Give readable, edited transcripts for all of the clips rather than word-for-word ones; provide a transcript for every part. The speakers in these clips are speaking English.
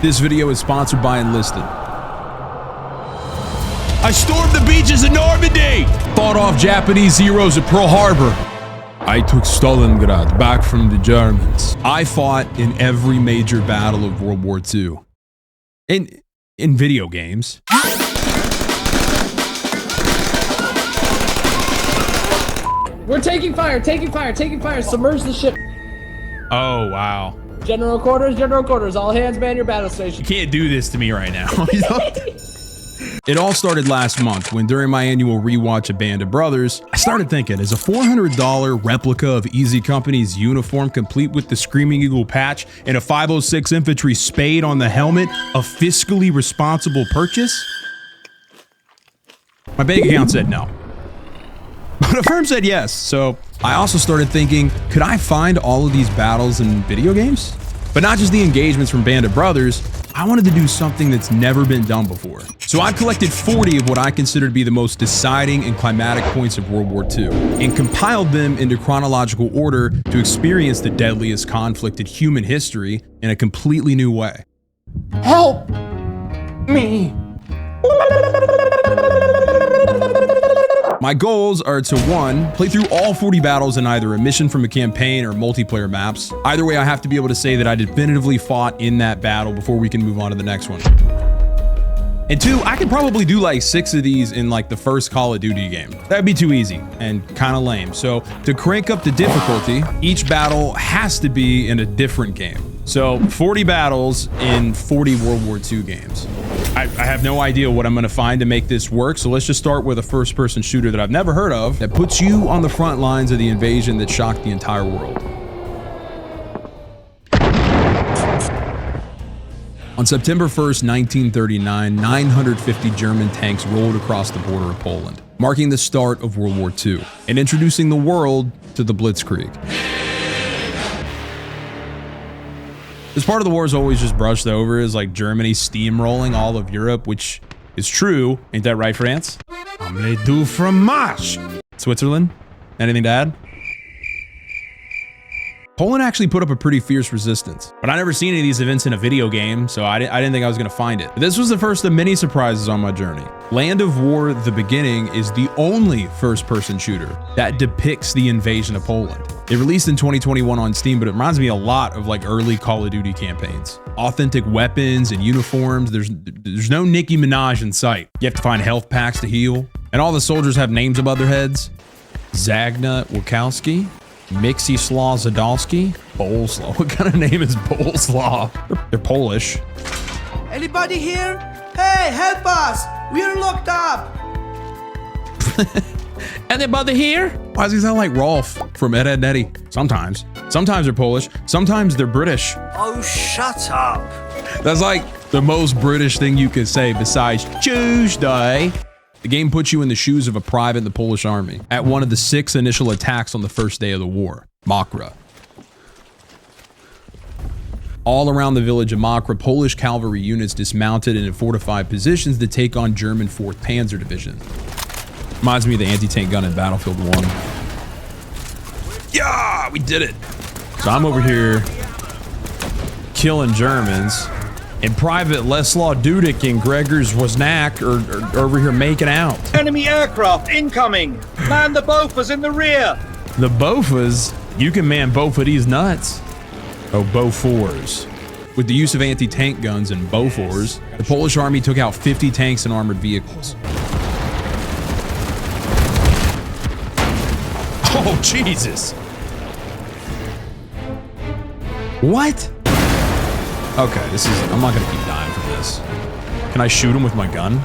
This video is sponsored by Enlisted. I stormed the beaches of Normandy, fought off Japanese heroes at Pearl Harbor. I took Stalingrad back from the Germans. I fought in every major battle of World War II. In video games. We're taking fire, submerge the ship. Oh, wow. General quarters, all hands man your battle station. You can't do this to me right now. It all started last month when during my annual rewatch of Band of Brothers, I started thinking, is a $400 replica of Easy Company's uniform complete with the Screaming Eagle patch and a 506 infantry spade on the helmet a fiscally responsible purchase? My bank account said no. But a firm said yes, so I also started thinking, could I find all of these battles in video games? But not just the engagements from Band of Brothers, I wanted to do something that's never been done before. So I've collected 40 of what I consider to be the most deciding and climatic points of World War II, and compiled them into chronological order to experience the deadliest conflict in human history in a completely new way. Help me. My goals are to 1, play through all 40 battles in either a mission from a campaign or multiplayer maps. Either way, I have to be able to say that I definitively fought in that battle before we can move on to the next one. And 2, I could probably do like 6 of these in like the first Call of Duty game. That'd be too easy and kind of lame. So to crank up the difficulty, each battle has to be in a different game. So 40 battles in 40 World War II games. I have no idea what I'm going to find to make this work, so let's just start with a first-person shooter that I've never heard of that puts you on the front lines of the invasion that shocked the entire world. On September 1st, 1939, 950 German tanks rolled across the border of Poland, marking the start of World War II and introducing the world to the Blitzkrieg. This part of the war is always just brushed over as like Germany steamrolling all of Europe, which is true. Ain't that right, France? Omelette du fromage. Switzerland? Anything to add? Poland actually put up a pretty fierce resistance, but I never seen any of these events in a video game, so I didn't think I was gonna find it. But this was the first of many surprises on my journey. Land of War: The Beginning is the only first-person shooter that depicts the invasion of Poland. It released in 2021 on Steam, but it reminds me a lot of like early Call of Duty campaigns. Authentic weapons and uniforms. There's no Nicki Minaj in sight. You have to find health packs to heal, and all the soldiers have names above their heads. Zagna Wachowski. Mixieslaw Zadalski? Boleslaw. What kind of name is Boleslaw? They're Polish. Anybody here? Hey, help us! We're locked up! Anybody here? Why does he sound like Rolf from Ed, Edd n Eddy? Sometimes. Sometimes they're Polish. Sometimes they're British. Oh, shut up. That's like the most British thing you could say besides Tuesday. The game puts you in the shoes of a private in the Polish army at one of the 6 initial attacks on the first day of the war, Makra. All around the village of Makra, Polish cavalry units dismounted and in fortified positions to take on German 4th Panzer Division. Reminds me of the anti-tank gun in Battlefield 1. Yeah, we did it. So I'm over here killing Germans. And Private Leslaw Dudek and Gregors Wozniak are over here making out. Enemy aircraft incoming! Man the Bofors in the rear! The Bofors? You can man both of these nuts. Oh, Bofors. With the use of anti-tank guns and Bofors, the Polish army took out 50 tanks and armored vehicles. Oh, Jesus. What? Okay, I'm not gonna keep dying for this. Can I shoot him with my gun?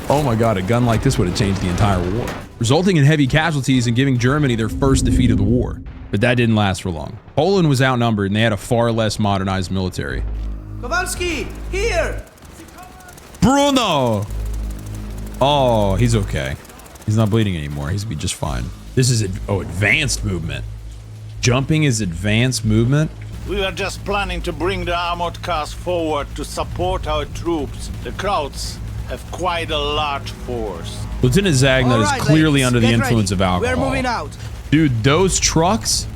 Oh my God, a gun like this would have changed the entire war, resulting in heavy casualties and giving Germany their first defeat of the war. But that didn't last for long. Poland was outnumbered and they had a far less modernized military. Kowalski, here! Bruno! Oh, he's okay. He's not bleeding anymore. He's be just fine. This is, advanced movement. Jumping is advanced movement. We were just planning to bring the armored cars forward to support our troops. The Krauts have quite a large force. Lieutenant Zagnut is clearly under the influence of alcohol. We're moving out. Dude, those trucks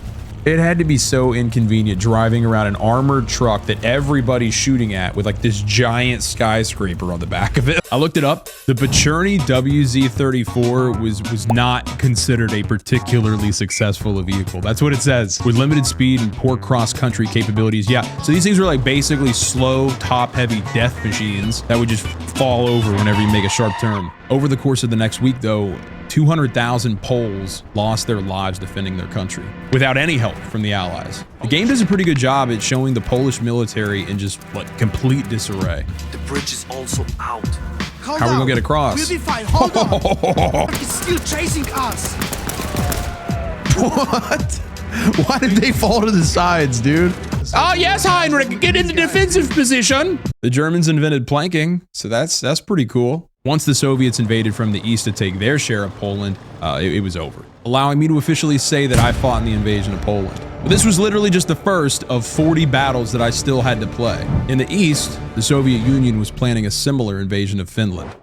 It had to be so inconvenient driving around an armored truck that everybody's shooting at with like this giant skyscraper on the back of it. I looked it up. The Bacherny WZ-34 was not considered a particularly successful vehicle. That's what it says. With limited speed and poor cross-country capabilities. Yeah, so these things were like basically slow, top-heavy death machines that would just fall over whenever you make a sharp turn. Over the course of the next week, though, 200,000 Poles lost their lives defending their country without any help from the Allies. The game does a pretty good job at showing the Polish military in just like complete disarray. The bridge is also out. How are we gonna get across? We'll be fine. Hold on. He's still chasing us. What? Why did they fall to the sides, dude? Oh yes, Heinrich, get in the defensive position. The Germans invented planking, so that's pretty cool. Once the Soviets invaded from the east to take their share of Poland, it was over, allowing me to officially say that I fought in the invasion of Poland. But this was literally just the first of 40 battles that I still had to play. In the east, the Soviet Union was planning a similar invasion of Finland.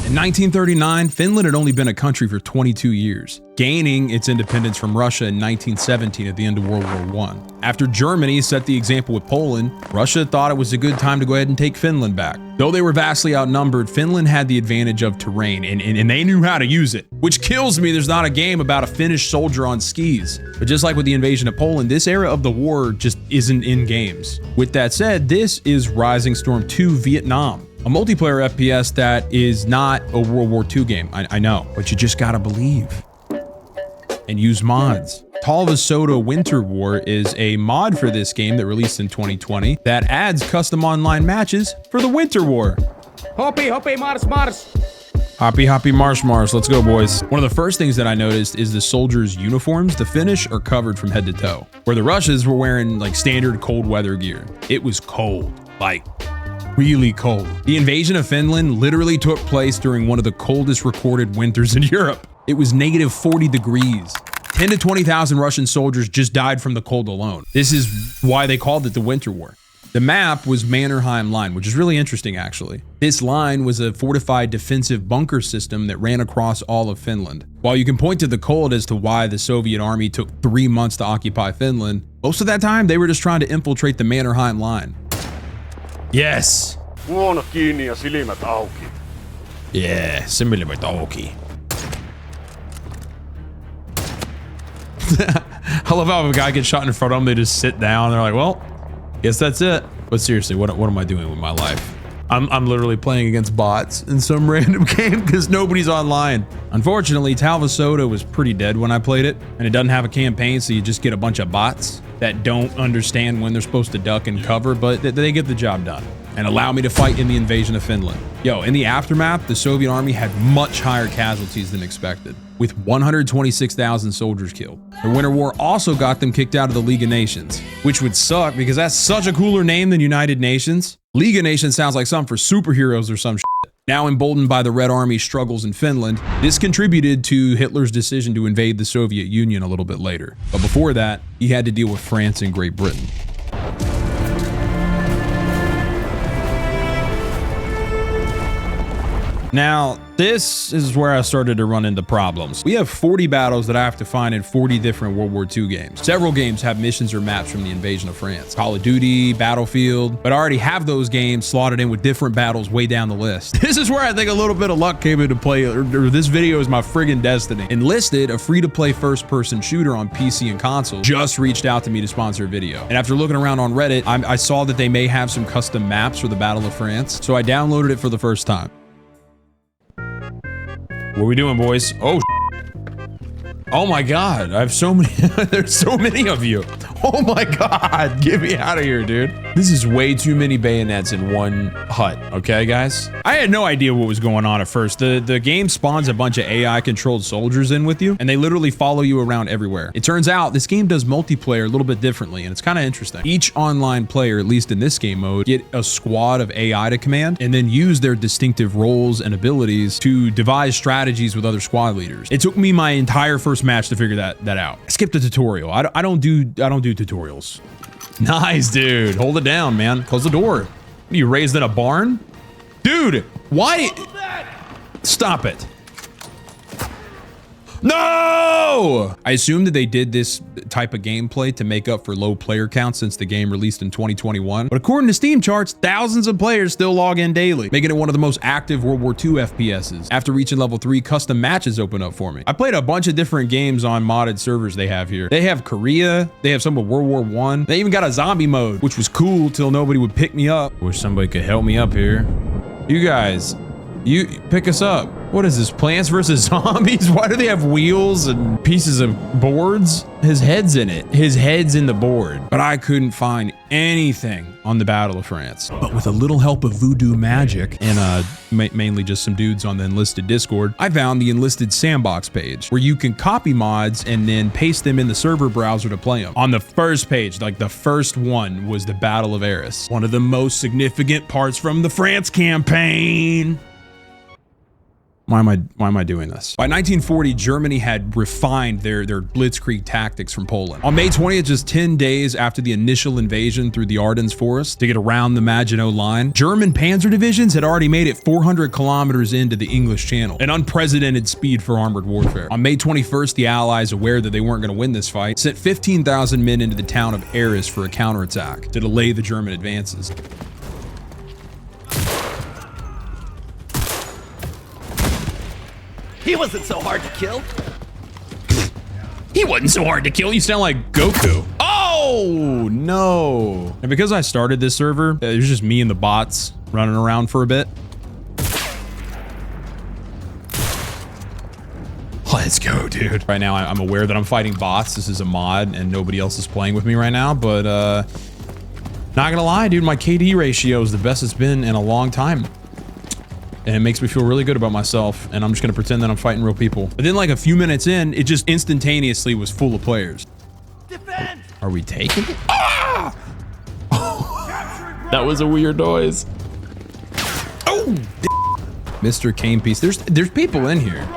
In 1939, Finland had only been a country for 22 years, gaining its independence from Russia in 1917 at the end of World War I. After Germany set the example with Poland, Russia thought it was a good time to go ahead and take Finland back. Though they were vastly outnumbered, Finland had the advantage of terrain, and they knew how to use it. Which kills me there's not a game about a Finnish soldier on skis. But just like with the invasion of Poland, this era of the war just isn't in games. With that said, this is Rising Storm 2 Vietnam. A multiplayer FPS that is not a World War II game, I know, but you just gotta believe and use mods. Talvasoda Winter War is a mod for this game that released in 2020 that adds custom online matches for the Winter War. Hoppy, hoppy, Mars, Mars. Hoppy, hoppy, marsh, marsh. Let's go, boys. One of the first things that I noticed is the soldiers' uniforms. The Finnish are covered from head to toe, where the Russians were wearing like standard cold weather gear. It was cold, like really cold. The invasion of Finland literally took place during one of the coldest recorded winters in Europe. It was negative 40 degrees. 10 to 20,000 Russian soldiers just died from the cold alone. This is why they called it the Winter War. The map was Mannerheim Line, which is really interesting actually. This line was a fortified defensive bunker system that ran across all of Finland. While you can point to the cold as to why the Soviet army took 3 months to occupy Finland, most of that time they were just trying to infiltrate the Mannerheim Line. Yes. Huono kiinni ja silmät auki. Yeah, silmät auki. I love how if a guy gets shot in front of them, they just sit down. They're like, well, guess that's it. But seriously, what am I doing with my life? I'm literally playing against bots in some random game because nobody's online. Unfortunately, Talvasoda was pretty dead when I played it, and it doesn't have a campaign, so you just get a bunch of bots that don't understand when they're supposed to duck and cover, but they get the job done and allow me to fight in the invasion of Finland. Yo, in the aftermath, the Soviet army had much higher casualties than expected, with 126,000 soldiers killed. The Winter War also got them kicked out of the League of Nations, which would suck because that's such a cooler name than United Nations. League of Nations sounds like something for superheroes or some shit. Now emboldened by the Red Army's struggles in Finland, this contributed to Hitler's decision to invade the Soviet Union a little bit later. But before that, he had to deal with France and Great Britain. Now, this is where I started to run into problems. We have 40 battles that I have to find in 40 different World War II games. Several games have missions or maps from the invasion of France. Call of Duty, Battlefield, but I already have those games slotted in with different battles way down the list. This is where I think a little bit of luck came into play, or this video is my friggin' destiny. Enlisted, a free-to-play first-person shooter on PC and console, just reached out to me to sponsor a video. And after looking around on Reddit, I saw that they may have some custom maps for the Battle of France, so I downloaded it for the first time. What are we doing, boys? Oh, oh my God, I have so many, there's so many of you. Oh my God, get me out of here, dude. This is way too many bayonets in one hut, okay, guys? I had no idea what was going on at first. The game spawns a bunch of AI-controlled soldiers in with you, and they literally follow you around everywhere. It turns out this game does multiplayer a little bit differently, and it's kind of interesting. Each online player, at least in this game mode, get a squad of AI to command, and then use their distinctive roles and abilities to devise strategies with other squad leaders. It took me my entire first match to figure that out. I skipped the tutorial. I don't do tutorials. Nice, dude. Hold it down, man. Close the door. What are you, raised in a barn? Dude, why? Stop it. No! I assume that they did this type of gameplay to make up for low player count since the game released in 2021. But according to Steam charts, thousands of players still log in daily, making it one of the most active World War II FPSs. After reaching level 3, custom matches open up for me. I played a bunch of different games on modded servers they have here. They have Korea, they have some of World War I. They even got a zombie mode, which was cool till nobody would pick me up. Wish somebody could help me up here. You guys, you pick us up. What is this, Plants vs. Zombies? Why do they have wheels and pieces of boards? His head's in it. His head's in the board. But I couldn't find anything on the Battle of France. But with a little help of voodoo magic and mainly just some dudes on the enlisted Discord, I found the enlisted sandbox page where you can copy mods and then paste them in the server browser to play them. On the first page, like the first one, was the Battle of Arras, one of the most significant parts from the France campaign. Why am I doing this? By 1940, Germany had refined their blitzkrieg tactics from Poland. On May 20th, just 10 days after the initial invasion through the Ardennes forest to get around the Maginot Line, German panzer divisions had already made it 400 kilometers into the English Channel, an unprecedented speed for armored warfare. On May 21st, the Allies, aware that they weren't going to win this fight, sent 15,000 men into the town of Arras for a counterattack to delay the German advances. He wasn't so hard to kill. He wasn't so hard to kill. You sound like Goku. Oh, no. And because I started this server, it was just me and the bots running around for a bit. Let's go, dude. Right now, I'm aware that I'm fighting bots. This is a mod and nobody else is playing with me right now, but not gonna lie, dude, my KD ratio is the best it's been in a long time. And it makes me feel really good about myself, and I'm just gonna pretend that I'm fighting real people. But then like a few minutes in, it just instantaneously was full of players. Defend! Are we taking it? Ah! That was a weird noise. Oh! Mr. Cane Piece. There's people in here.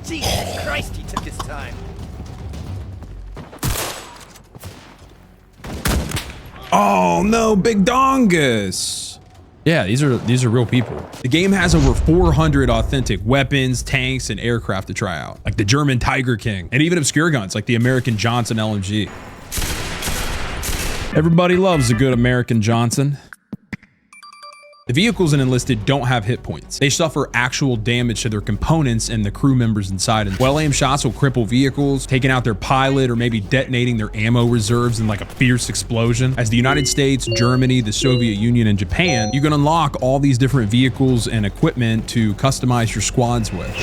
Jesus Christ, he took his time. Oh no, Big Dongus. Yeah, these are real people. The game has over 400 authentic weapons, tanks, and aircraft to try out, like the German Tiger King, and even obscure guns like the American Johnson LMG. Everybody loves a good American Johnson. The vehicles in Enlisted don't have hit points. They suffer actual damage to their components and the crew members inside. And well-aimed shots will cripple vehicles, taking out their pilot or maybe detonating their ammo reserves in like a fierce explosion. As the United States, Germany, the Soviet Union, and Japan, you can unlock all these different vehicles and equipment to customize your squads with.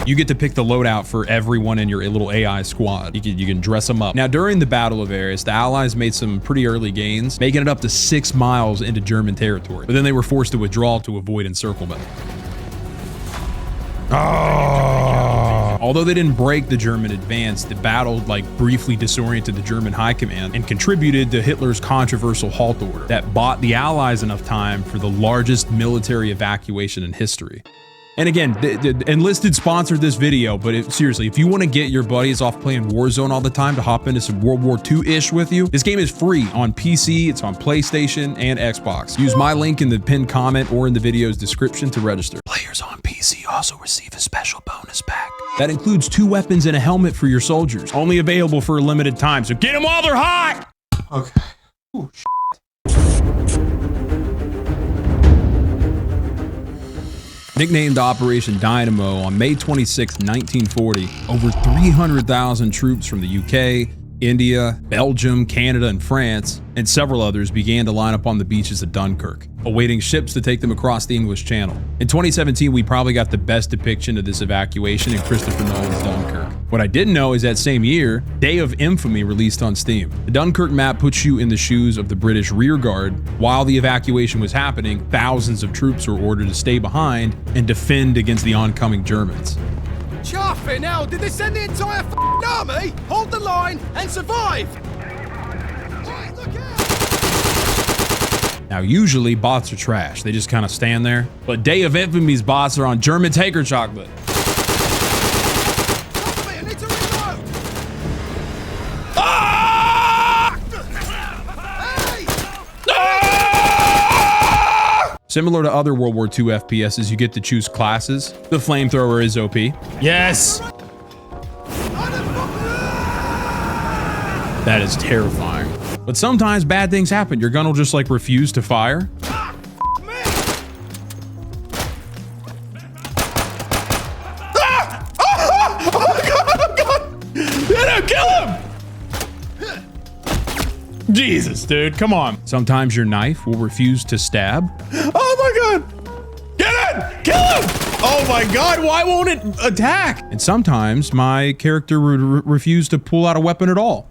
You get to pick the loadout for everyone in your little AI squad. You can dress them up. Now, during the Battle of Arras, the Allies made some pretty early gains, making it up to 6 miles into German territory. But then they were forced to withdraw to avoid encirclement. Oh. Although they didn't break the German advance, the battle briefly disoriented the German high command and contributed to Hitler's controversial halt order that bought the Allies enough time for the largest military evacuation in history. And again, the Enlisted sponsored this video, but seriously, if you want to get your buddies off playing Warzone all the time to hop into some World War II-ish with you, this game is free on PC, it's on PlayStation, and Xbox. Use my link in the pinned comment or in the video's description to register. Players on PC also receive a special bonus pack that includes 2 weapons and a helmet for your soldiers, only available for a limited time, so get them while they're hot! Okay. Ooh, Nicknamed Operation Dynamo, on May 26, 1940, over 300,000 troops from the UK, India, Belgium, Canada, and France, and several others began to line up on the beaches of Dunkirk, awaiting ships to take them across the English Channel. In 2017, we probably got the best depiction of this evacuation in Christopher Nolan's Dunkirk. What I didn't know is that same year, Day of Infamy released on Steam. The Dunkirk map puts you in the shoes of the British rear guard. While the evacuation was happening, thousands of troops were ordered to stay behind and defend against the oncoming Germans. Chuffing hell, did they send the entire army? Hold the line and survive! Right, look out! Now, usually bots are trash. They just kind of stand there. But Day of Infamy's bots are on German Taker chocolate. Cover me, I need to reload! Ah! Hey! Ah! Similar to other World War II FPSs, you get to choose classes. The flamethrower is OP. Yes! That is terrifying. But sometimes bad things happen. Your gun will just like refuse to fire. Kill him! Jesus, dude, come on. Sometimes your knife will refuse to stab. Oh my God! Get it! Kill him! Oh my God, why won't it attack? And sometimes my character would refuse to pull out a weapon at all.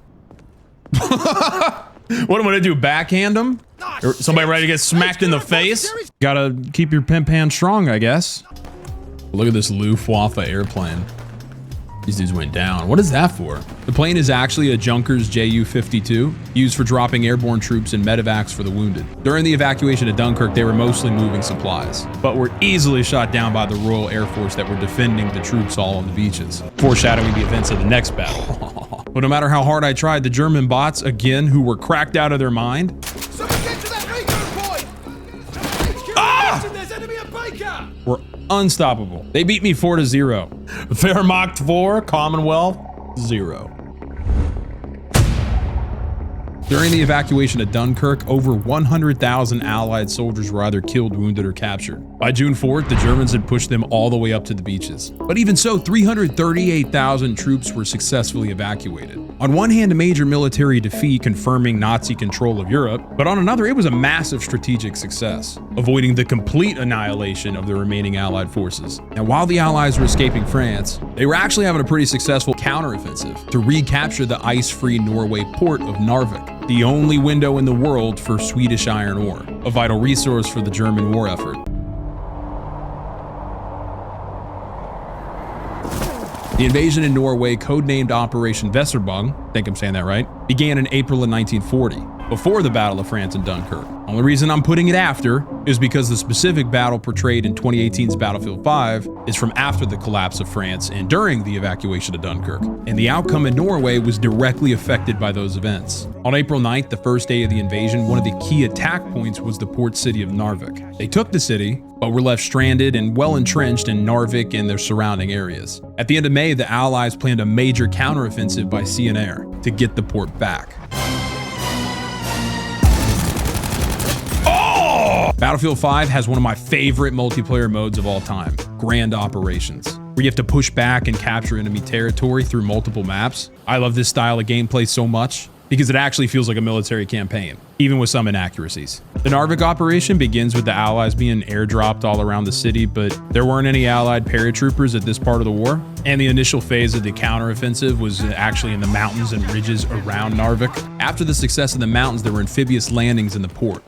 What am I gonna do, backhand him? Or somebody ready to get smacked in the face? Gotta keep your pimp hand strong, I guess. Look at this Luftwaffe airplane. These dudes went down. What is that for? The plane is actually a Junkers Ju-52 used for dropping airborne troops and medevacs for the wounded. During the evacuation of Dunkirk, they were mostly moving supplies, but were easily shot down by the Royal Air Force that were defending the troops all on the beaches, foreshadowing the events of the next battle. But no matter how hard I tried, the German bots, again, who were cracked out of their mind, were unstoppable. They beat me 4-0. Wehrmacht 4, Commonwealth 0. During the evacuation of Dunkirk, over 100,000 Allied soldiers were either killed, wounded, or captured. By June 4th, the Germans had pushed them all the way up to the beaches. But even so, 338,000 troops were successfully evacuated. On one hand, a major military defeat confirming Nazi control of Europe, but on another, it was a massive strategic success, avoiding the complete annihilation of the remaining Allied forces. Now, while the Allies were escaping France, they were actually having a pretty successful counteroffensive to recapture the ice-free Norway port of Narvik, the only window in the world for Swedish iron ore, a vital resource for the German war effort. The invasion in Norway, codenamed Operation Vesterbotten, I think I'm saying that right, began in April of 1940, before the Battle of France and Dunkirk. Only reason I'm putting it after is because the specific battle portrayed in 2018's Battlefield 5 is from after the collapse of France and during the evacuation of Dunkirk, and the outcome in Norway was directly affected by those events. On April 9th, the first day of the invasion, one of the key attack points was the port city of Narvik. They took the city, but were left stranded and well entrenched in Narvik and their surrounding areas. At the end of May, the Allies planned a major counteroffensive by sea and air to get the port back. Battlefield 5 has one of my favorite multiplayer modes of all time, Grand Operations, where you have to push back and capture enemy territory through multiple maps. I love this style of gameplay so much because it actually feels like a military campaign, even with some inaccuracies. The Narvik operation begins with the Allies being airdropped all around the city, but there weren't any Allied paratroopers at this part of the war, and the initial phase of the counteroffensive was actually in the mountains and ridges around Narvik. After the success of the mountains, there were amphibious landings in the port.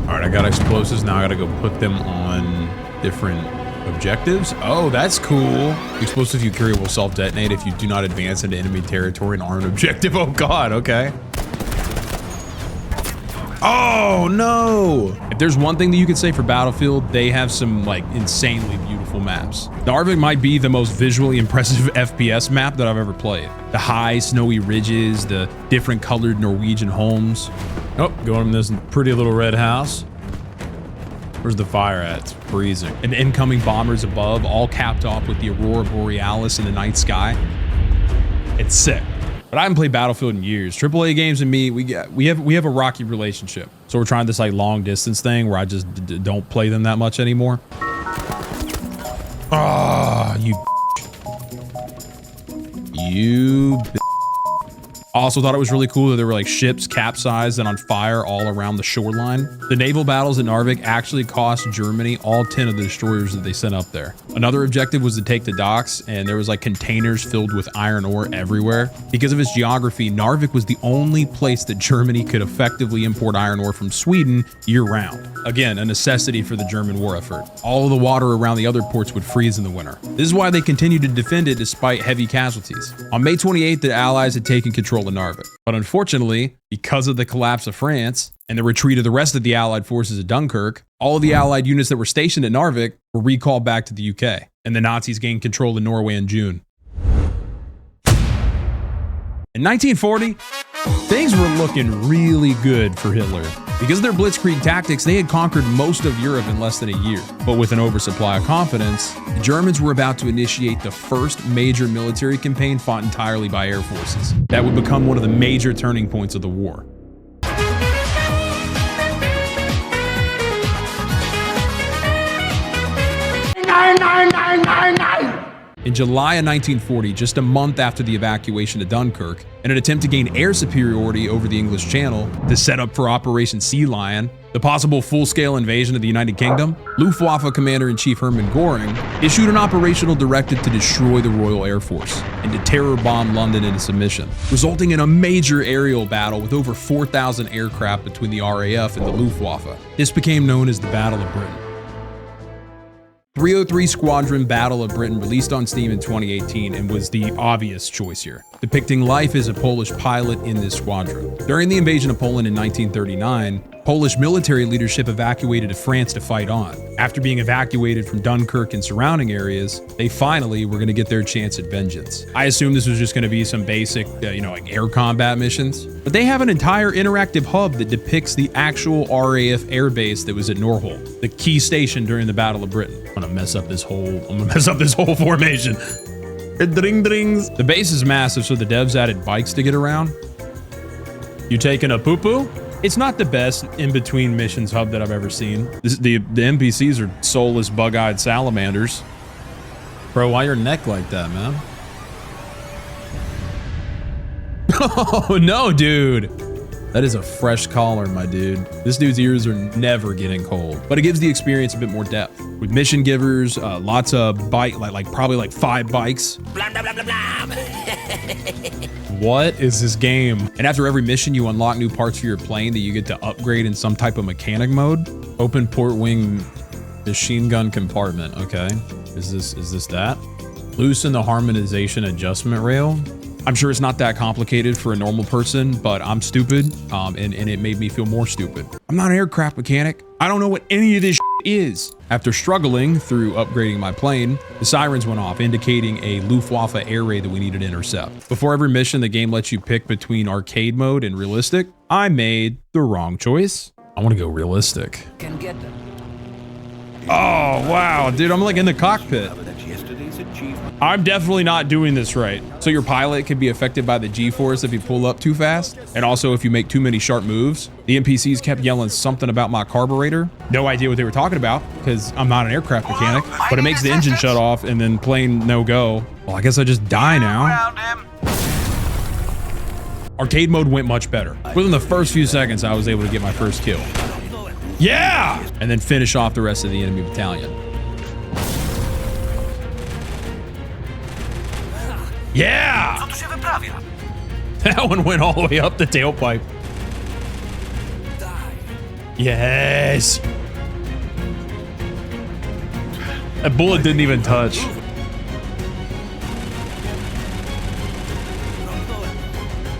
All right, I got explosives. Now I gotta go put them on different objectives. Oh, that's cool. Explosive you carry will self-detonate if you do not advance into enemy territory and are an objective. Oh God, okay. Oh no! If there's one thing that you could say for Battlefield, they have some like insanely beautiful maps. Narvik might be the most visually impressive FPS map that I've ever played. The high snowy ridges, the different colored Norwegian homes. Oh, going in this pretty little red house. Where's the fire at? It's freezing. And incoming bombers above, all capped off with the Aurora Borealis in the night sky. It's sick. But I haven't played Battlefield in years. AAA games and me, we have a rocky relationship. So we're trying this like long distance thing where I just don't play them that much anymore. Ah, you I also thought it was really cool that there were like ships capsized and on fire all around the shoreline. The naval battles in Narvik actually cost Germany all 10 of the destroyers that they sent up there. Another objective was to take the docks, and there was like containers filled with iron ore everywhere. Because of its geography, Narvik was the only place that Germany could effectively import iron ore from Sweden year-round. Again, a necessity for the German war effort. All of the water around the other ports would freeze in the winter. This is why they continued to defend it despite heavy casualties. On May 28th, the Allies had taken control of Narvik. But unfortunately, because of the collapse of France and the retreat of the rest of the Allied forces at Dunkirk, all of the Allied units that were stationed at Narvik were recalled back to the UK, and the Nazis gained control of Norway in June. In 1940, things were looking really good for Hitler. Because of their blitzkrieg tactics, they had conquered most of Europe in less than a year. But with an oversupply of confidence, the Germans were about to initiate the first major military campaign fought entirely by air forces. That would become one of the major turning points of the war. In July of 1940, just a month after the evacuation of Dunkirk, in an attempt to gain air superiority over the English Channel to set up for Operation Sea Lion, the possible full-scale invasion of the United Kingdom, Luftwaffe Commander-in-Chief Hermann Göring issued an operational directive to destroy the Royal Air Force and to terror bomb London into submission, resulting in a major aerial battle with over 4,000 aircraft between the RAF and the Luftwaffe. This became known as the Battle of Britain. 303 Squadron Battle of Britain released on Steam in 2018 and was the obvious choice here, depicting life as a Polish pilot in this squadron. During the invasion of Poland in 1939, Polish military leadership evacuated to France to fight on. After being evacuated from Dunkirk and surrounding areas, they finally were going to get their chance at vengeance. I assume this was just going to be some basic, like air combat missions, but they have an entire interactive hub that depicts the actual RAF air base that was at Norholt, the key station during the Battle of Britain. I'm gonna mess up this whole formation. The base is massive, so the devs added bikes to get around. You taking a poo-poo? It's not the best in-between missions hub that I've ever seen. The NPCs are soulless, bug-eyed salamanders. Bro, why your neck like that, man? Oh no, dude. That is a fresh collar, my dude. This dude's ears are never getting cold, but it gives the experience a bit more depth. With mission givers, lots of bike, probably like 5 bikes. Blah, blah, blah, blah, blah. What is this game? And after every mission, you unlock new parts for your plane that you get to upgrade in some type of mechanic mode. Open port wing machine gun compartment. Okay, is this that? Loosen the harmonization adjustment rail. I'm sure it's not that complicated for a normal person, but I'm stupid, and it made me feel more stupid. I'm not an aircraft mechanic. I don't know what any of this is. After struggling through upgrading my plane, the sirens went off, indicating a Luftwaffe air raid that we needed to intercept. Before every mission, the game lets you pick between arcade mode and realistic. I made the wrong choice. I want to go realistic. Can get them. Oh, wow, dude, I'm like in the cockpit. I'm definitely not doing this right. So your pilot can be affected by the G-force if you pull up too fast. And also if you make too many sharp moves. The NPCs kept yelling something about my carburetor. No idea what they were talking about because I'm not an aircraft mechanic, but it makes the engine shut off and then plane no go. Well, I guess I just die now. Arcade mode went much better. Within the first few seconds, I was able to get my first kill. Yeah! And then finish off the rest of the enemy battalion. Yeah! That one went all the way up the tailpipe. Yes! That bullet didn't even touch.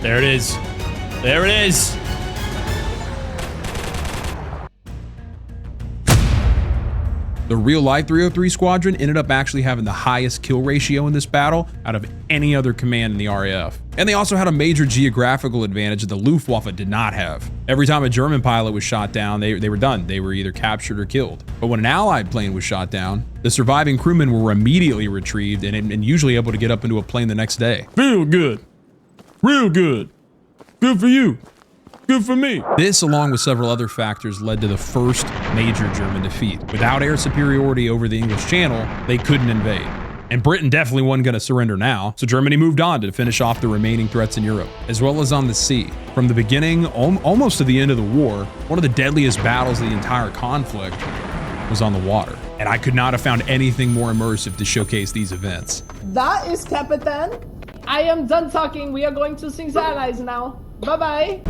There it is. There it is. The real-life 303 Squadron ended up actually having the highest kill ratio in this battle out of any other command in the RAF. And they also had a major geographical advantage that the Luftwaffe did not have. Every time a German pilot was shot down, they were done. They were either captured or killed. But when an Allied plane was shot down, the surviving crewmen were immediately retrieved and usually able to get up into a plane the next day. Feel good. Real good. Good for you. Good for me. This, along with several other factors, led to the first major German defeat. Without air superiority over the English Channel, they couldn't invade. And Britain definitely wasn't going to surrender now, so Germany moved on to finish off the remaining threats in Europe, as well as on the sea. From the beginning, almost to the end of the war, one of the deadliest battles of the entire conflict was on the water. And I could not have found anything more immersive to showcase these events. That is Capitan. I am done talking. We are going to sing allies now. Bye-bye.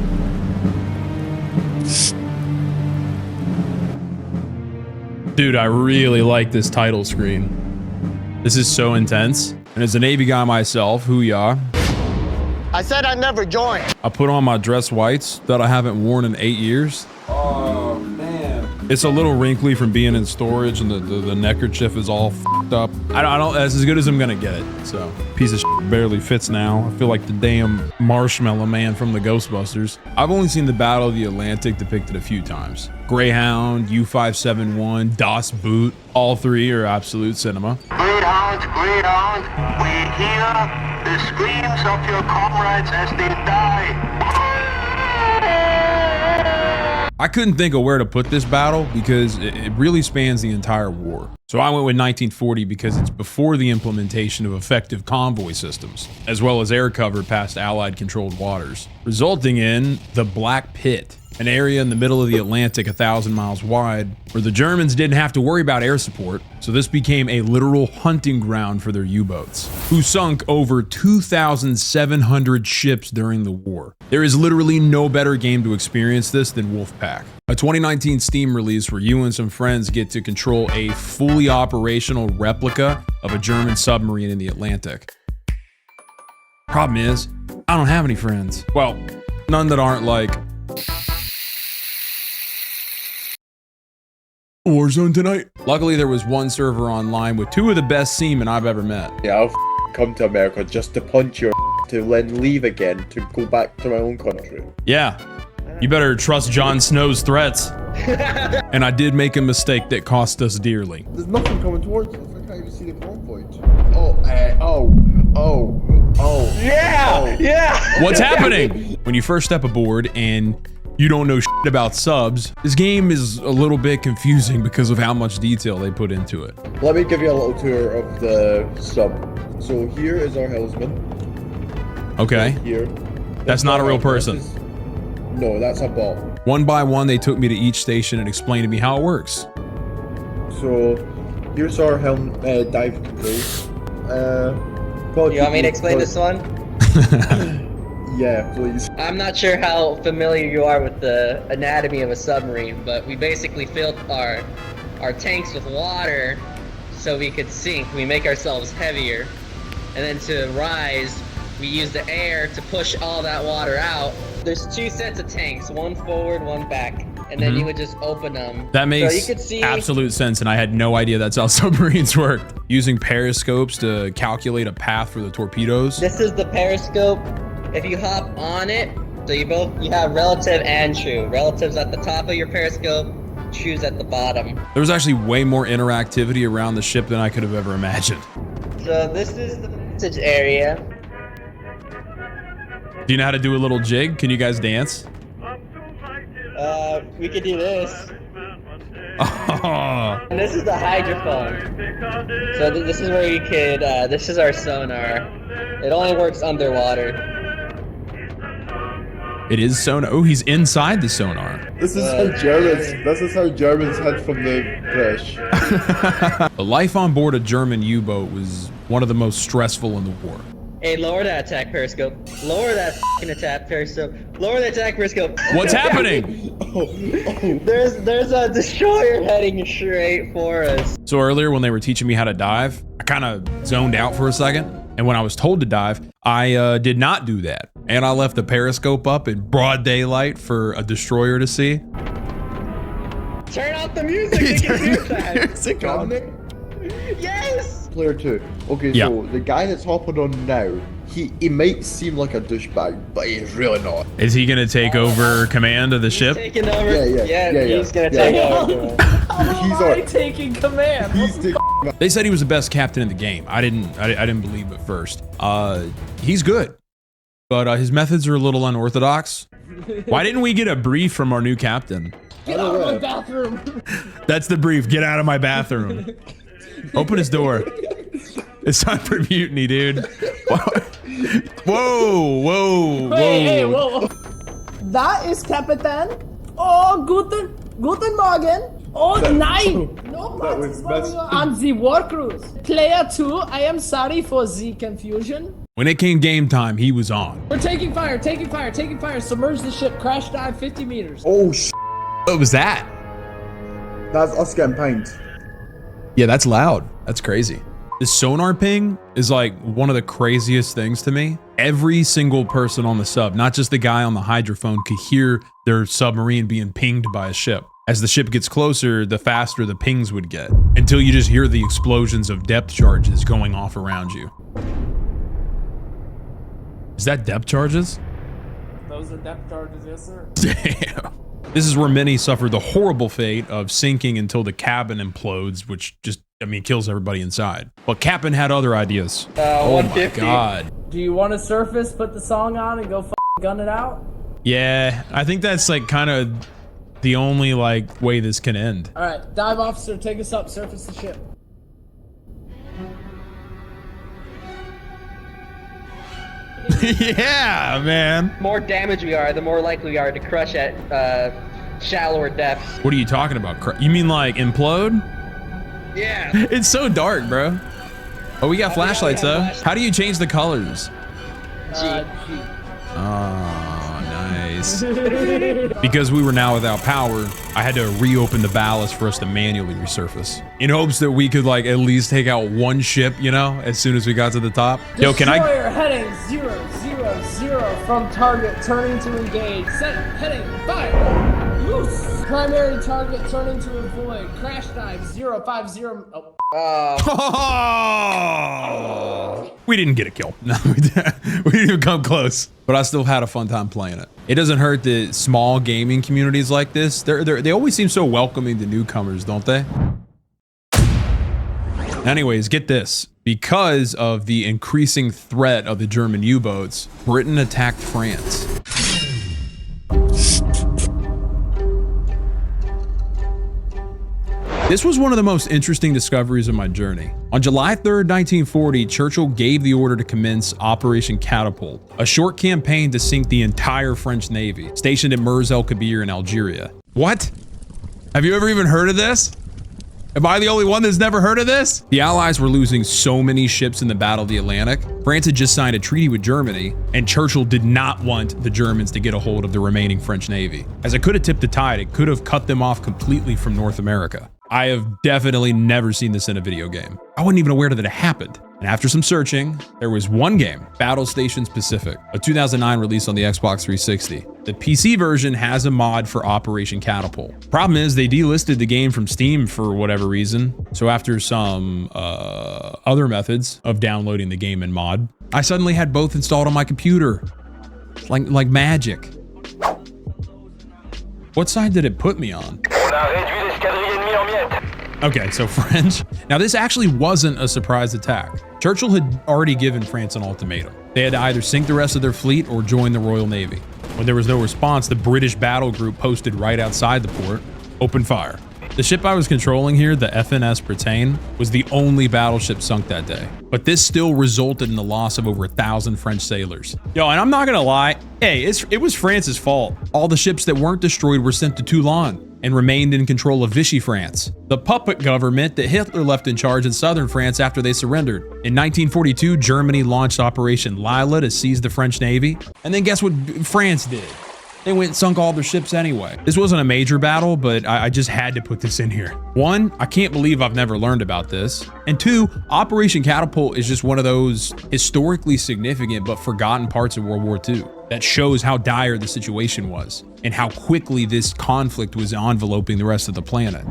Dude, I really like this title screen. This is so intense. And as a Navy guy myself, hoo-yah. I said I'd never join. I put on my dress whites that I haven't worn in 8 years. Oh, man. It's a little wrinkly from being in storage, and the neckerchief is all f***ed up. I don't, that's as good as I'm gonna get it. So, piece of shit barely fits now. I feel like the damn Marshmallow Man from the Ghostbusters. I've only seen the Battle of the Atlantic depicted a few times. Greyhound, U-571, Das Boot, all three are absolute cinema. Greyhound, we hear the screams of your comrades as they die. I couldn't think of where to put this battle because it really spans the entire war. So I went with 1940 because it's before the implementation of effective convoy systems, as well as air cover past Allied controlled waters, resulting in the Black Pit, an area in the middle of the Atlantic 1,000 miles wide, where the Germans didn't have to worry about air support, so this became a literal hunting ground for their U-boats, who sunk over 2,700 ships during the war. There is literally no better game to experience this than Wolfpack, a 2019 Steam release where you and some friends get to control a fully operational replica of a German submarine in the Atlantic. Problem is, I don't have any friends. Well, none that aren't like, Warzone tonight. Luckily, there was one server online with 2 of the best seamen I've ever met. Yeah, I'll come to America just to punch your to then leave again to go back to my own country. Yeah, you better trust Jon Snow's threats. And I did make a mistake that cost us dearly. There's nothing coming towards us. I can't even see the convoy. Yeah! What's happening? When you first step aboard and you don't know shit about subs, this game is a little bit confusing because of how much detail they put into it. Let me give you a little tour of the sub. So here is our helmsman. Okay. Here. That's not a real person. No, that's a bot. One by one, they took me to each station and explained to me how it works. So here's our dive controls. You want me to explain this one? Yeah, please. I'm not sure how familiar you are with the anatomy of a submarine, but we basically filled our tanks with water so we could sink. We make ourselves heavier. And then to rise, we use the air to push all that water out. There's 2 sets of tanks, one forward, one back. And then you would just open them. That makes so you could see absolute sense, and I had no idea that's how submarines worked. Using periscopes to calculate a path for the torpedoes. This is the periscope. If you hop on it, so you have relative and true. Relative's at the top of your periscope, true's at the bottom. There was actually way more interactivity around the ship than I could have ever imagined. So this is the message area. Do you know how to do a little jig? Can you guys dance? We could do this. Oh. And this is the hydrophone. So this is where you could, this is our sonar. It only works underwater. It is sonar. Oh, he's inside the sonar. This is how Germans hid from the British. The life on board a German U-boat was one of the most stressful in the war. Hey, lower that attack periscope. Lower that f***ing attack periscope. Lower the attack periscope. What's happening? There's a destroyer heading straight for us. So earlier when they were teaching me how to dive, I kind of zoned out for a second. And when I was told to dive, I did not do that. And I left the periscope up in broad daylight for a destroyer to see. Turn off the music. They can hear that. Music on it? Yes. Player 2. Okay, Yeah. so the guy that's hopping on now, he might seem like a douchebag, but he's really not. Is he going to take over command of the ship? Taking over. Yeah, He's gonna take over. He's Am I taking command? He's the They said he was the best captain in the game. I didn't believe at first. He's good, but his methods are a little unorthodox. Why didn't we get a brief from our new captain? Get out of my bathroom. That's the brief. Get out of my bathroom. Open his door. It's time for mutiny, dude. Whoa. Hey, whoa. That is Capitan. Oh, guten Morgen. Oh, nein. No practice on the war cruise. Player 2, I am sorry for the confusion. When it came game time, he was on. We're taking fire. Submerge the ship. Crash dive 50 meters. Oh, What was that? that's us getting pinged. Yeah, that's loud. That's crazy. The sonar ping is like one of the craziest things to me. Every single person on the sub, not just the guy on the hydrophone, could hear their submarine being pinged by a ship. As the ship gets closer, the faster the pings would get, until you just hear the explosions of depth charges going off around you. Is that depth charges? Those are depth charges, yes, sir. Damn. This is where many suffer the horrible fate of sinking until the cabin implodes, which just, I mean, kills everybody inside. But Captain had other ideas. Oh my God. Do you want to surface, put the song on, and go gun it out? Yeah, I think that's like kind of the only like way this can end. All right, dive officer, take us up, surface the ship. Yeah, man. The more damage we are, the more likely we are to crush at shallower depths. What are you talking about? You mean like implode? Yeah. It's so dark, bro. Oh, we got flashlights though. How do you change the colors? G. Oh, nice. Because we were now without power, I had to reopen the ballast for us to manually resurface, in hopes that we could like at least take out one ship, you know, as soon as we got to the top. Yo, can I? Destroyer heading 000 from target, turning to engage. Set heading fire. Loose. Primary target turning to avoid. Crash dive 050. Oh. We didn't get a kill. No, we didn't even come close. But I still had a fun time playing it. It doesn't hurt that small gaming communities like this, they always seem so welcoming to newcomers, don't they? Anyways, get this. Because of the increasing threat of the German U-boats, Britain attacked France. This was one of the most interesting discoveries of my journey. On July 3rd, 1940, Churchill gave the order to commence Operation Catapult, a short campaign to sink the entire French Navy, stationed at Mers el-Kabir in Algeria. What? Have you ever even heard of this? Am I the only one that's never heard of this? The Allies were losing so many ships in the Battle of the Atlantic. France had just signed a treaty with Germany, and Churchill did not want the Germans to get a hold of the remaining French Navy. As it could have tipped the tide, it could have cut them off completely from North America. I have definitely never seen this in a video game. I wasn't even aware that it happened. And after some searching, there was one game, Battle Stations Pacific, a 2009 release on the Xbox 360. The PC version has a mod for Operation Catapult. Problem is, they delisted the game from Steam for whatever reason. So after some other methods of downloading the game and mod, I suddenly had both installed on my computer. Like magic. What side did it put me on? Okay, so French. Now this actually wasn't a surprise attack. Churchill had already given France an ultimatum. They had to either sink the rest of their fleet or join the Royal Navy. When there was no response, the British battle group posted right outside the port, opened fire. The ship I was controlling here, the FNS Bretagne, was the only battleship sunk that day. But this still resulted in the loss of over 1,000 French sailors. Yo, and I'm not gonna lie, hey, it was France's fault. All the ships that weren't destroyed were sent to Toulon and remained in control of Vichy France, the puppet government that Hitler left in charge in southern France after they surrendered. In 1942, Germany launched Operation Leyte to seize the French Navy. And then guess what France did? They went and sunk all their ships anyway. This wasn't a major battle, but I just had to put this in here. One, I can't believe I've never learned about this. And two, Operation Catapult is just one of those historically significant but forgotten parts of World War II that shows how dire the situation was and how quickly this conflict was enveloping the rest of the planet.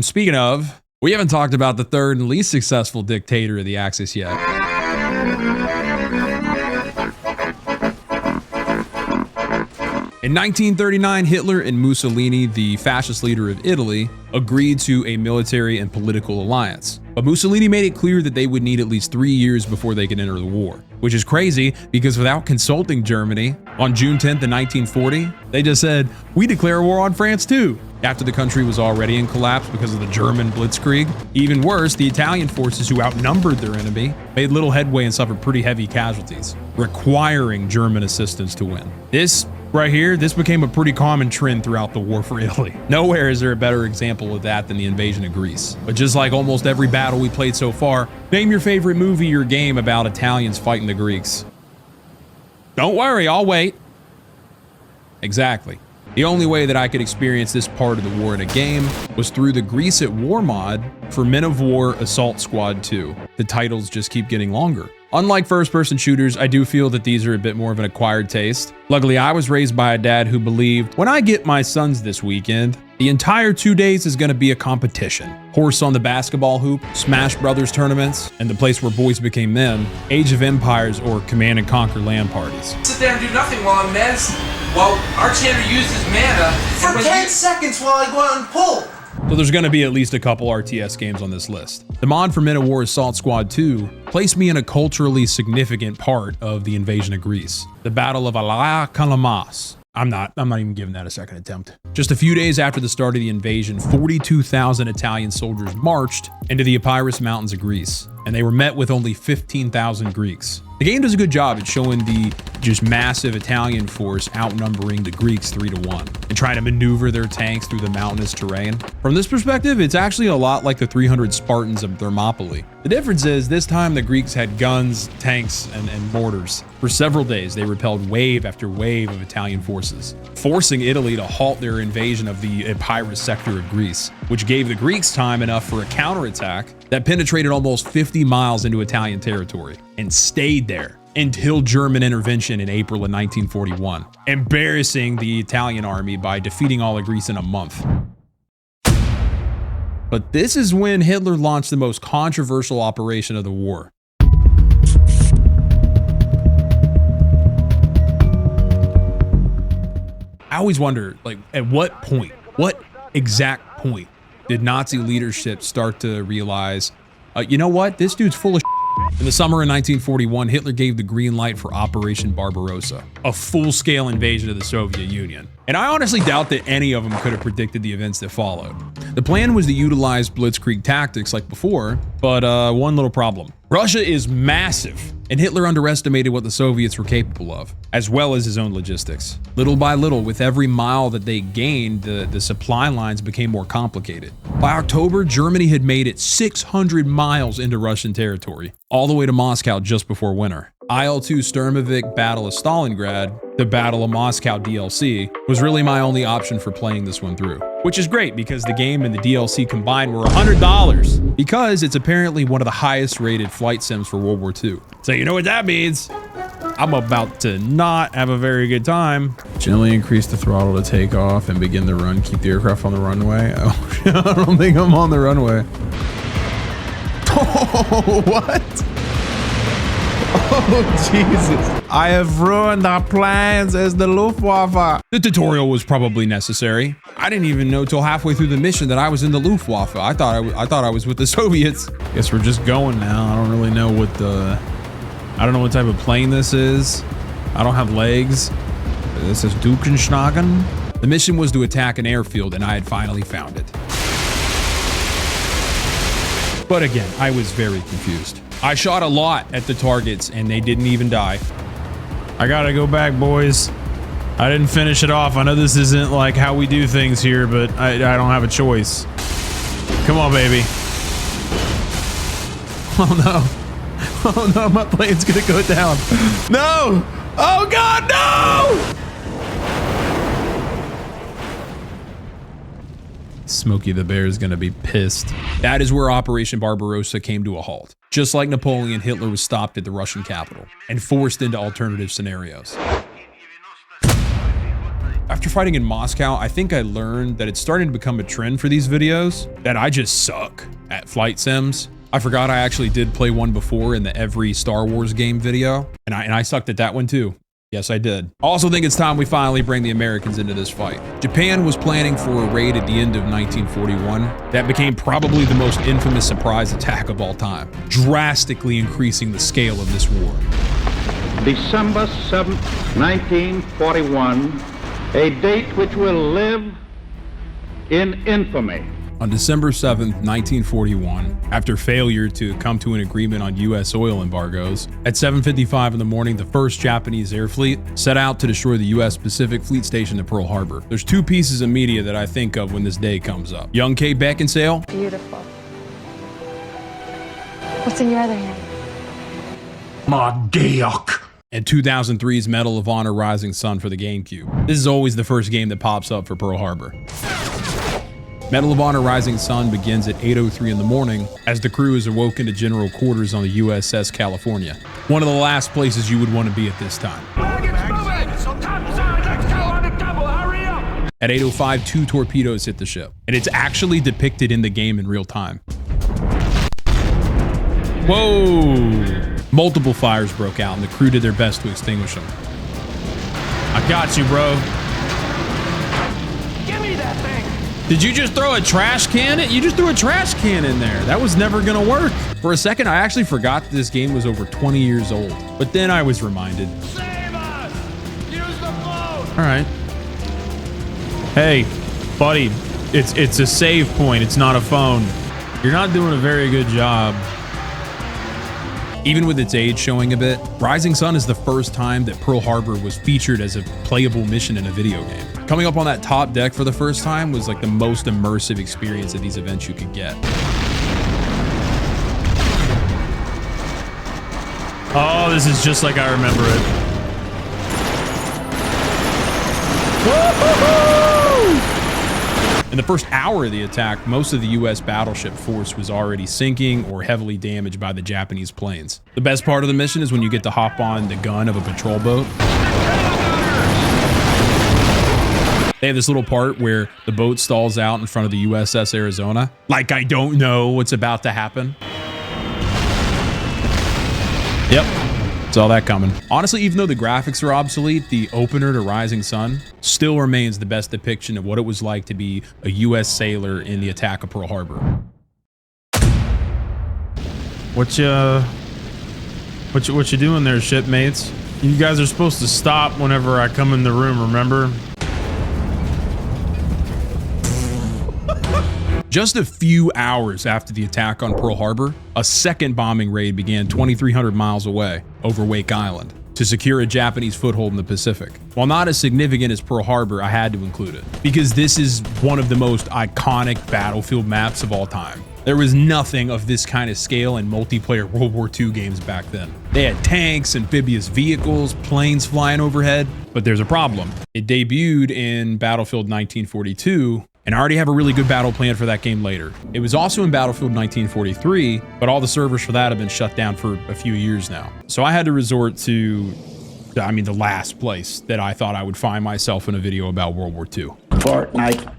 Speaking of, we haven't talked about the third and least successful dictator of the Axis yet. In 1939, Hitler and Mussolini, the fascist leader of Italy, agreed to a military and political alliance. But Mussolini made it clear that they would need at least 3 years before they could enter the war, which is crazy because without consulting Germany, on June 10th of 1940, they just said, we declare war on France too, after the country was already in collapse because of the German blitzkrieg. Even worse, the Italian forces, who outnumbered their enemy, made little headway and suffered pretty heavy casualties, requiring German assistance to win. This right here, this became a pretty common trend throughout the war for Italy. Nowhere is there a better example of that than the invasion of Greece. But just like almost every battle we played so far, name your favorite movie or game about Italians fighting the Greeks. Don't worry, I'll wait. Exactly. The only way that I could experience this part of the war in a game was through the Greece at War mod for Men of War Assault Squad 2. The titles just keep getting longer. Unlike first-person shooters, I do feel that these are a bit more of an acquired taste. Luckily, I was raised by a dad who believed, when I get my sons this weekend, the entire 2 days is gonna be a competition. Horse on the basketball hoop, Smash Brothers tournaments, and the place where boys became men, Age of Empires or Command and Conquer LAN parties. Sit there and do nothing while Mez, while Archhander uses mana for 10 seconds while I go out and pull. So there's gonna be at least a couple RTS games on this list. The mod for Men of War Assault Squad 2 placed me in a culturally significant part of the invasion of Greece, the Battle of El-Alamein. I'm not even giving that a second attempt. Just a few days after the start of the invasion, 42,000 Italian soldiers marched into the Epirus Mountains of Greece, and they were met with only 15,000 Greeks. The game does a good job at showing the just massive Italian force outnumbering the Greeks 3-1 and trying to maneuver their tanks through the mountainous terrain. From this perspective, it's actually a lot like the 300 Spartans of Thermopylae. The difference is this time the Greeks had guns, tanks, and mortars. For several days, they repelled wave after wave of Italian forces, forcing Italy to halt their invasion of the Epirus sector of Greece, which gave the Greeks time enough for a counterattack that penetrated almost 50 miles into Italian territory and stayed there until German intervention in April of 1941, embarrassing the Italian army by defeating all of Greece in a month. But this is when Hitler launched the most controversial operation of the war. I always wonder, like, at what exact point did Nazi leadership start to realize, you know what, this dude's full of shit. In the summer of 1941, Hitler gave the green light for Operation Barbarossa, a full-scale invasion of the Soviet Union. And I honestly doubt that any of them could have predicted the events that followed. The plan was to utilize blitzkrieg tactics like before, but one little problem. Russia is massive, and Hitler underestimated what the Soviets were capable of, as well as his own logistics. Little by little, with every mile that they gained, the supply lines became more complicated. By October, Germany had made it 600 miles into Russian territory, all the way to Moscow just before winter. IL-2 Sturmovik Battle of Stalingrad, the Battle of Moscow DLC, was really my only option for playing this one through. Which is great because the game and the DLC combined were $100 because it's apparently one of the highest rated flight sims for World War II. So you know what that means? I'm about to not have a very good time. Gently increase the throttle to take off and begin the run. Keep the aircraft on the runway. Oh, I don't think I'm on the runway. Oh, what? Oh, Jesus. I have ruined our plans as the Luftwaffe. The tutorial was probably necessary. I didn't even know till halfway through the mission that I was in the Luftwaffe. I thought I was with the Soviets. Guess we're just going now. I don't really know I don't know what type of plane this is. I don't have legs. This is Dukenschnagen. The mission was to attack an airfield, and I had finally found it. But again, I was very confused. I shot a lot at the targets and they didn't even die. I gotta go back, boys. I didn't finish it off. I know this isn't like how we do things here, but I don't have a choice. Come on, baby. Oh no. Oh no, my plane's gonna go down. No! Oh God, no! Smokey the Bear is gonna be pissed. That is where Operation Barbarossa came to a halt. Just like Napoleon, Hitler was stopped at the Russian capital and forced into alternative scenarios. After fighting in Moscow, I think I learned that it's starting to become a trend for these videos that I just suck at flight sims. I forgot I actually did play one before in the every Star Wars game video, and I sucked at that one too. Yes, I did. I also think it's time we finally bring the Americans into this fight. Japan was planning for a raid at the end of 1941 that became probably the most infamous surprise attack of all time, drastically increasing the scale of this war. December 7th, 1941, a date which will live in infamy. On December 7th, 1941, after failure to come to an agreement on US oil embargoes, at 7:55 in the morning, the first Japanese air fleet set out to destroy the US Pacific Fleet Station at Pearl Harbor. There's two pieces of media that I think of when this day comes up. Young Kate Beckinsale. Beautiful. What's in your other hand? My dick. And 2003's Medal of Honor Rising Sun for the GameCube. This is always the first game that pops up for Pearl Harbor. Medal of Honor Rising Sun begins at 8:03 in the morning as the crew is awoken to general quarters on the USS California. One of the last places you would want to be at this time. At 8:05, 2 torpedoes hit the ship, and it's actually depicted in the game in real time. Whoa! Multiple fires broke out, and the crew did their best to extinguish them. I got you, bro. Give me that thing! Did you just throw a trash can? You just threw a trash can in there. That was never gonna work. For a second, I actually forgot that this game was over 20 years old, but then I was reminded. Save us! Use the phone! All right. Hey, buddy, it's a save point. It's not a phone. You're not doing a very good job. Even with its age showing a bit, Rising Sun is the first time that Pearl Harbor was featured as a playable mission in a video game. Coming up on that top deck for the first time was like the most immersive experience of these events you could get. Oh, this is just like I remember it. In the first hour of the attack, most of the US battleship force was already sinking or heavily damaged by the Japanese planes. The best part of the mission is when you get to hop on the gun of a patrol boat. They have this little part where the boat stalls out in front of the USS Arizona. Like I don't know what's about to happen. Yep. Saw that coming. Honestly, even though the graphics are obsolete, the opener to Rising Sun still remains the best depiction of what it was like to be a US sailor in the attack of Pearl Harbor. What you doing there, shipmates? You guys are supposed to stop whenever I come in the room, remember? Just a few hours after the attack on Pearl Harbor, a second bombing raid began 2,300 miles away over Wake Island to secure a Japanese foothold in the Pacific. While not as significant as Pearl Harbor, I had to include it because this is one of the most iconic battlefield maps of all time. There was nothing of this kind of scale in multiplayer World War II games back then. They had tanks, amphibious vehicles, planes flying overhead, but there's a problem. It debuted in Battlefield 1942, and I already have a really good battle plan for that game later. It was also in Battlefield 1943, but all the servers for that have been shut down for a few years now. So I had to resort to, the last place that I thought I would find myself in a video about World War II. Fortnite.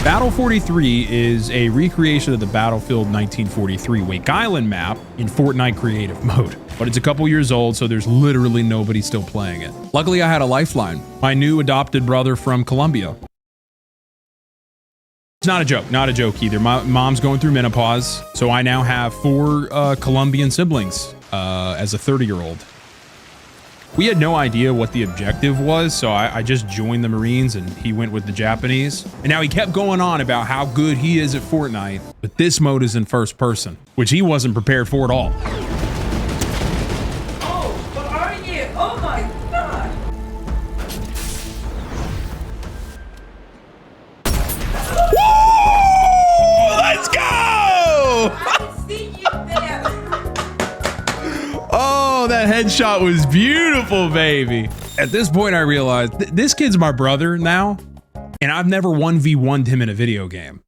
Battle 43 is a recreation of the Battlefield 1943 Wake Island map in Fortnite creative mode, but it's a couple years old, so there's literally nobody still playing it. Luckily, I had a lifeline, my new adopted brother from Colombia. It's not a joke either. My mom's going through menopause, so I now have 4 Colombian siblings as a 30-year-old. We had no idea what the objective was, so I just joined the Marines and he went with the Japanese. And now he kept going on about how good he is at Fortnite, but this mode is in first person, which he wasn't prepared for at all. Oh, what are you? Oh my God. Woo! Let's go! I can see you there. Oh, that headshot was beautiful, baby. At this point, I realized this kid's my brother now, and I've never 1v1'd him in a video game.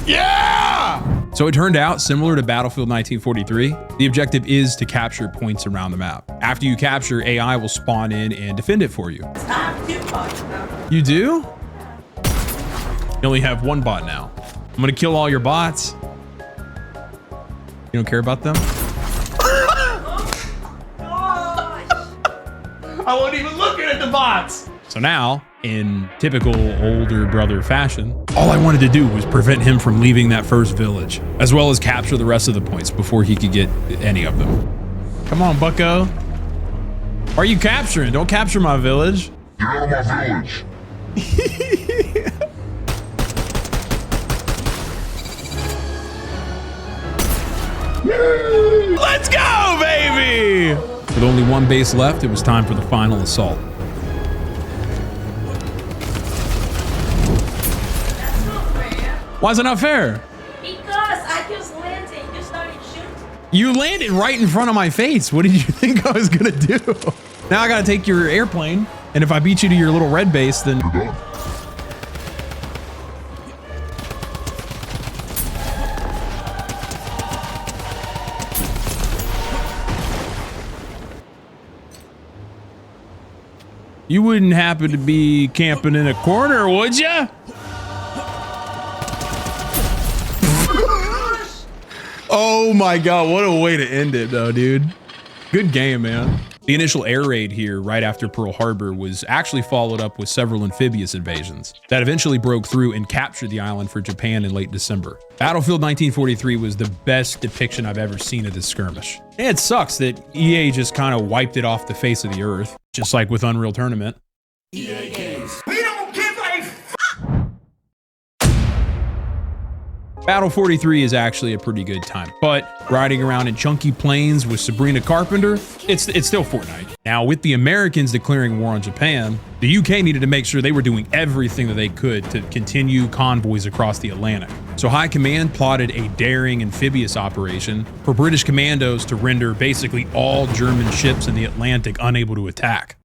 Yeah! So it turned out, similar to Battlefield 1943, the objective is to capture points around the map. After you capture, AI will spawn in and defend it for you. You do? You only have 1 bot now. I'm gonna kill all your bots. You don't care about them? I wasn't even looking at the bots. So now, in typical older brother fashion, all I wanted to do was prevent him from leaving that first village, as well as capture the rest of the points before he could get any of them. Come on, bucko. Why are you capturing? Don't capture my village. Get out of my village. Let's go, baby! With only 1 base left, it was time for the final assault. That's not fair. Why is it not fair? Because I just landed, you started shooting. You landed right in front of my face. What did you think I was gonna do? Now I gotta take your airplane, and if I beat you to your little red base, then... You wouldn't happen to be camping in a corner, would ya? Oh my god, what a way to end it though, dude. Good game, man. The initial air raid here right after Pearl Harbor was actually followed up with several amphibious invasions that eventually broke through and captured the island for Japan in late December. Battlefield 1943 was the best depiction I've ever seen of this skirmish. And it sucks that EA just kind of wiped it off the face of the earth, just like with Unreal Tournament. EA games. Battle 43 is actually a pretty good time, but riding around in chunky planes with Sabrina Carpenter, it's still Fortnite. Now, with the Americans declaring war on Japan, the UK needed to make sure they were doing everything that they could to continue convoys across the Atlantic. So High Command plotted a daring amphibious operation for British commandos to render basically all German ships in the Atlantic unable to attack.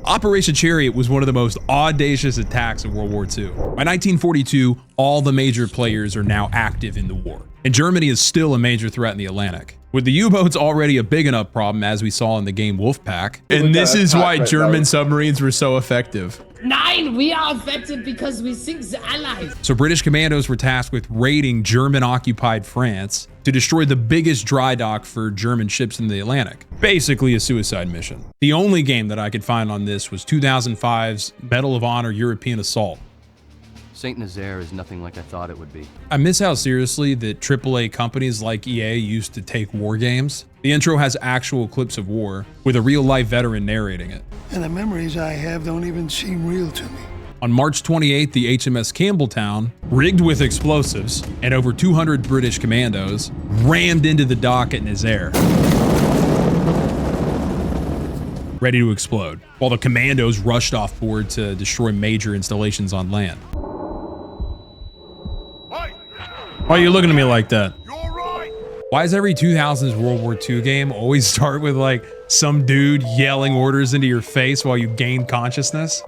Operation Chariot was one of the most audacious attacks of World War II. By 1942, all the major players are now active in the war, and Germany is still a major threat in the Atlantic. With the U-boats already a big enough problem, as we saw in the game Wolfpack, and this is why German submarines were so effective. Nine, we are affected because we sink the Allies. So British commandos were tasked with raiding German-occupied France to destroy the biggest dry dock for German ships in the Atlantic. Basically a suicide mission. The only game that I could find on this was 2005's Medal of Honor European Assault. St. Nazaire is nothing like I thought it would be. I miss how seriously that AAA companies like EA used to take war games. The intro has actual clips of war, with a real-life veteran narrating it. And the memories I have don't even seem real to me. On March 28th, the HMS Campbelltown, rigged with explosives, and over 200 British commandos, rammed into the dock at Nazaire, ready to explode, while the commandos rushed off board to destroy major installations on land. Why are you looking at me like that? Why does every 2000s World War II game always start with like some dude yelling orders into your face while you gain consciousness?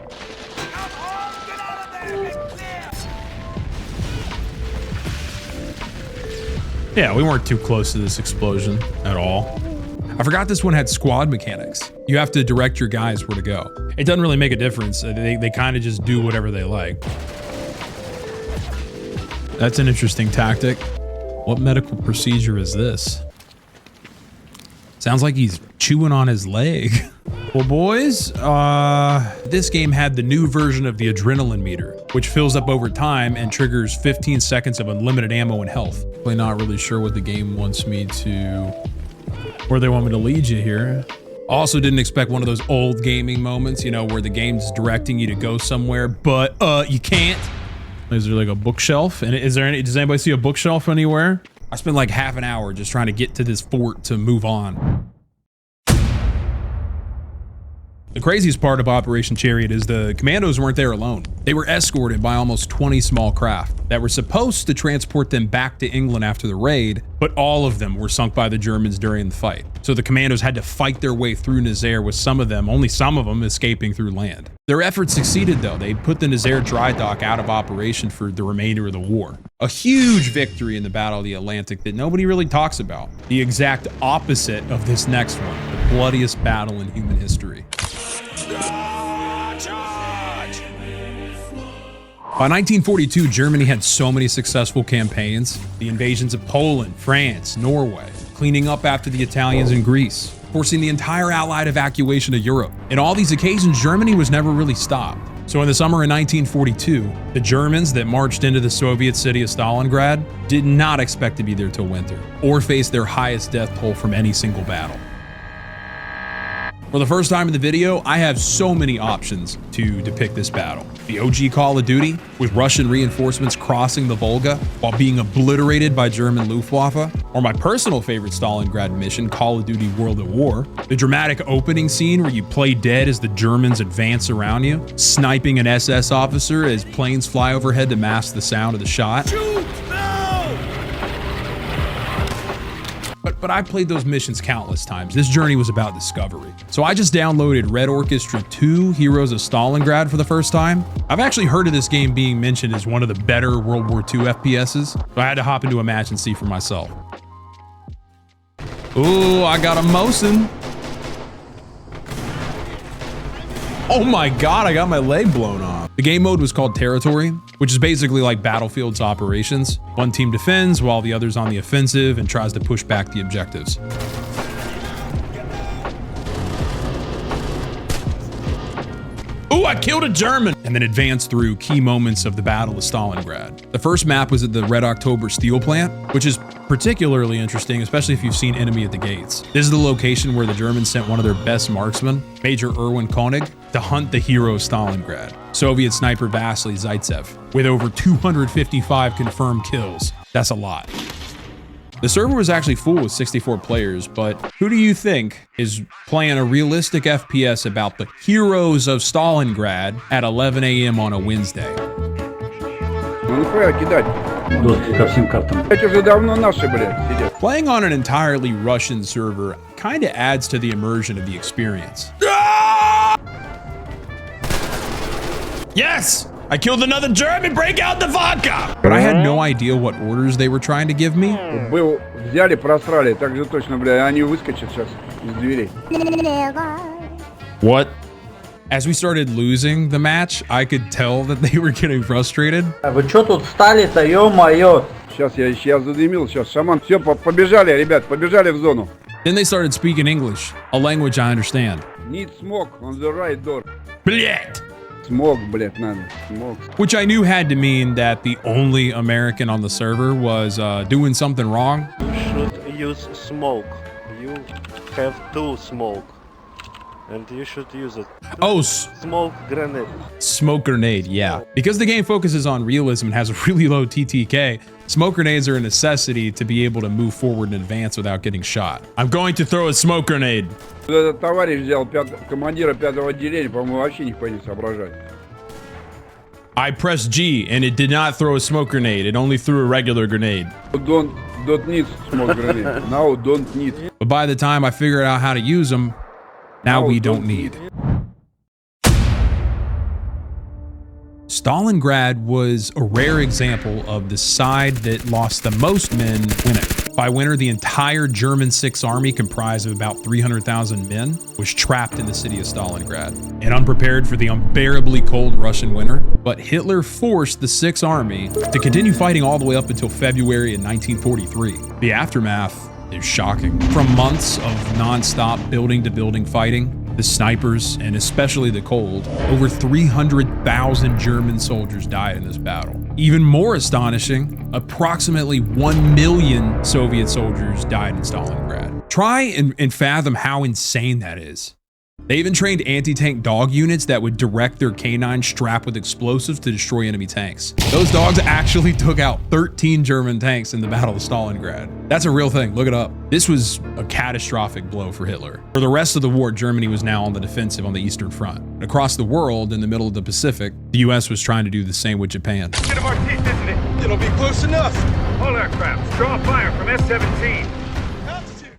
Yeah, we weren't too close to this explosion at all. I forgot this one had squad mechanics. You have to direct your guys where to go. It doesn't really make a difference. They kind of just do whatever they like. That's an interesting tactic. What medical procedure is this? Sounds like he's chewing on his leg. Well, boys, this game had the new version of the adrenaline meter, which fills up over time and triggers 15 seconds of unlimited ammo and health. Really not really sure what the game wants me to, where they want me to lead you here. Also didn't expect one of those old gaming moments, you know, where the game's directing you to go somewhere, but you can't. Is there like a bookshelf? And is there any, does anybody see a bookshelf anywhere? I spent like half an hour just trying to get to this fort to move on. The craziest part of Operation Chariot is the commandos weren't there alone. They were escorted by almost 20 small craft that were supposed to transport them back to England after the raid, but all of them were sunk by the Germans during the fight. So the commandos had to fight their way through Nazaire, with only some of them escaping through land. Their efforts succeeded though. They put the Nazaire dry dock out of operation for the remainder of the war. A huge victory in the Battle of the Atlantic that nobody really talks about. The exact opposite of this next one, the bloodiest battle in human history. By 1942, Germany had so many successful campaigns. The invasions of Poland, France, Norway, cleaning up after the Italians in Greece, forcing the entire Allied evacuation of Europe. In all these occasions, Germany was never really stopped. So in the summer of 1942, the Germans that marched into the Soviet city of Stalingrad did not expect to be there till winter, or face their highest death toll from any single battle. For the first time in the video, I have so many options to depict this battle. The OG Call of Duty, with Russian reinforcements crossing the Volga while being obliterated by German Luftwaffe, or my personal favorite Stalingrad mission, Call of Duty World at War, the dramatic opening scene where you play dead as the Germans advance around you, sniping an SS officer as planes fly overhead to mask the sound of the shot. But I played those missions countless times. This journey was about discovery. So I just downloaded Red Orchestra 2 Heroes of Stalingrad for the first time. I've actually heard of this game being mentioned as one of the better World War II FPSs, so I had to hop into a match and see for myself. Ooh, I got a Mosin. Oh my God, I got my leg blown off. The game mode was called Territory, which is basically like Battlefield's operations. One team defends while the other's on the offensive and tries to push back the objectives. Ooh, I killed a German! And then advanced through key moments of the Battle of Stalingrad. The first map was at the Red October steel plant, which is particularly interesting, especially if you've seen Enemy at the Gates. This is the location where the Germans sent one of their best marksmen, Major Erwin Koenig, to hunt the hero of Stalingrad, Soviet sniper Vasily Zaitsev, with over 255 confirmed kills. That's a lot. The server was actually full with 64 players, but who do you think is playing a realistic FPS about the heroes of Stalingrad at 11 a.m. on a Wednesday? Playing on an entirely Russian server kind of adds to the immersion of the experience. Yes! I killed another German, break out the vodka! But I had no idea what orders they were trying to give me. What? As we started losing the match, I could tell that they were getting frustrated. Вы чё тут встали-то, ё-моё? Сейчас я задымил, сейчас шаман. Все, побежали, ребят, побежали в зону. Then they started speaking English, a language I understand. Need smoke on the right door. Блять! Smoke, блядь, надо. Smoke. Which I knew had to mean that the only American on the server was doing something wrong. You should use smoke. You have to smoke. And you should use it. Oh, smoke grenade. Smoke grenade, yeah. Because the game focuses on realism and has a really low TTK, smoke grenades are a necessity to be able to move forward and advance without getting shot. I'm going to throw a smoke grenade. Этот товарищ взял командира 5-го отделения, по-моему, вообще никто не соображает. I pressed G and it did not throw a smoke grenade. It only threw a regular grenade. Don't need smoke grenade. Now don't need. But by the time I figured out how to use them, now we don't need. Stalingrad was a rare example of the side that lost the most men winning. By winter, the entire German Sixth Army, comprised of about 300,000 men, was trapped in the city of Stalingrad and unprepared for the unbearably cold Russian winter. But Hitler forced the Sixth Army to continue fighting all the way up until February in 1943. The aftermath is shocking. From months of non-stop building-to-building fighting, the snipers, and especially the cold, over 300,000 German soldiers died in this battle. Even more astonishing, approximately 1 million Soviet soldiers died in Stalingrad. Try and fathom how insane that is. They even trained anti-tank dog units that would direct their canines strapped with explosives to destroy enemy tanks. Those dogs actually took out 13 German tanks in the Battle of Stalingrad. That's a real thing, look it up. This was a catastrophic blow for Hitler. For the rest of the war, Germany was now on the defensive on the Eastern Front. Across the world, in the middle of the Pacific, the US was trying to do the same with Japan. Get of our teeth, isn't it? It'll be close enough. All aircraft, draw fire from S-17.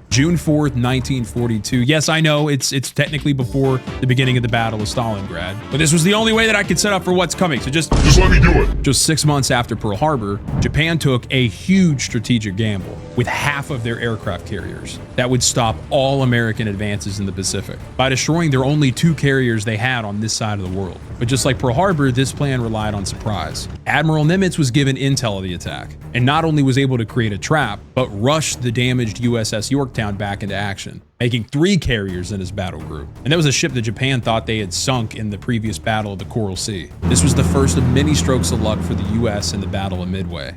June 4th, 1942. Yes, I know it's technically before the beginning of the Battle of Stalingrad, but this was the only way that I could set up for what's coming. So just let me do it. Just 6 months after Pearl Harbor, Japan took a huge strategic gamble with half of their aircraft carriers that would stop all American advances in the Pacific by destroying their only 2 carriers they had on this side of the world. But just like Pearl Harbor, this plan relied on surprise. Admiral Nimitz was given intel of the attack and not only was able to create a trap, but rushed the damaged USS Yorktown back into action, making 3 carriers in his battle group. And that was a ship that Japan thought they had sunk in the previous Battle of the Coral Sea. This was the first of many strokes of luck for the US in the Battle of Midway.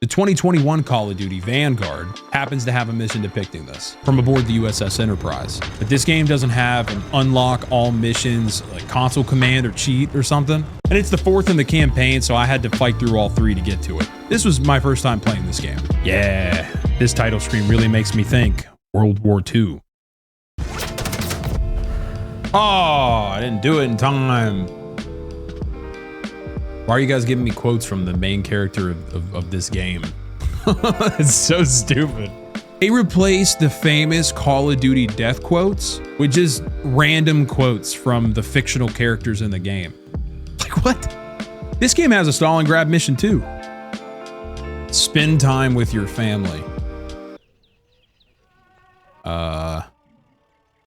The 2021 Call of Duty Vanguard happens to have a mission depicting this from aboard the USS Enterprise. But this game doesn't have an unlock all missions like console command or cheat or something. And it's the 4th in the campaign, so I had to fight through all 3 to get to it. This was my first time playing this game. Yeah, this title screen really makes me think World War II. Oh, I didn't do it in time. Why are you guys giving me quotes from the main character of this game? It's so stupid. They replaced the famous Call of Duty death quotes with just random quotes from the fictional characters in the game. Like, what? This game has a Stalingrad mission too. Spend time with your family.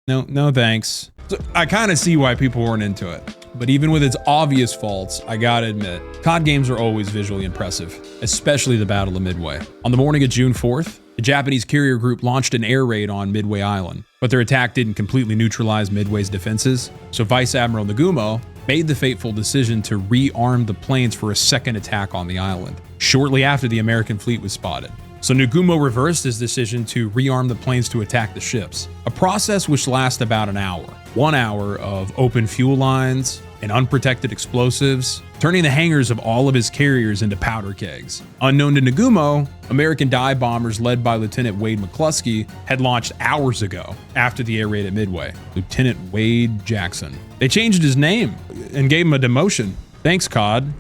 No thanks. So I kind of see why people weren't into it. But even with its obvious faults, I gotta admit, COD games are always visually impressive, especially the Battle of Midway. On the morning of June 4th, the Japanese carrier group launched an air raid on Midway Island, but their attack didn't completely neutralize Midway's defenses, so Vice Admiral Nagumo made the fateful decision to rearm the planes for a second attack on the island, shortly after the American fleet was spotted. So Nagumo reversed his decision to rearm the planes to attack the ships, a process which lasted about an hour. 1 hour of open fuel lines and unprotected explosives, turning the hangars of all of his carriers into powder kegs. Unknown to Nagumo, American dive bombers led by Lieutenant Wade McCluskey had launched hours ago after the air raid at Midway. Lieutenant Wade Jackson. They changed his name and gave him a demotion. Thanks, COD.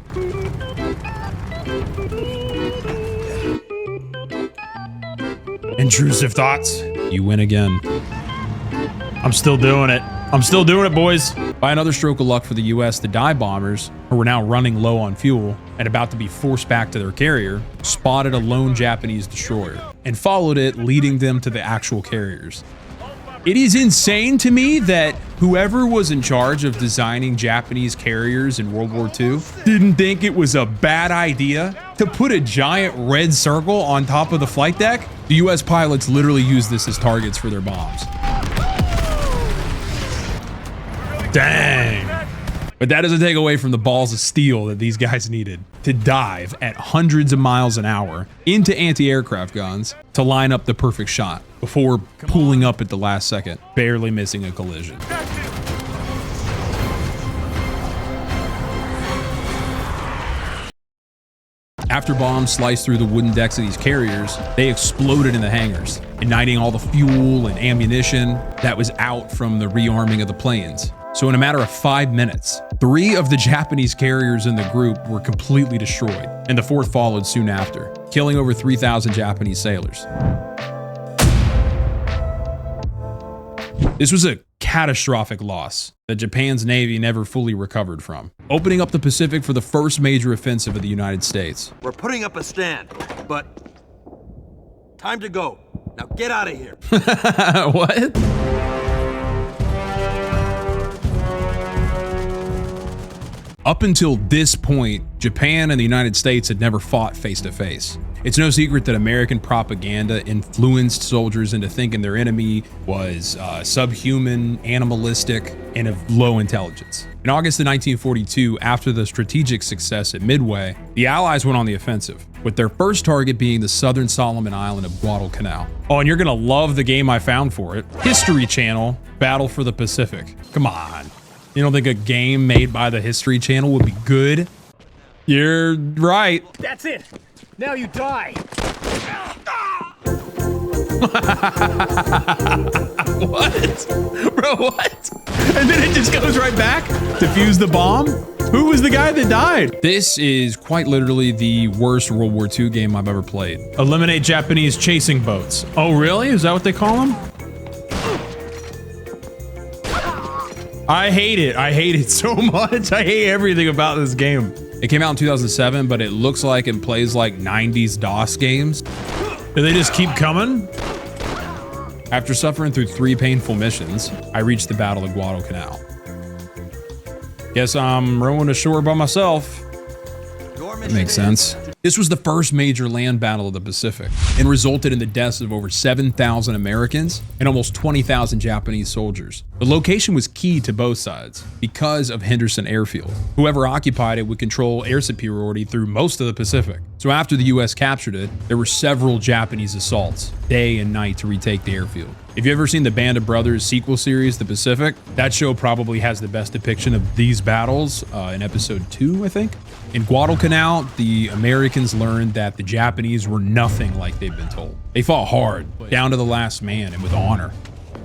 Intrusive thoughts. You win again. I'm still doing it. I'm still doing it, boys. By another stroke of luck for the US, the dive bombers, who were now running low on fuel and about to be forced back to their carrier, spotted a lone Japanese destroyer and followed it, leading them to the actual carriers. It is insane to me that whoever was in charge of designing Japanese carriers in World War II didn't think it was a bad idea to put a giant red circle on top of the flight deck. The US pilots literally used this as targets for their bombs. Dang. But that doesn't take away from the balls of steel that these guys needed to dive at hundreds of miles an hour into anti-aircraft guns to line up the perfect shot before pulling up at the last second, barely missing a collision. After bombs sliced through the wooden decks of these carriers, they exploded in the hangars, igniting all the fuel and ammunition that was out from the rearming of the planes. So in a matter of 5 minutes, 3 of the Japanese carriers in the group were completely destroyed, and the 4th followed soon after, killing over 3,000 Japanese sailors. This was a catastrophic loss that Japan's Navy never fully recovered from, opening up the Pacific for the first major offensive of the United States. We're putting up a stand, but time to go. Now get out of here. What? Up until this point, Japan and the United States had never fought face to face. It's no secret that American propaganda influenced soldiers into thinking their enemy was subhuman, animalistic, and of low intelligence. In August of 1942, after the strategic success at Midway, the Allies went on the offensive, with their first target being the southern Solomon island of Guadalcanal. Oh, and you're gonna love the game I found for it. History Channel, Battle for the Pacific. Come on. You don't think a game made by the History Channel would be good? You're right. That's it. Now you die. What? Bro, what? And then it just goes right back to fuse the bomb? Who was the guy that died? This is quite literally the worst World War II game I've ever played. Eliminate Japanese chasing boats. Oh, really? Is that what they call them? I hate it. I hate it so much. I hate everything about this game. It came out in 2007, but it looks like and plays like 90s DOS games. Do they just keep coming? After suffering through 3 painful missions, I reached the Battle of Guadalcanal. Guess I'm rowing ashore by myself. That makes sense. This was the first major land battle of the Pacific. and resulted in the deaths of over 7,000 Americans and almost 20,000 Japanese soldiers. The location was key to both sides because of Henderson Airfield. Whoever occupied it would control air superiority through most of the Pacific. So after the US captured it, there were several Japanese assaults, day and night, to retake the airfield. If you've ever seen the Band of Brothers sequel series, The Pacific, that show probably has the best depiction of these battles in episode 2, I think. In Guadalcanal, the Americans learned that the Japanese were nothing like they'd been told. They fought hard, down to the last man, and with honor.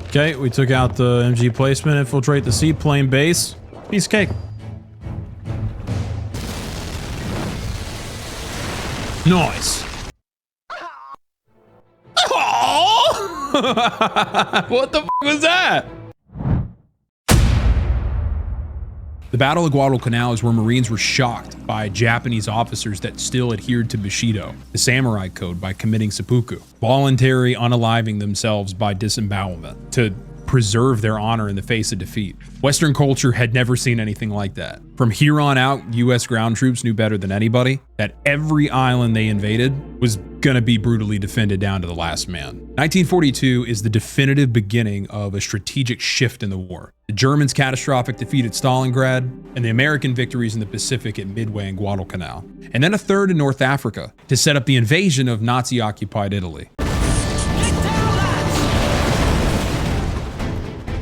Okay, we took out the MG placement, infiltrate the seaplane base. Piece of cake. Nice. What the f was that? The Battle of Guadalcanal is where Marines were shocked by Japanese officers that still adhered to Bushido, the samurai code, by committing seppuku, voluntary unaliving themselves by disembowelment to preserve their honor in the face of defeat. Western culture had never seen anything like that. From here on out, US ground troops knew better than anybody that every island they invaded was gonna be brutally defended down to the last man. 1942 is the definitive beginning of a strategic shift in the war. The Germans' catastrophic defeat at Stalingrad, and the American victories in the Pacific at Midway and Guadalcanal, and then a third in North Africa to set up the invasion of Nazi-occupied Italy.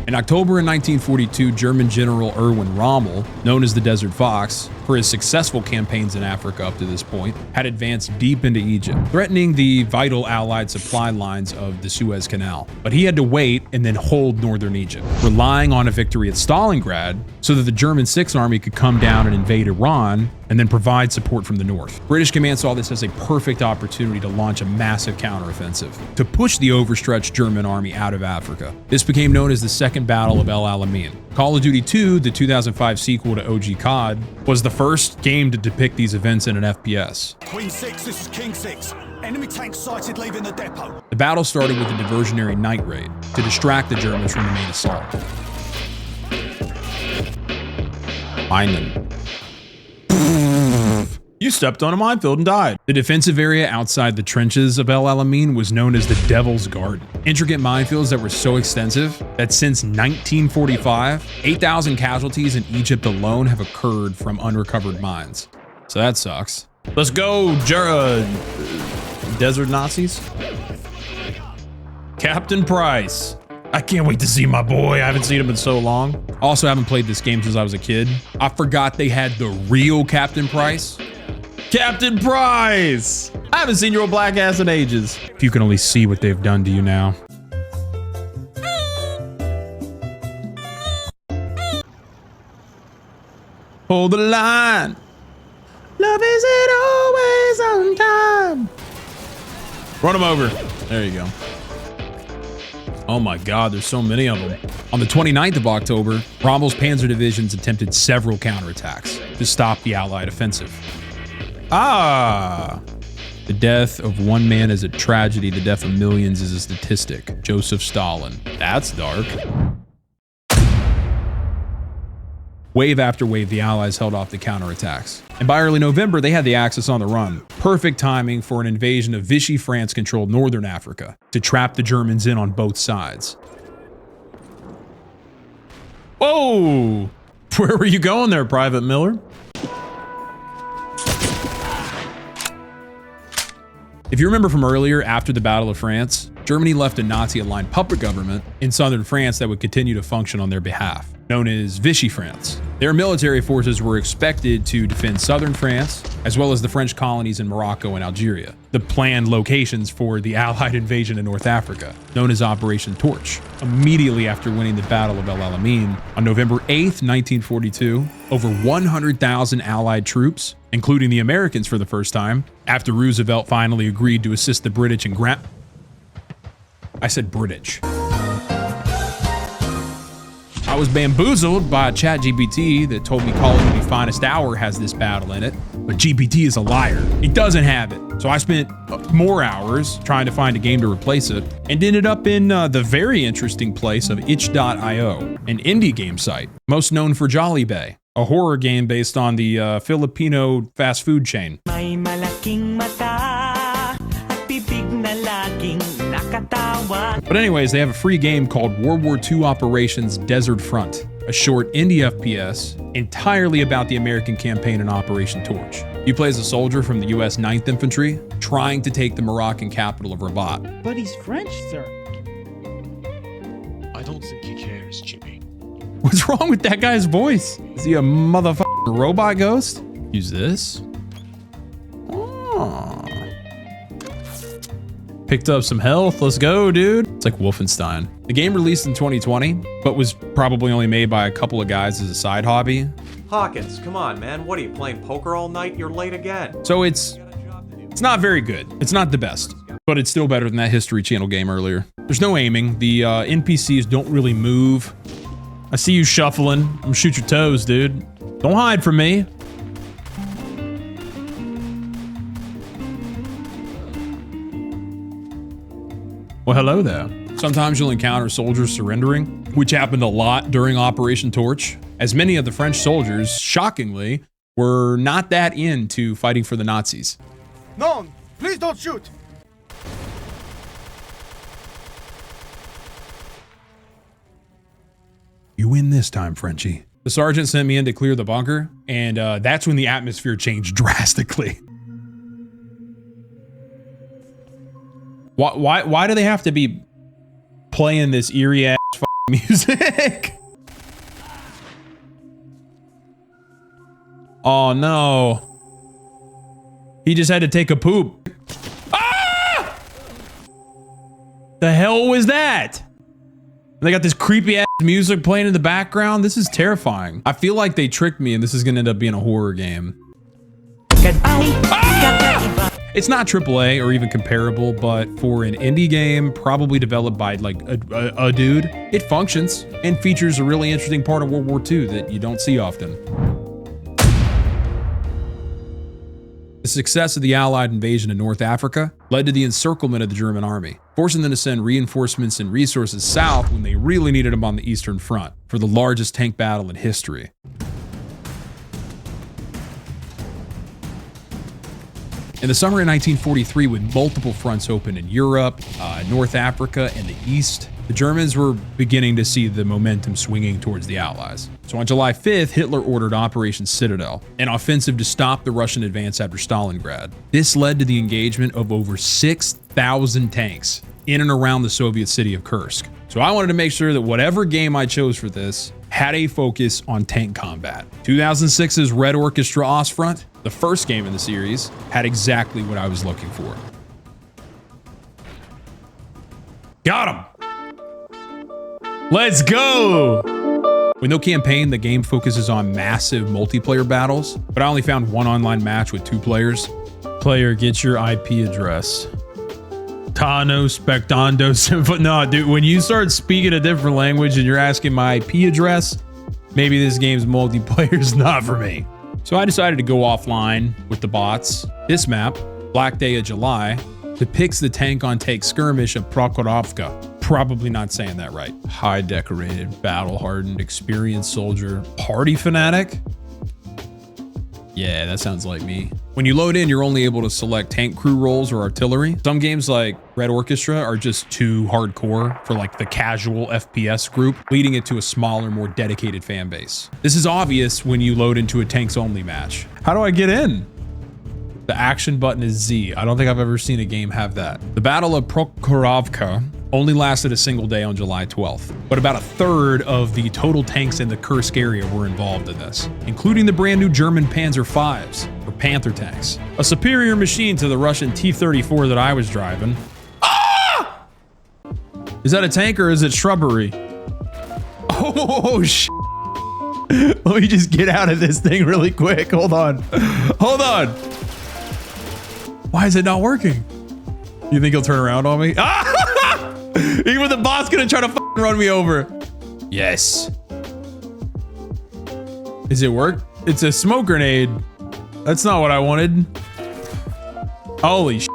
In October of 1942, German General Erwin Rommel, known as the Desert Fox, for his successful campaigns in Africa up to this point, had advanced deep into Egypt, threatening the vital Allied supply lines of the Suez Canal. But he had to wait and then hold northern Egypt, relying on a victory at Stalingrad so that the German Sixth Army could come down and invade Iran and then provide support from the north. British command saw this as a perfect opportunity to launch a massive counteroffensive to push the overstretched German army out of Africa. This became known as the Second Battle of El-Alamein. Call of Duty 2, the 2005 sequel to OG COD, was the first game to depict these events in an FPS. Queen 6, this is King 6. Enemy tanks sighted leaving the depot. The battle started with a diversionary night raid to distract the Germans from the main assault. Einen. You stepped on a minefield and died. The defensive area outside the trenches of El-Alamein was known as the Devil's Garden. Intricate minefields that were so extensive that since 1945, 8,000 casualties in Egypt alone have occurred from unrecovered mines. So that sucks. Let's go, Desert Nazis. Captain Price. I can't wait to see my boy. I haven't seen him in so long. Also haven't played this game since I was a kid. I forgot they had the real Captain Price. Captain Price! I haven't seen your black ass in ages. If you can only see what they've done to you now. Hold the line. Love isn't always on time. Run him over. There you go. Oh my God, there's so many of them. On the 29th of October, Rommel's panzer divisions attempted several counterattacks to stop the Allied offensive. Ah! The death of one man is a tragedy. The death of millions is a statistic. Joseph Stalin. That's dark. Wave after wave, the Allies held off the counterattacks. And by early November, they had the Axis on the run. Perfect timing for an invasion of Vichy France-controlled northern Africa to trap the Germans in on both sides. Whoa! Where were you going there, Private Miller? If you remember from earlier, after the Battle of France, Germany left a Nazi-aligned puppet government in southern France that would continue to function on their behalf, known as Vichy France. Their military forces were expected to defend southern France, as well as the French colonies in Morocco and Algeria, the planned locations for the Allied invasion in North Africa, known as Operation Torch. Immediately after winning the Battle of El-Alamein, on November 8th, 1942, over 100,000 Allied troops, including the Americans for the first time, after Roosevelt finally agreed to assist the British in I said British. I was bamboozled by ChatGPT that told me Call of Duty Finest Hour has this battle in it, but GPT is a liar. It doesn't have it. So I spent more hours trying to find a game to replace it and ended up in the very interesting place of itch.io, an indie game site, most known for Jollibee, a horror game based on the Filipino fast food chain. May malaking mata at bibig na But anyways, they have a free game called World War II Operations Desert Front, a short indie FPS entirely about the American campaign in Operation Torch. You play as a soldier from the US 9th Infantry trying to take the Moroccan capital of Rabat. But he's French, sir. I don't think he cares, Chippy. What's wrong with that guy's voice? Is he a motherfucking robot ghost? Use this. Oh. Picked up some health. Let's go, dude. It's like Wolfenstein. The game released in 2020, but was probably only made by a couple of guys as a side hobby. Hawkins, come on, man. What are you, playing poker all night? You're late again. So it's not very good. It's not the best, but it's still better than that History Channel game earlier. There's no aiming. The NPCs don't really move. I see you shuffling. I'm gonna shoot your toes, dude. Don't hide from me. Well, hello there. Sometimes you'll encounter soldiers surrendering, which happened a lot during Operation Torch, as many of the French soldiers, shockingly, were not that into fighting for the Nazis. No, please don't shoot. You win this time, Frenchie. The sergeant sent me in to clear the bunker, and that's when the atmosphere changed drastically. Why do they have to be playing this eerie ass music? Oh no. He just had to take a poop. Ah! The hell was that? They got this creepy ass music playing in the background. This is terrifying. I feel like they tricked me and this is gonna end up being a horror game. Ah! It's not AAA or even comparable, but for an indie game, probably developed by like a dude, it functions and features a really interesting part of World War II that you don't see often. The success of the Allied invasion of North Africa led to the encirclement of the German army, forcing them to send reinforcements and resources south when they really needed them on the Eastern Front for the largest tank battle in history. In the summer of 1943, with multiple fronts open in Europe, North Africa, and the East, the Germans were beginning to see the momentum swinging towards the Allies. So on July 5th, Hitler ordered Operation Citadel, an offensive to stop the Russian advance after Stalingrad. This led to the engagement of over 6,000 tanks in and around the Soviet city of Kursk. So I wanted to make sure that whatever game I chose for this had a focus on tank combat. 2006's Red Orchestra Ostfront, the first game in the series, had exactly what I was looking for. Got him! Let's go! With no campaign, the game focuses on massive multiplayer battles, but I only found one online match with 2 players. Player, get your IP address. Tano Spectando Symphony. No, dude, when you start speaking a different language and you're asking my IP address, maybe this game's multiplayer is not for me. So I decided to go offline with the bots. This map, Black Day of July, depicts the tank-on-tank skirmish of Prokhorovka. Probably not saying that right. High decorated, battle-hardened, experienced soldier, party fanatic? Yeah, that sounds like me. When you load in, you're only able to select tank crew roles or artillery. Some games like Red Orchestra are just too hardcore for like the casual FPS group, leading it to a smaller, more dedicated fan base. This is obvious when you load into a tanks only match. How do I get in? The action button is Z. I don't think I've ever seen a game have that. The Battle of Prokhorovka only lasted a single day on July 12th, but about a third of the total tanks in the Kursk area were involved in this, including the brand new German Panzer Vs, or Panther tanks, a superior machine to the Russian T-34 that I was driving. Ah! Is that a tank or is it shrubbery? Oh, shit. Let me just get out of this thing really quick. Hold on. Hold on. Why is it not working? You think he'll turn around on me? Ah! Even the bot's gonna try to run me over. Yes. Is it work? It's a smoke grenade. That's not what I wanted. Holy shit.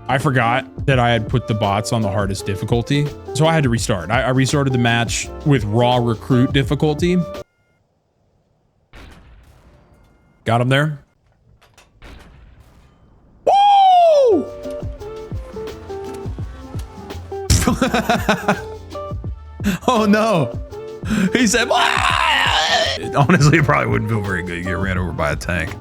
I forgot that I had put the bots on the hardest difficulty. So I had to restart. I restarted the match with raw recruit difficulty. Got him there. Oh no. He said, honestly, it probably wouldn't feel very good to get ran over by a tank.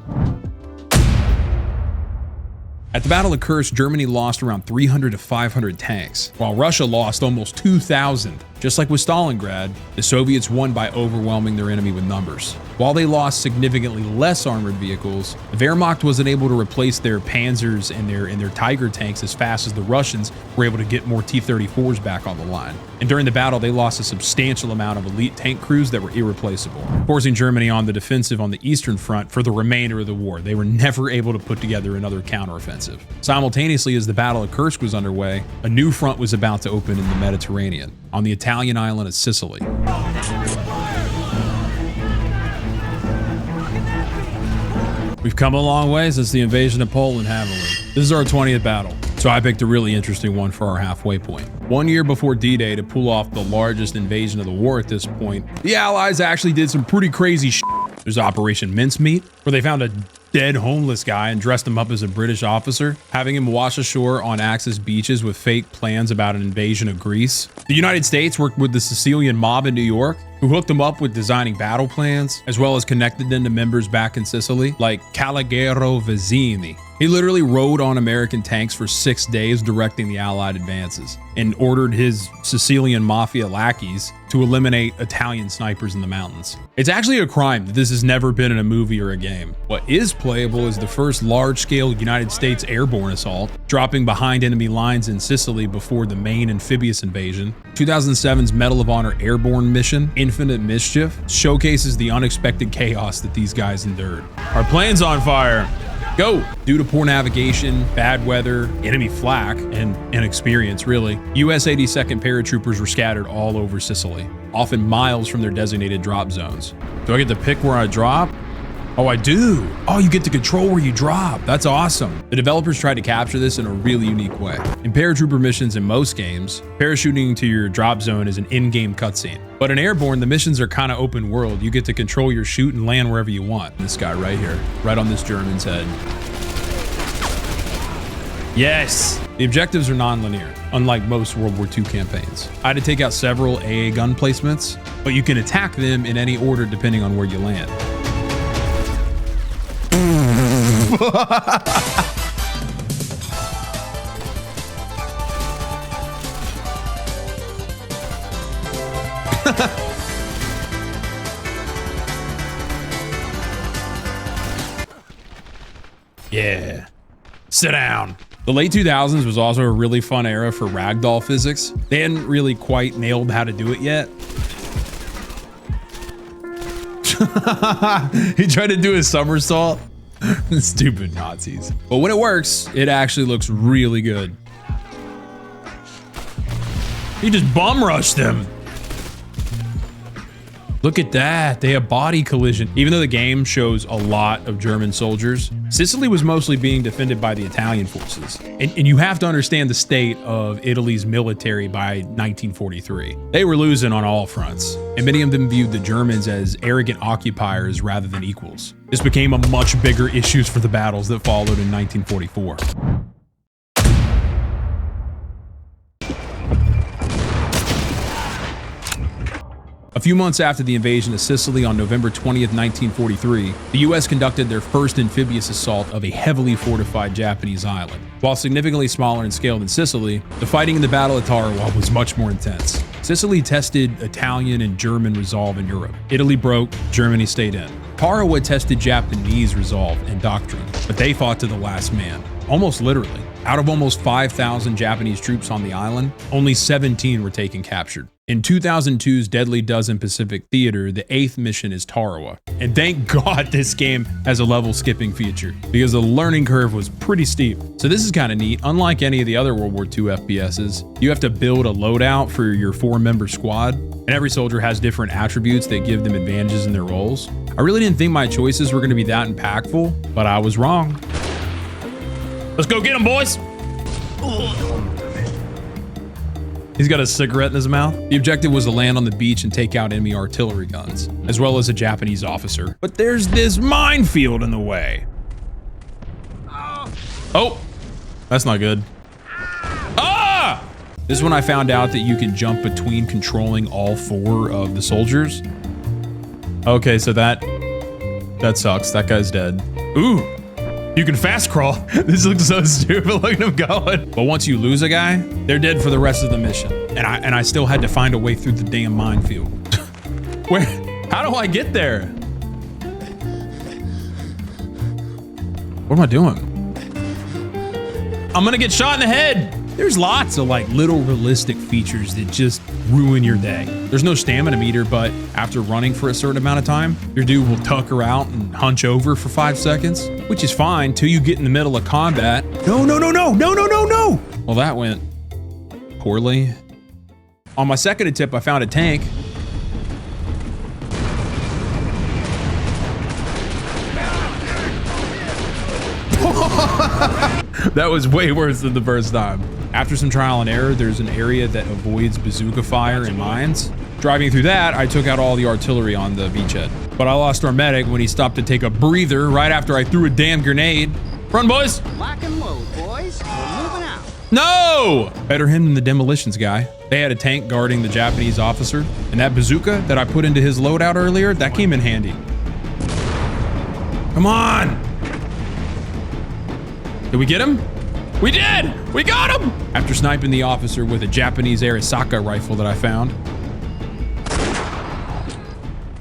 At the Battle of Kursk, Germany lost around 300 to 500 tanks, while Russia lost almost 2,000. Just like with Stalingrad, the Soviets won by overwhelming their enemy with numbers. While they lost significantly less armored vehicles, the Wehrmacht wasn't able to replace their Panzers and their Tiger tanks as fast as the Russians were able to get more T-34s back on the line. And during the battle, they lost a substantial amount of elite tank crews that were irreplaceable, forcing Germany on the defensive on the Eastern Front for the remainder of the war. They were never able to put together another counteroffensive. Simultaneously, as the Battle of Kursk was underway, a new front was about to open in the Mediterranean, on the Italian island of Sicily. We've come a long way since the invasion of Poland, haven't we? This is our 20th battle, so I picked a really interesting one for our halfway point. 1 year before D-Day, to pull off the largest invasion of the war at this point, the Allies actually did some pretty crazy shit. There's Operation Mincemeat, where they found a dead homeless guy and dressed him up as a British officer, having him wash ashore on Axis beaches with fake plans about an invasion of Greece. The United States worked with the Sicilian mob in New York, who hooked them up with designing battle plans, as well as connected them to members back in Sicily, like Calogero Vizzini. He literally rode on American tanks for 6 days directing the Allied advances, and ordered his Sicilian mafia lackeys to eliminate Italian snipers in the mountains. It's actually a crime that this has never been in a movie or a game. What is playable is the first large-scale United States airborne assault, dropping behind enemy lines in Sicily before the main amphibious invasion. 2007's Medal of Honor airborne mission, Infinite Mischief, showcases the unexpected chaos that these guys endured. Our plane's on fire. Go! Due to poor navigation, bad weather, enemy flak, and inexperience really, US 82nd paratroopers were scattered all over Sicily, often miles from their designated drop zones. Do I get to pick where I drop? Oh, I do. Oh, you get to control where you drop. That's awesome. The developers tried to capture this in a really unique way. In paratrooper missions in most games, parachuting to your drop zone is an in-game cutscene. But in airborne, the missions are kind of open world. You get to control your shoot and land wherever you want. This guy right here, right on this German's head. Yes! The objectives are non-linear, unlike most World War II campaigns. I had to take out several AA gun placements, but you can attack them in any order depending on where you land. Yeah. Sit down. The late 2000s was also a really fun era for ragdoll physics. They hadn't really quite nailed how to do it yet. He tried to do a somersault. Stupid Nazis. But when it works, it actually looks really good. He just bum rushed them. Look at that. They have body collision. Even though the game shows a lot of German soldiers, Sicily was mostly being defended by the Italian forces. And you have to understand the state of Italy's military by 1943. They were losing on all fronts, and many of them viewed the Germans as arrogant occupiers rather than equals. This became a much bigger issue for the battles that followed in 1944. A few months after the invasion of Sicily on November 20th, 1943, the US conducted their first amphibious assault of a heavily fortified Japanese island. While significantly smaller in scale than Sicily, the fighting in the Battle of Tarawa was much more intense. Sicily tested Italian and German resolve in Europe. Italy broke, Germany stayed in. Tarawa tested Japanese resolve and doctrine, but they fought to the last man, almost literally. Out of almost 5,000 Japanese troops on the island, only 17 were taken captured. In 2002's Deadly Dozen Pacific Theater, the 8th mission is Tarawa. And thank God this game has a level skipping feature, because the learning curve was pretty steep. So this is kind of neat. Unlike any of the other World War II FPSs, you have to build a loadout for your 4-member squad, and every soldier has different attributes that give them advantages in their roles. I really didn't think my choices were going to be that impactful, but I was wrong. Let's go get him, boys! He's got a cigarette in his mouth. The objective was to land on the beach and take out enemy artillery guns, as well as a Japanese officer. But there's this minefield in the way. Oh, that's not good. Ah! This is when I found out that you can jump between controlling all 4 of the soldiers. Okay, so that sucks. That guy's dead. Ooh, you can fast crawl. This looks so stupid. Look at him going. But once you lose a guy, they're dead for the rest of the mission. And I still had to find a way through the damn minefield. Where? How do I get there? What am I doing? I'm gonna get shot in the head. There's lots of like little realistic features that just ruin your day. There's no stamina meter, but after running for a certain amount of time, your dude will tucker out and hunch over for 5 seconds, which is fine till you get in the middle of combat. No. Well, that went poorly. On my second attempt, I found a tank. That was way worse than the first time. After some trial and error, there's an area that avoids bazooka fire and mines. Driving through that, I took out all the artillery on the beachhead. But I lost our medic when he stopped to take a breather right after I threw a damn grenade. Run, boys! Lock and load, boys. We're moving out. No! Better him than the demolitions guy. They had a tank guarding the Japanese officer, and that bazooka that I put into his loadout earlier, that came in handy. Come on! Did we get him? We did! We got him! After sniping the officer with a Japanese Arisaka rifle that I found.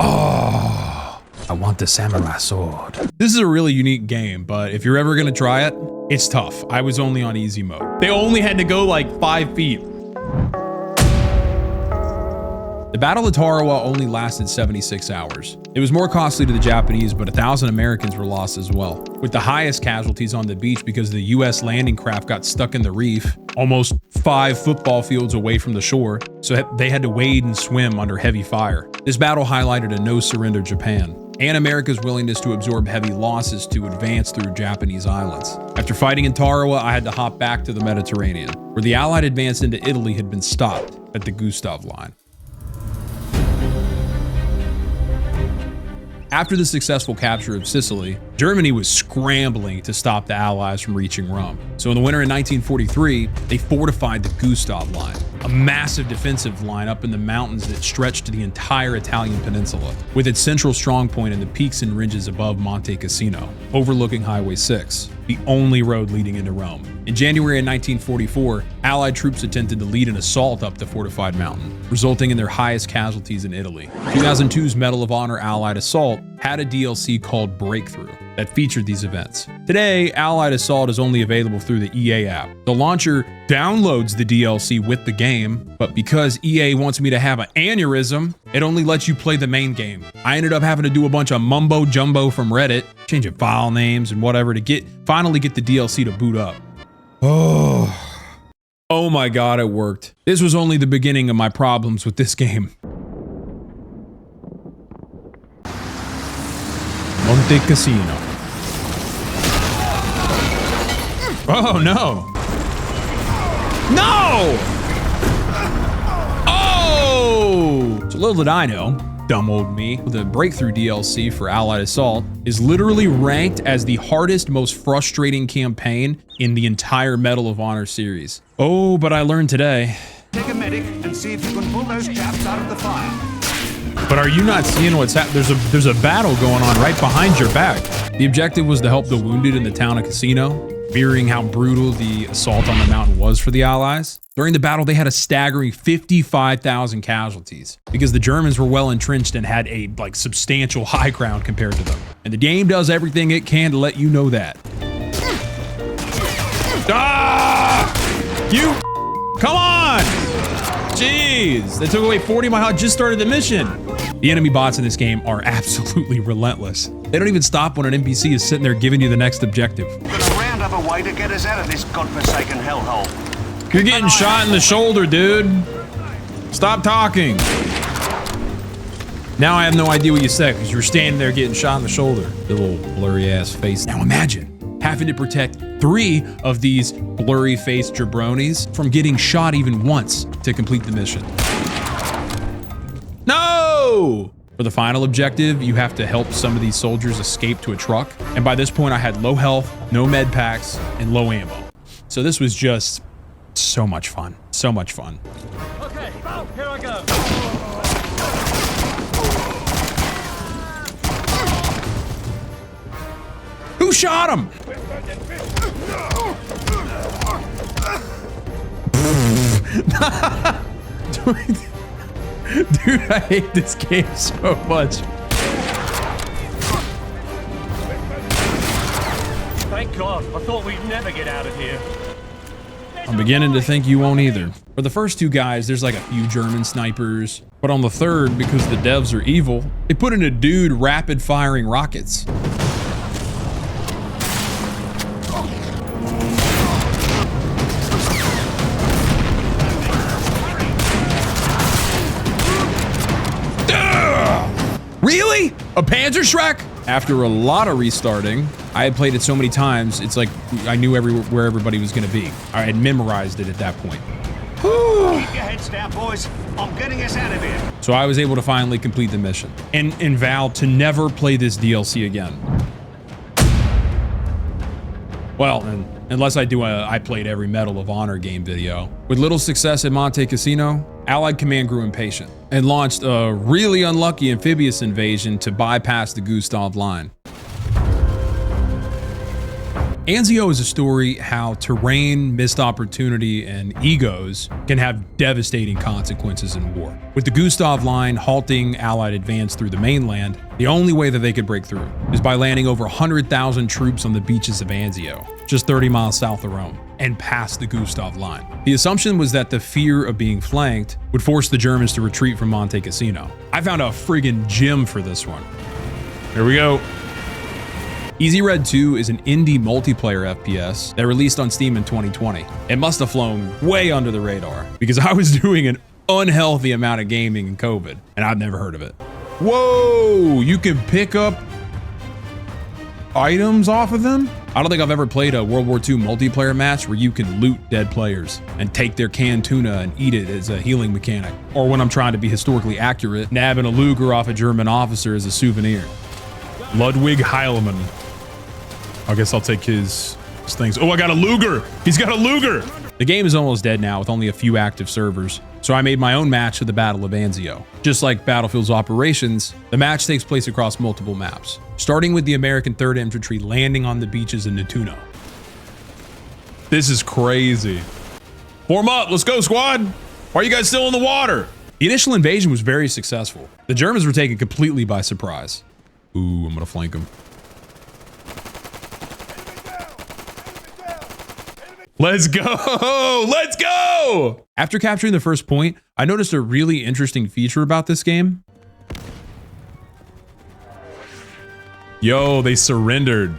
Oh, I want the samurai sword. This is a really unique game, but if you're ever gonna try it, it's tough. I was only on easy mode. They only had to go like 5 feet. The Battle of Tarawa only lasted 76 hours. It was more costly to the Japanese, but 1,000 Americans were lost as well, with the highest casualties on the beach because the US landing craft got stuck in the reef, almost 5 football fields away from the shore, so they had to wade and swim under heavy fire. This battle highlighted a no-surrender Japan, and America's willingness to absorb heavy losses to advance through Japanese islands. After fighting in Tarawa, I had to hop back to the Mediterranean, where the Allied advance into Italy had been stopped at the Gustav Line. After the successful capture of Sicily, Germany was scrambling to stop the Allies from reaching Rome. So in the winter of 1943, they fortified the Gustav Line, a massive defensive line up in the mountains that stretched to the entire Italian peninsula, with its central strong point in the peaks and ridges above Monte Cassino, overlooking Highway 6, the only road leading into Rome. In January of 1944, Allied troops attempted to lead an assault up the fortified mountain, resulting in their highest casualties in Italy. 2002's Medal of Honor Allied Assault had a DLC called Breakthrough that featured these events. Today, Allied Assault is only available through the EA app. The launcher downloads the DLC with the game, but because EA wants me to have an aneurysm, it only lets you play the main game. I ended up having to do a bunch of mumbo jumbo from Reddit, changing file names and whatever to finally get the DLC to boot up. Oh my God, it worked. This was only the beginning of my problems with this game. Monte Cassino. Oh no. No! Oh! So little did I know, dumb old me, the Breakthrough DLC for Allied Assault is literally ranked as the hardest, most frustrating campaign in the entire Medal of Honor series. Oh, but I learned today. Take a medic and see if you can pull those chaps out of the fire. But are you not seeing what's happening? There's a battle going on right behind your back. The objective was to help the wounded in the town of Cassino, mirroring how brutal the assault on the mountain was for the Allies. During the battle, they had a staggering 55,000 casualties because the Germans were well entrenched and had a substantial high ground compared to them. And the game does everything it can to let you know that. Ah! You, come on! Jeez, they took away 40 of my health, just started the mission. The enemy bots in this game are absolutely relentless. They don't even stop when an NPC is sitting there giving you the next objective. We're gonna round up a way to get us out of this godforsaken hellhole. You're getting shot in the shoulder, dude. Stop talking. Now I have no idea what you said because you were standing there getting shot in the shoulder. The little blurry ass face. Now imagine having to protect 3 of these blurry faced jabronis from getting shot even once to complete the mission. No! For the final objective, you have to help some of these soldiers escape to a truck. And by this point, I had low health, no med packs, and low ammo. So this was just So much fun. So much fun. Okay, here I go. Who shot him? Dude, I hate this game so much. Thank God. I thought we'd never get out of here. I'm beginning to think you won't either. For the first two guys, there's like a few German snipers. But on the third, because the devs are evil, they put in a dude rapid firing rockets. Really? A Panzerschreck? After a lot of restarting, I had played it so many times, it's like I knew where everybody was going to be. I had memorized it at that point. Keep your heads down, boys. I'm getting us out of here. So I was able to finally complete the mission and vow to never play this DLC again. Well, unless I do I played every Medal of Honor game video. With little success at Monte Cassino, Allied Command grew impatient and launched a really unlucky amphibious invasion to bypass the Gustav Line. Anzio is a story how terrain, missed opportunity, and egos can have devastating consequences in war. With the Gustav Line halting Allied advance through the mainland, the only way that they could break through is by landing over 100,000 troops on the beaches of Anzio, just 30 miles south of Rome, and past the Gustav Line. The assumption was that the fear of being flanked would force the Germans to retreat from Monte Cassino. I found a friggin' gem for this one. Here we go. Easy Red 2 is an indie multiplayer FPS that released on Steam in 2020. It must have flown way under the radar because I was doing an unhealthy amount of gaming in COVID and I've never heard of it. Whoa, you can pick up items off of them? I don't think I've ever played a World War II multiplayer match where you can loot dead players and take their canned tuna and eat it as a healing mechanic. Or when I'm trying to be historically accurate, nabbing a Luger off a German officer as a souvenir. Ludwig Heilemann. I guess I'll take his things. Oh, I got a Luger. He's got a Luger. The game is almost dead now with only a few active servers. So I made my own match of the Battle of Anzio. Just like Battlefield's operations, the match takes place across multiple maps, starting with the American 3rd Infantry landing on the beaches in Nettuno. This is crazy. Form up, let's go squad. Why are you guys still in the water? The initial invasion was very successful. The Germans were taken completely by surprise. Ooh, I'm gonna flank them. Let's go! Let's go! After capturing the first point, I noticed a really interesting feature about this game. Yo, they surrendered.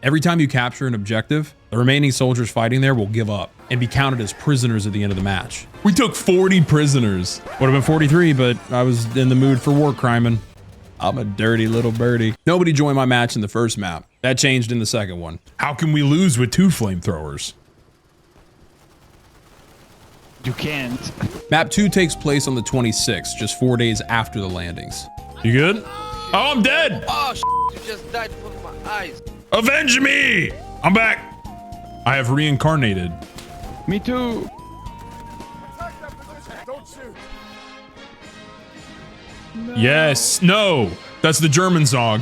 Every time you capture an objective, the remaining soldiers fighting there will give up and be counted as prisoners at the end of the match. We took 40 prisoners. Would have been 43, but I was in the mood for war criming. I'm a dirty little birdie. Nobody joined my match in the first map. That changed in the second one. How can we lose with 2 flamethrowers? You can't. Map 2 takes place on the 26th, just 4 days after the landings. You good? Oh, I'm dead! Oh, you just died in front of my eyes. Avenge me! I'm back. I have reincarnated. Me too. No. Yes. No. That's the German song.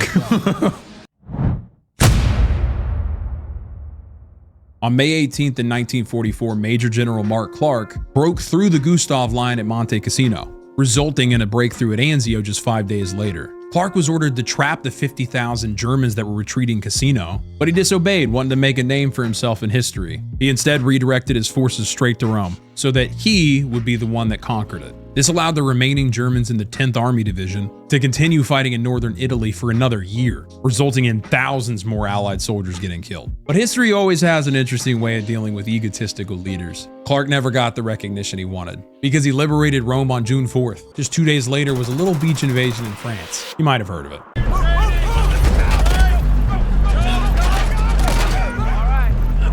On May 18th in 1944, Major General Mark Clark broke through the Gustav Line at Monte Cassino, resulting in a breakthrough at Anzio just 5 days later. Clark was ordered to trap the 50,000 Germans that were retreating Cassino, but he disobeyed, wanting to make a name for himself in history. He instead redirected his forces straight to Rome, so that he would be the one that conquered it. This allowed the remaining Germans in the 10th Army Division to continue fighting in northern Italy for another year, resulting in thousands more Allied soldiers getting killed. But history always has an interesting way of dealing with egotistical leaders. Clark never got the recognition he wanted, because he liberated Rome on June 4th. Just 2 days later was a little beach invasion in France. You might have heard of it.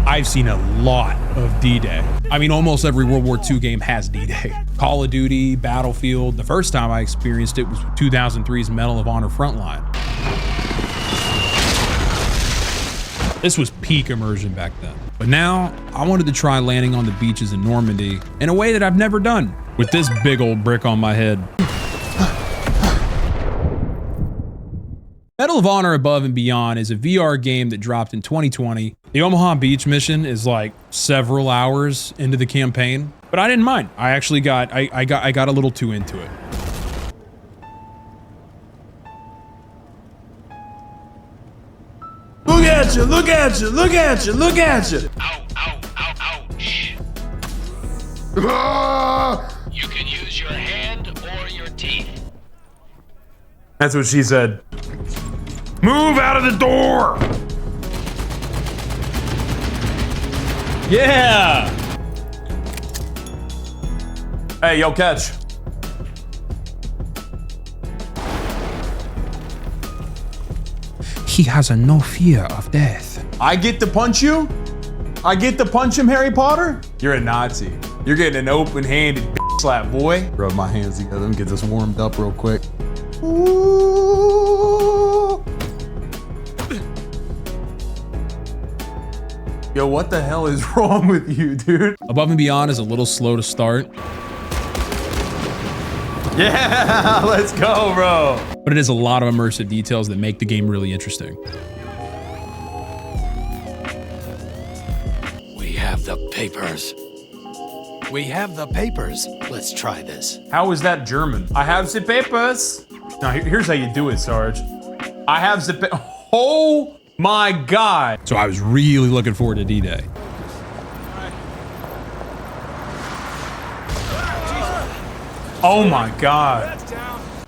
I've seen a lot of D-Day. I mean, almost every World War II game has D-Day. Call of Duty, Battlefield. The first time I experienced it was with 2003's Medal of Honor Frontline. This was peak immersion back then. But now I wanted to try landing on the beaches in Normandy in a way that I've never done, with this big old brick on my head. Medal of Honor Above and Beyond is a VR game that dropped in 2020. The Omaha Beach mission is like several hours into the campaign, but I didn't mind. I actually got a little too into it. Look at you, look at you, look at you, look at you. Ow, ow, ow, ouch. You can use your hand or your teeth. That's what she said. Move out of the door! Yeah! Hey, yo, catch. He has no fear of death. I get to punch you? I get to punch him, Harry Potter? You're a Nazi. You're getting an open-handed slap, boy. Rub my hands together and get this warmed up real quick. Ooh. Yo, what the hell is wrong with you, dude? Above and Beyond is a little slow to start. Yeah, let's go, bro. But it has a lot of immersive details that make the game really interesting. We have the papers. We have the papers. Let's try this. How is that German? I have the papers. Now, here's how you do it, Sarge. I have the oh my God. So I was really looking forward to D-Day. Oh my God.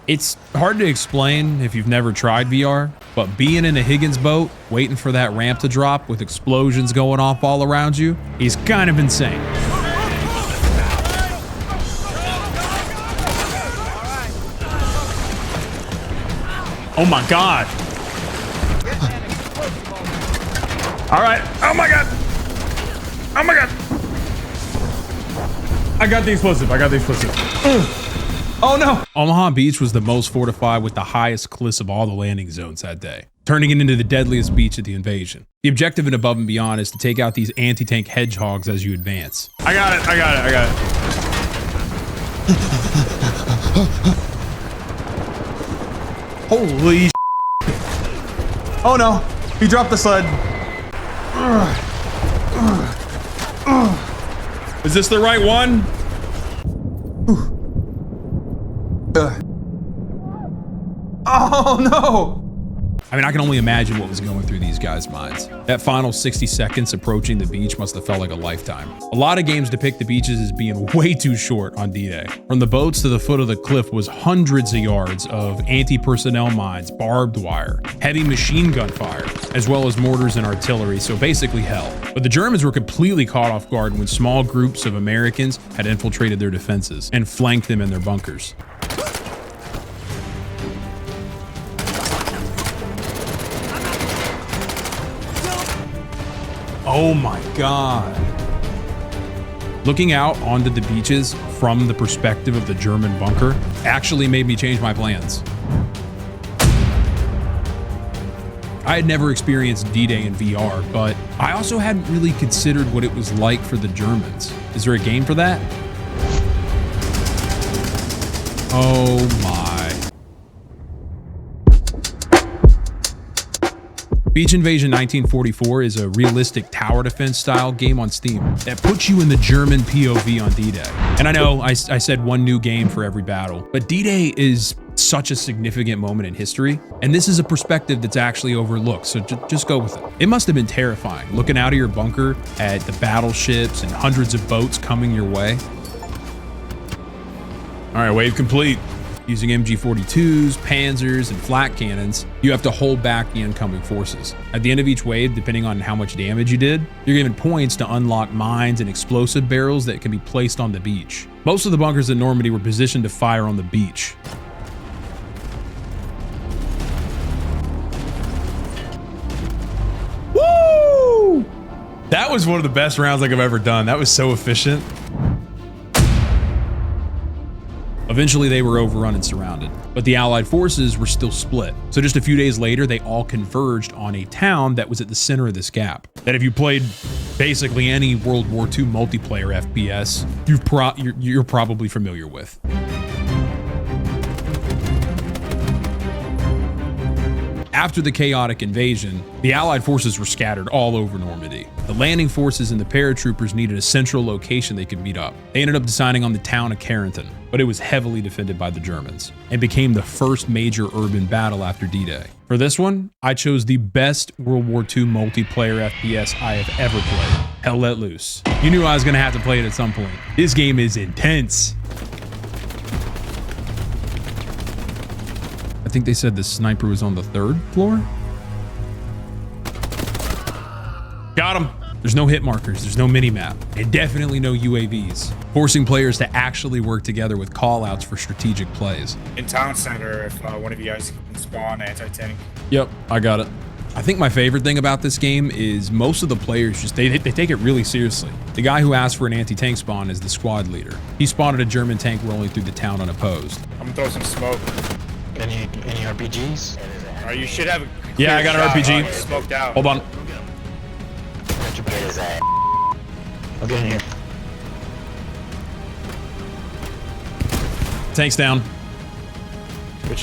It's hard to explain if you've never tried VR, but being in a Higgins boat, waiting for that ramp to drop with explosions going off all around you, is kind of insane. Oh my God. All right. Oh my God. Oh my God. I got the explosive. I got the explosive. Oh no. Omaha Beach was the most fortified with the highest cliffs of all the landing zones that day, turning it into the deadliest beach of the invasion. The objective in Above and Beyond is to take out these anti-tank hedgehogs as you advance. I got it. I got it. I got it. Holy sh**. Oh no, he dropped the sled. Is this the right one? Oh no! I mean, I can only imagine what was going through these guys' minds. That final 60 seconds approaching the beach must have felt like a lifetime. A lot of games depict the beaches as being way too short on D-Day. From the boats to the foot of the cliff was hundreds of yards of anti-personnel mines, barbed wire, heavy machine gun fire, as well as mortars and artillery, so basically hell. But the Germans were completely caught off guard when small groups of Americans had infiltrated their defenses and flanked them in their bunkers. Oh my God. Looking out onto the beaches from the perspective of the German bunker actually made me change my plans. I had never experienced D-Day in VR, but I also hadn't really considered what it was like for the Germans. Is there a game for that? Oh my. Beach Invasion 1944 is a realistic tower defense style game on Steam that puts you in the German POV on D-Day. And I know I said one new game for every battle, but D-Day is such a significant moment in history, and this is a perspective that's actually overlooked, so just go with it. It must have been terrifying looking out of your bunker at the battleships and hundreds of boats coming your way. All right, wave complete. Using MG42s, Panzers, and flak cannons, you have to hold back the incoming forces. At the end of each wave, depending on how much damage you did, you're given points to unlock mines and explosive barrels that can be placed on the beach. Most of the bunkers in Normandy were positioned to fire on the beach. Woo! That was one of the best rounds like I've ever done. That was so efficient. Eventually, they were overrun and surrounded, but the Allied forces were still split. So just a few days later, they all converged on a town that was at the center of this gap. That if you played basically any World War II multiplayer FPS, you're probably familiar with. After the chaotic invasion, the Allied forces were scattered all over Normandy. The landing forces and the paratroopers needed a central location they could meet up. They ended up deciding on the town of Carentan, but it was heavily defended by the Germans and became the first major urban battle after D-Day. For this one, I chose the best World War II multiplayer FPS I have ever played, Hell Let Loose. You knew I was gonna have to play it at some point. This game is intense. I think they said the sniper was on the 3rd floor. Got him. There's no hit markers, there's no mini-map, and definitely no UAVs, forcing players to actually work together with callouts for strategic plays. In town center, if one of you guys can spawn anti-tank. Yep, I got it. I think my favorite thing about this game is most of the players just, they take it really seriously. The guy who asked for an anti-tank spawn is the squad leader. He spotted a German tank rolling through the town unopposed. I'm gonna throw some smoke. Any RPGs? You should have a Yeah, I got an RPG. Smoked out. Hold on. I'll get in here. Tank's down. Which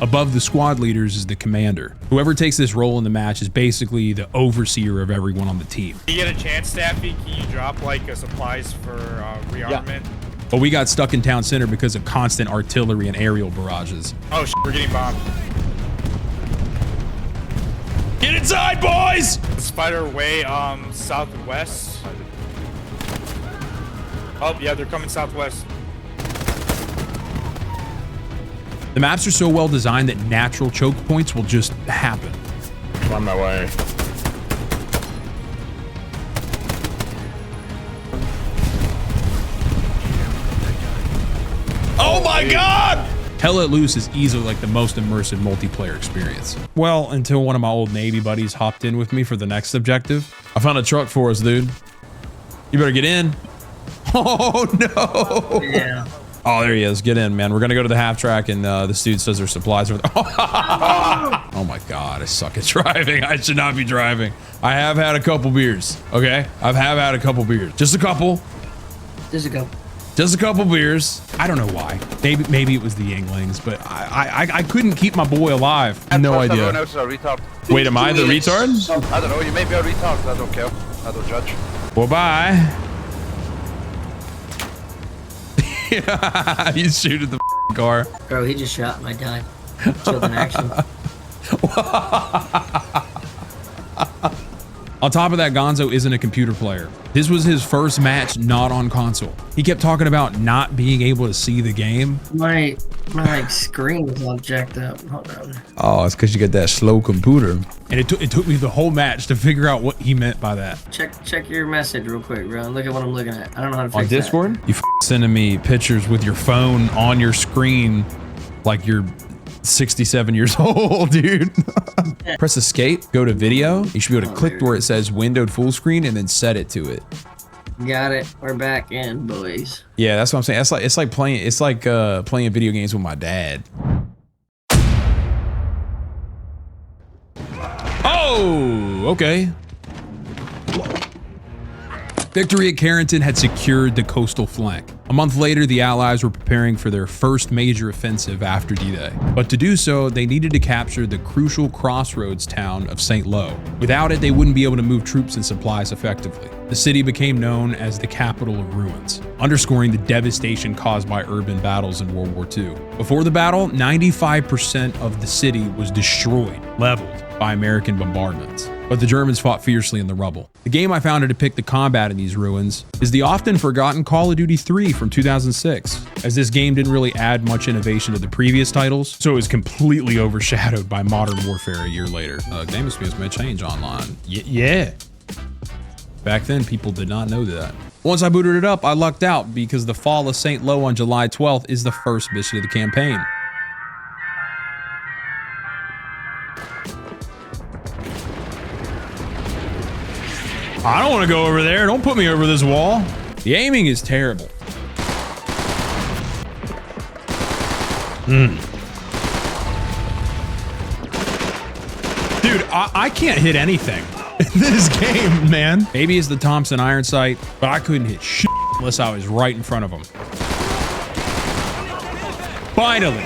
Above the squad leaders is the commander. Whoever takes this role in the match is basically the overseer of everyone on the team. you get a chance, Staffy, can you drop like supplies for rearmament? Yeah. But we got stuck in town center because of constant artillery and aerial barrages. Oh shit, we're getting bombed. Get inside, boys! Spider way southwest. Oh yeah, they're coming southwest. The maps are so well designed that natural choke points will just happen. I'm on my way. Oh my God! Hell Let Loose is easily like the most immersive multiplayer experience. Well, until one of my old Navy buddies hopped in with me for the next objective. I found a truck for us, dude. You better get in. Oh no! Yeah. Oh, there he is. Get in, man. We're gonna go to the half track, and this dude says there's supplies over there. Oh my God, I suck at driving. I should not be driving. I have had a couple beers, okay? Had a couple beers. Just a couple. Just a couple. Just a couple beers. I don't know why. Maybe it was the Yinglings, but I couldn't keep my boy alive. No idea. Wait, am I the retard? I don't know. You may be a retard. I don't care. I don't judge. Well, bye. You shoot at the car. Bro, he just shot and I died. Killed in action. On top of that, Gonzo isn't a computer player. This was his first match not on console. He kept talking about not being able to see the game. My like screen is all jacked up. Hold on. Oh, it's because you got that slow computer. And it took me the whole match to figure out what he meant by that. Check your message real quick, bro. Look at what I'm looking at. I don't know how to fix On Discord? That. You sending me pictures with your phone on your screen like you're 67 years old, dude. Press escape, go to video. You should be able to click where it says windowed full screen and then set it to it. Got it. We're back in, boys. Yeah, that's what I'm saying. It's like playing video games with my dad. Oh, okay. Victory at Carentan had secured the coastal flank. A month later, the Allies were preparing for their first major offensive after D-Day. But to do so, they needed to capture the crucial crossroads town of Seelow. Without it, they wouldn't be able to move troops and supplies effectively. The city became known as the capital of ruins, underscoring the devastation caused by urban battles in World War II. Before the battle, 95% of the city was destroyed, leveled by American bombardments. But the Germans fought fiercely in the rubble. The game I found to depict the combat in these ruins is the often forgotten Call of Duty 3 from 2006, as this game didn't really add much innovation to the previous titles, so it was completely overshadowed by Modern Warfare a year later. Game experience may change online. Yeah. Back then, people did not know that. Once I booted it up, I lucked out because the fall of Seelow on July 12th is the first mission of the campaign. I don't want to go over there. Don't put me over this wall. The aiming is terrible. Dude, I can't hit anything in this game, man. Maybe it's the Thompson iron sight, but I couldn't hit shit unless I was right in front of him. Finally.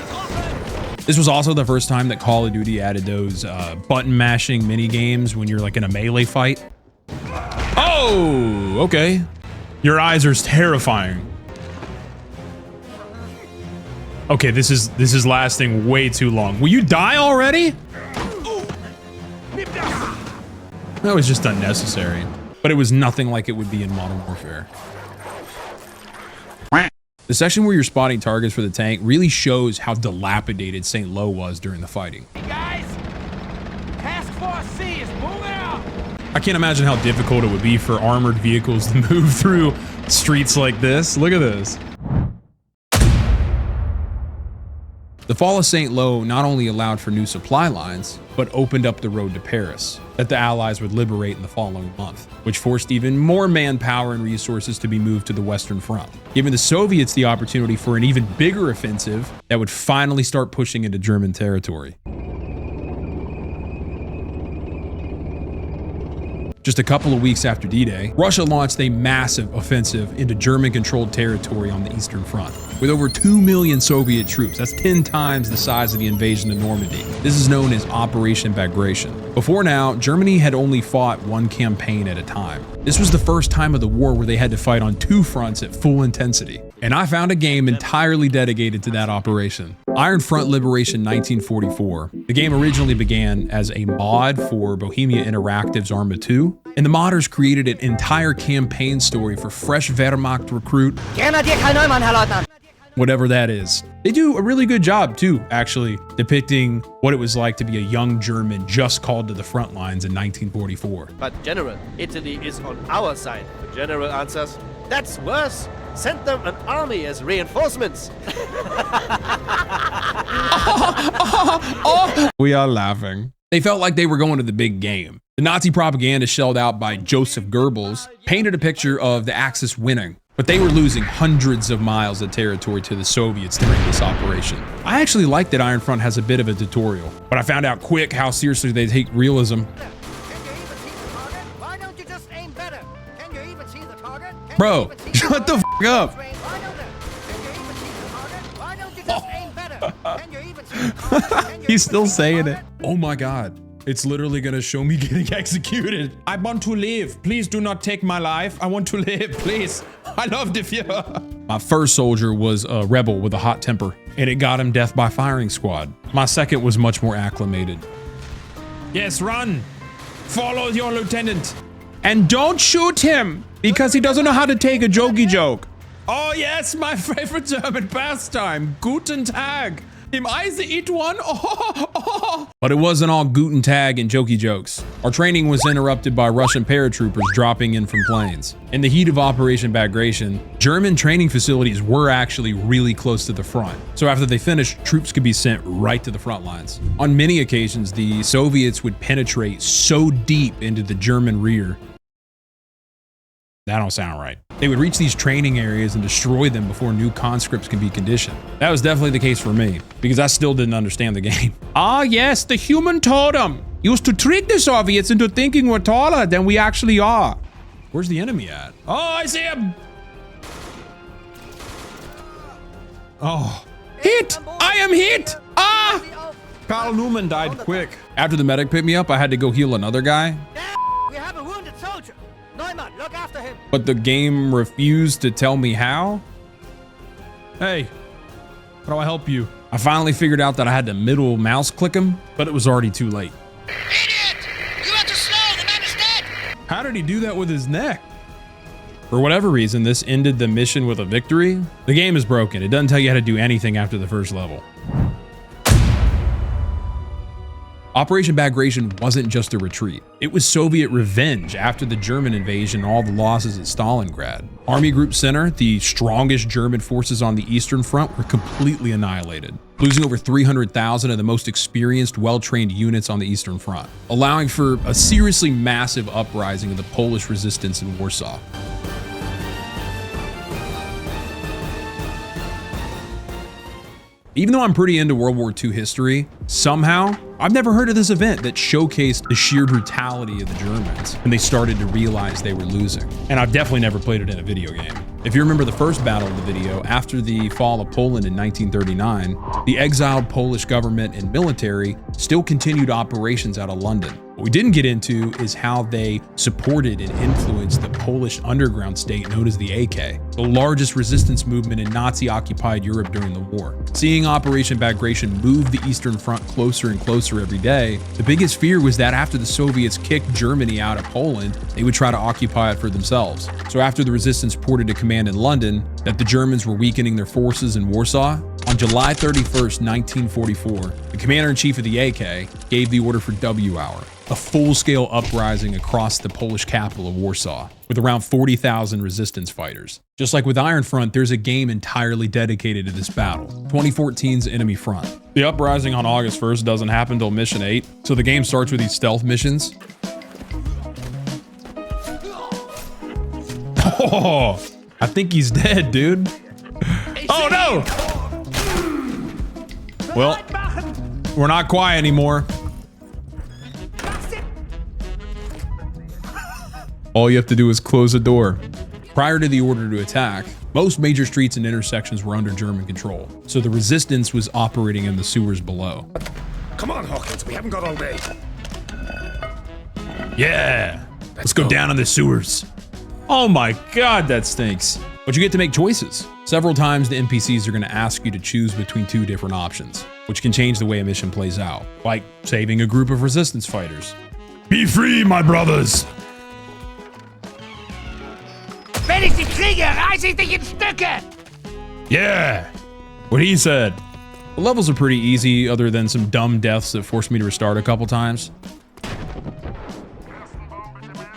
This was also the first time that Call of Duty added those button mashing mini games when you're like in a melee fight. Oh, okay. Your eyes are terrifying. Okay, this is lasting way too long. Will you die already? That was just unnecessary, but it was nothing like it would be in Modern Warfare. The section where you're spotting targets for the tank really shows how dilapidated Seelow was during the fighting. Hey guys, Task Force C is moving out. I can't imagine how difficult it would be for armored vehicles to move through streets like this. Look at this. The fall of Seelow not only allowed for new supply lines, but opened up the road to Paris that the Allies would liberate in the following month, which forced even more manpower and resources to be moved to the Western Front, giving the Soviets the opportunity for an even bigger offensive that would finally start pushing into German territory. Just a couple of weeks after D-Day, Russia launched a massive offensive into German-controlled territory on the Eastern Front. With over 2 million Soviet troops, that's 10 times the size of the invasion of Normandy. This is known as Operation Bagration. Before now, Germany had only fought one campaign at a time. This was the first time of the war where they had to fight on 2 fronts at full intensity. And I found a game entirely dedicated to that operation. Iron Front Liberation 1944. The game originally began as a mod for Bohemia Interactive's Arma 2, and the modders created an entire campaign story for fresh Wehrmacht recruit, whatever that is. They do a really good job too, actually, depicting what it was like to be a young German just called to the front lines in 1944. But General, Italy is on our side. The General answers, that's worse. Send them an army as reinforcements. We are laughing. They felt like they were going to the big game. The Nazi propaganda shelled out by Joseph Goebbels painted a picture of the Axis winning, but they were losing hundreds of miles of territory to the Soviets during this operation. I actually like that Iron Front has a bit of a tutorial, but I found out quick how seriously they take realism. Bro, shut the f up. He's still saying it. Oh my God. It's literally gonna show me getting executed. I want to live. Please do not take my life. I want to live, please. I love the Führer. My first soldier was a rebel with a hot temper, and it got him death by firing squad. My second was much more acclimated. Yes, run. Follow your lieutenant. And don't shoot him, because he doesn't know how to take a jokey joke. Oh yes, my favorite German pastime. Guten Tag. Im Eise eat one. Oh. But it wasn't all Guten Tag and jokey jokes. Our training was interrupted by Russian paratroopers dropping in from planes. In the heat of Operation Bagration, German training facilities were actually really close to the front. So after they finished, troops could be sent right to the front lines. On many occasions, the Soviets would penetrate so deep into the German rear. That don't sound right. They would reach these training areas and destroy them before new conscripts can be conditioned. That was definitely the case for me, because I still didn't understand the game. Ah yes, the human totem used to trick the Soviets into thinking we're taller than we actually are. Where's the enemy at? Oh, I see him. Oh, hit! I am hit! Ah! Carl Newman died quick. After the medic picked me up, I had to go heal another guy. We have a wounded soldier. Neumann, look after him. But the game refused to tell me how. Hey, how do I help you? I finally figured out that I had to middle mouse click him, but it was already too late. Idiot! You have to slow, the man is dead! How did he do that with his neck? For whatever reason, this ended the mission with a victory. The game is broken. It doesn't tell you how to do anything after the first level. Operation Bagration wasn't just a retreat. It was Soviet revenge after the German invasion and all the losses at Stalingrad. Army Group Center, the strongest German forces on the Eastern Front, were completely annihilated, losing over 300,000 of the most experienced, well-trained units on the Eastern Front, allowing for a seriously massive uprising of the Polish resistance in Warsaw. Even though I'm pretty into World War II history, somehow I've never heard of this event that showcased the sheer brutality of the Germans when they started to realize they were losing. And I've definitely never played it in a video game. If you remember the first battle in the video, after the fall of Poland in 1939, the exiled Polish government and military still continued operations out of London. What we didn't get into is how they supported and influenced the Polish underground state known as the AK, the largest resistance movement in Nazi-occupied Europe during the war. Seeing Operation Bagration move the Eastern Front closer and closer every day, the biggest fear was that after the Soviets kicked Germany out of Poland, they would try to occupy it for themselves. So after the resistance ported to command in London, that the Germans were weakening their forces in Warsaw, on July 31st, 1944, the commander-in-chief of the AK gave the order for W Hour, a full-scale uprising across the Polish capital of Warsaw, with around 40,000 resistance fighters. Just like with Iron Front, there's a game entirely dedicated to this battle, 2014's Enemy Front. The uprising on August 1st doesn't happen until Mission 8, so the game starts with these stealth missions. Oh, I think he's dead, dude. Oh no! Well, we're not quiet anymore. All you have to do is close the door. Prior to the order to attack, most major streets and intersections were under German control, so the resistance was operating in the sewers below. Come on, Hawkins, we haven't got all day. Yeah, let's go down in the sewers. Oh my God, that stinks. But you get to make choices. Several times the NPCs are going to ask you to choose between two different options, which can change the way a mission plays out, like saving a group of resistance fighters. Be free, my brothers! Wenn ich sie kriege, reiße ich dich in Stücke! Yeah, what he said. The levels are pretty easy other than some dumb deaths that forced me to restart a couple times.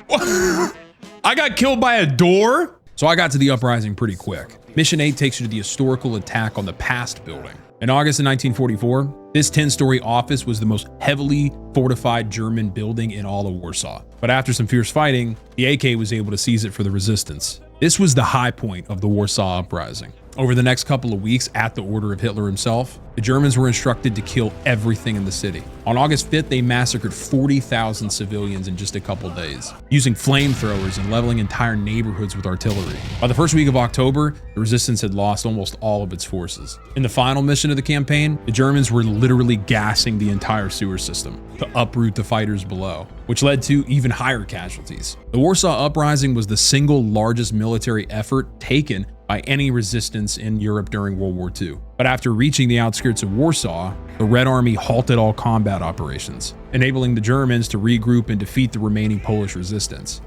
I got killed by a door? So I got to the uprising pretty quick. Mission 8 takes you to the historical attack on the past building. In August of 1944, this 10-story office was the most heavily fortified German building in all of Warsaw. But after some fierce fighting, the AK was able to seize it for the resistance. This was the high point of the Warsaw Uprising. Over the next couple of weeks, at the order of Hitler himself, the Germans were instructed to kill everything in the city. On August 5th, they massacred 40,000 civilians in just a couple days, using flamethrowers and leveling entire neighborhoods with artillery. By the first week of October, the resistance had lost almost all of its forces. In the final mission of the campaign, the Germans were literally gassing the entire sewer system to uproot the fighters below, which led to even higher casualties. The Warsaw Uprising was the single largest military effort taken by any resistance in Europe during World War II. But after reaching the outskirts of Warsaw, the Red Army halted all combat operations, enabling the Germans to regroup and defeat the remaining Polish resistance.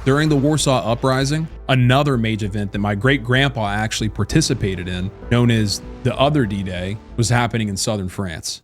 During the Warsaw Uprising, another major event that my great-grandpa actually participated in, known as the Other D-Day, was happening in southern France.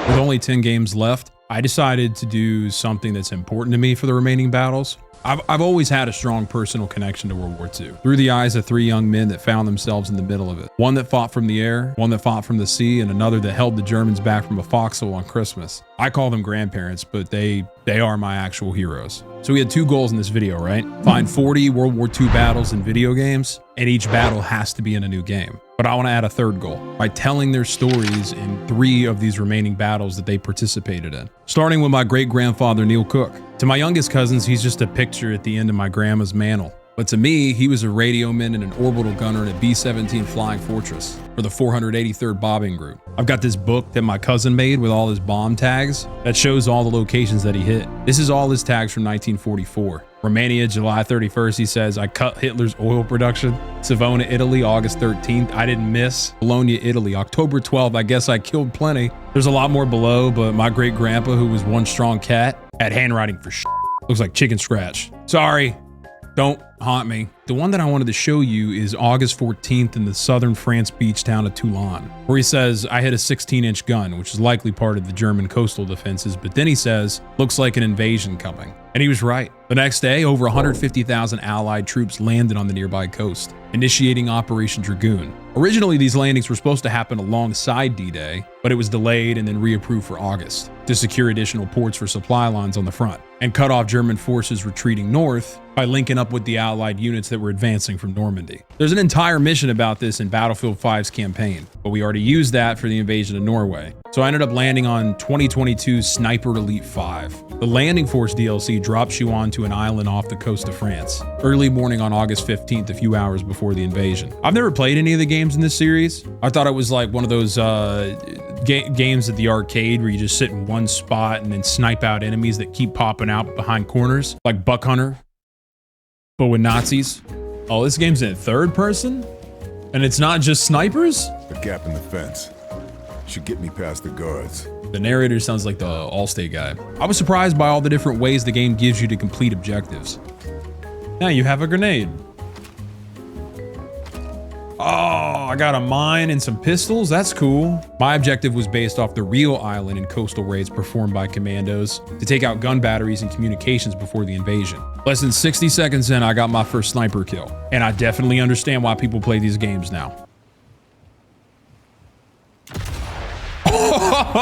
With only 10 games left, I decided to do something that's important to me for the remaining battles. I've always had a strong personal connection to World War II through the eyes of three young men that found themselves in the middle of it. One that fought from the air, one that fought from the sea, and another that held the Germans back from a foxhole on Christmas. I call them grandparents, but they are my actual heroes. So we had two goals in this video, right? Find 40 World War II battles in video games, and each battle has to be in a new game. But I want to add a third goal by telling their stories in 3 of these remaining battles that they participated in. Starting with my great-grandfather, Neil Cook. To my youngest cousins, he's just a picture at the end of my grandma's mantle. But to me, he was a radioman and an orbital gunner in a B-17 Flying Fortress for the 483rd Bombing Group. I've got this book that my cousin made with all his bomb tags that shows all the locations that he hit. This is all his tags from 1944. Romania, July 31st, he says, I cut Hitler's oil production. Savona, Italy, August 13th. I didn't miss. Bologna, Italy, October 12th. I guess I killed plenty. There's a lot more below, but my great-grandpa, who was one strong cat, had handwriting for shit. Looks like chicken scratch. Sorry. Don't haunt me. The one that I wanted to show you is August 14th in the southern France beach town of Toulon, where he says, I hit a 16-inch gun, which is likely part of the German coastal defenses, but then he says, looks like an invasion coming. And he was right. The next day, over 150,000 Allied troops landed on the nearby coast, initiating Operation Dragoon. Originally, these landings were supposed to happen alongside D-Day, but it was delayed and then reapproved for August to secure additional ports for supply lines on the front and cut off German forces retreating north by linking up with the Allied units that were advancing from Normandy. There's an entire mission about this in Battlefield 5's campaign, but we already used that for the invasion of Norway. So I ended up landing on 2022's Sniper Elite 5. The Landing Force DLC drops you onto an island off the coast of France, early morning on August 15th, a few hours before the invasion. I've never played any of the games in this series. I thought it was like one of those games at the arcade where you just sit in one spot and then snipe out enemies that keep popping out behind corners, like Buck Hunter, but with Nazis. Oh, this game's in third person? And it's not just snipers? A gap in the fence. Should get me past the guards. The narrator sounds like the Allstate guy. I was surprised by all the different ways the game gives you to complete objectives. Now you have a grenade. Oh, I got a mine and some pistols. That's cool. My objective was based off the real island and coastal raids performed by commandos to take out gun batteries and communications before the invasion. Less than 60 seconds in, I got my first sniper kill. And I definitely understand why people play these games now.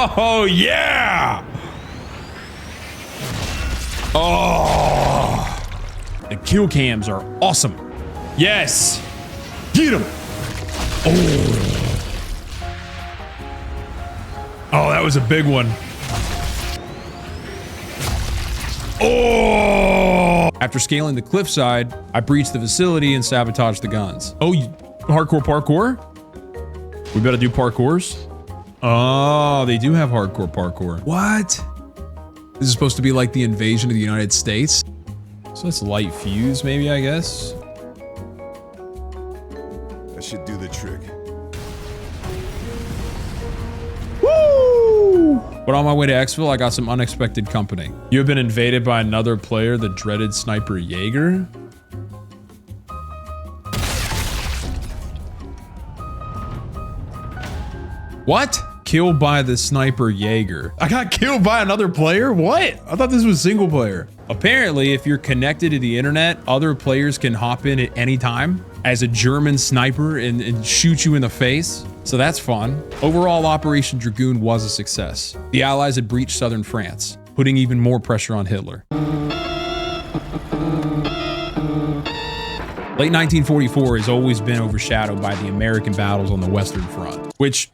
Oh, yeah! Oh, the kill cams are awesome. Yes! Get him! Oh, that was a big one. Oh! After scaling the cliffside, I breached the facility and sabotaged the guns. Oh, hardcore parkour? We better do parkours? Oh, they do have hardcore parkour. What? This is supposed to be like the invasion of the United States? So it's light fuse, maybe, I guess? That should do the trick. Woo! But on my way to Exfil, I got some unexpected company. You have been invaded by another player, the dreaded Sniper Jaeger. What? Killed by the Sniper Jaeger. I got killed by another player? What? I thought this was single player. Apparently, if you're connected to the internet, other players can hop in at any time as a German sniper and shoot you in the face. So that's fun. Overall, Operation Dragoon was a success. The Allies had breached southern France, putting even more pressure on Hitler. Late 1944 has always been overshadowed by the American battles on the Western Front, which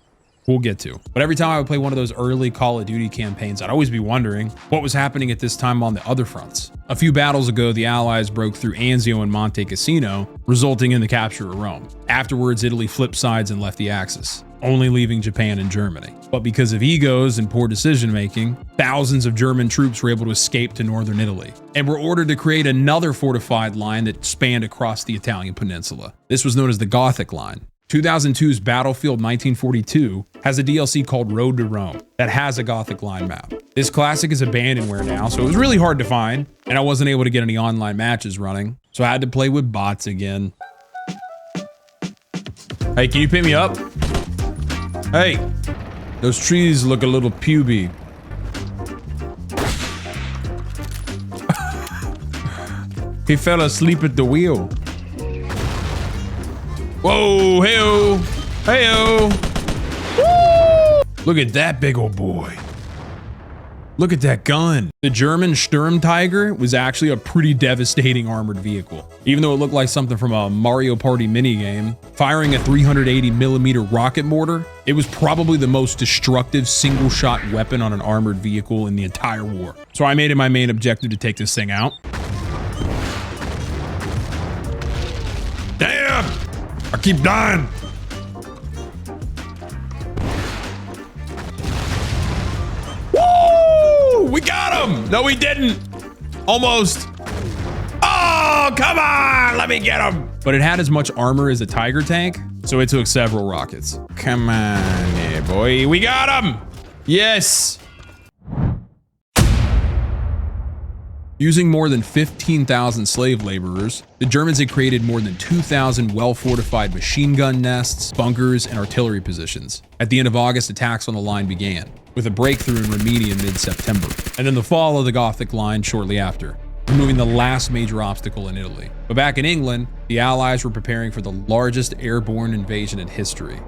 we'll get to. But every time I would play one of those early Call of Duty campaigns, I'd always be wondering what was happening at this time on the other fronts. A few battles ago, the Allies broke through Anzio and Monte Cassino, resulting in the capture of Rome. Afterwards, Italy flipped sides and left the Axis, only leaving Japan and Germany. But because of egos and poor decision-making, thousands of German troops were able to escape to northern Italy and were ordered to create another fortified line that spanned across the Italian peninsula. This was known as the Gothic Line. 2002's Battlefield 1942 has a DLC called Road to Rome that has a Gothic Line map. This classic is abandonware now, so it was really hard to find, and I wasn't able to get any online matches running, so I had to play with bots again. Hey, can you pick me up? Hey, those trees look a little puby. He fell asleep at the wheel. Whoa, hey-o, hey-o. Woo! Look at that big old boy. Look at that gun. The German Sturm Tiger was actually a pretty devastating armored vehicle. Even though it looked like something from a Mario Party minigame, firing a 380mm rocket mortar, it was probably the most destructive single-shot weapon on an armored vehicle in the entire war. So I made it my main objective to take this thing out. Damn! I keep dying. Woo! We got him! No, we didn't. Almost. Oh, come on! Let me get him! But it had as much armor as a Tiger tank, so it took several rockets. Come on, yeah, boy. We got him! Yes! Using more than 15,000 slave laborers, the Germans had created more than 2,000 well-fortified machine gun nests, bunkers, and artillery positions. At the end of August, attacks on the line began, with a breakthrough in Rimini in mid-September, and then the fall of the Gothic Line shortly after, removing the last major obstacle in Italy. But back in England, the Allies were preparing for the largest airborne invasion in history.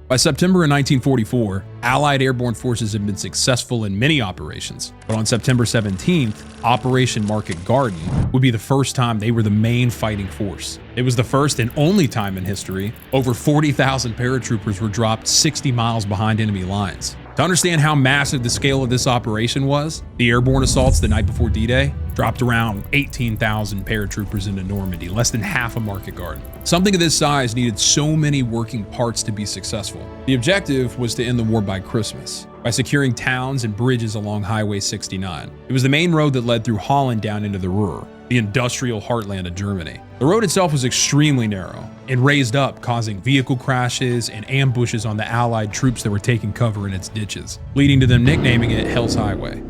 By September of 1944, Allied airborne forces had been successful in many operations, but on September 17th, Operation Market Garden would be the first time they were the main fighting force. It was the first and only time in history over 40,000 paratroopers were dropped 60 miles behind enemy lines. To understand how massive the scale of this operation was, the airborne assaults the night before D-Day dropped around 18,000 paratroopers into Normandy, less than half of Market Garden. Something of this size needed so many working parts to be successful. The objective was to end the war by Christmas, by securing towns and bridges along Highway 69. It was the main road that led through Holland down into the Ruhr, the industrial heartland of Germany. The road itself was extremely narrow and raised up, causing vehicle crashes and ambushes on the Allied troops that were taking cover in its ditches, leading to them nicknaming it Hell's Highway,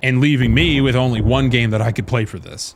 and leaving me with only one game that I could play for this.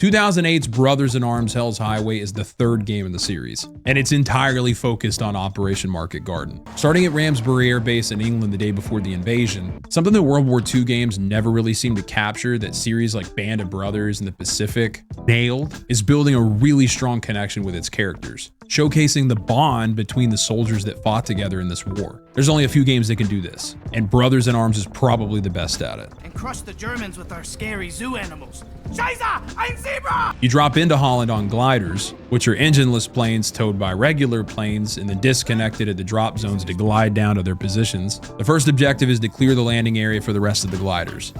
2008's Brothers in Arms Hell's Highway is the third game in the series, and it's entirely focused on Operation Market Garden. Starting at Ramsbury Air Base in England the day before the invasion, something that World War II games never really seemed to capture that series like Band of Brothers and the Pacific nailed is building a really strong connection with its characters, showcasing the bond between the soldiers that fought together in this war. There's only a few games that can do this, and Brothers in Arms is probably the best at it. And crush the Germans with our scary zoo animals. Scheiße, ein Zebra! You drop into Holland on gliders, which are engineless planes towed by regular planes and then disconnected at the drop zones to glide down to their positions. The first objective is to clear the landing area for the rest of the gliders.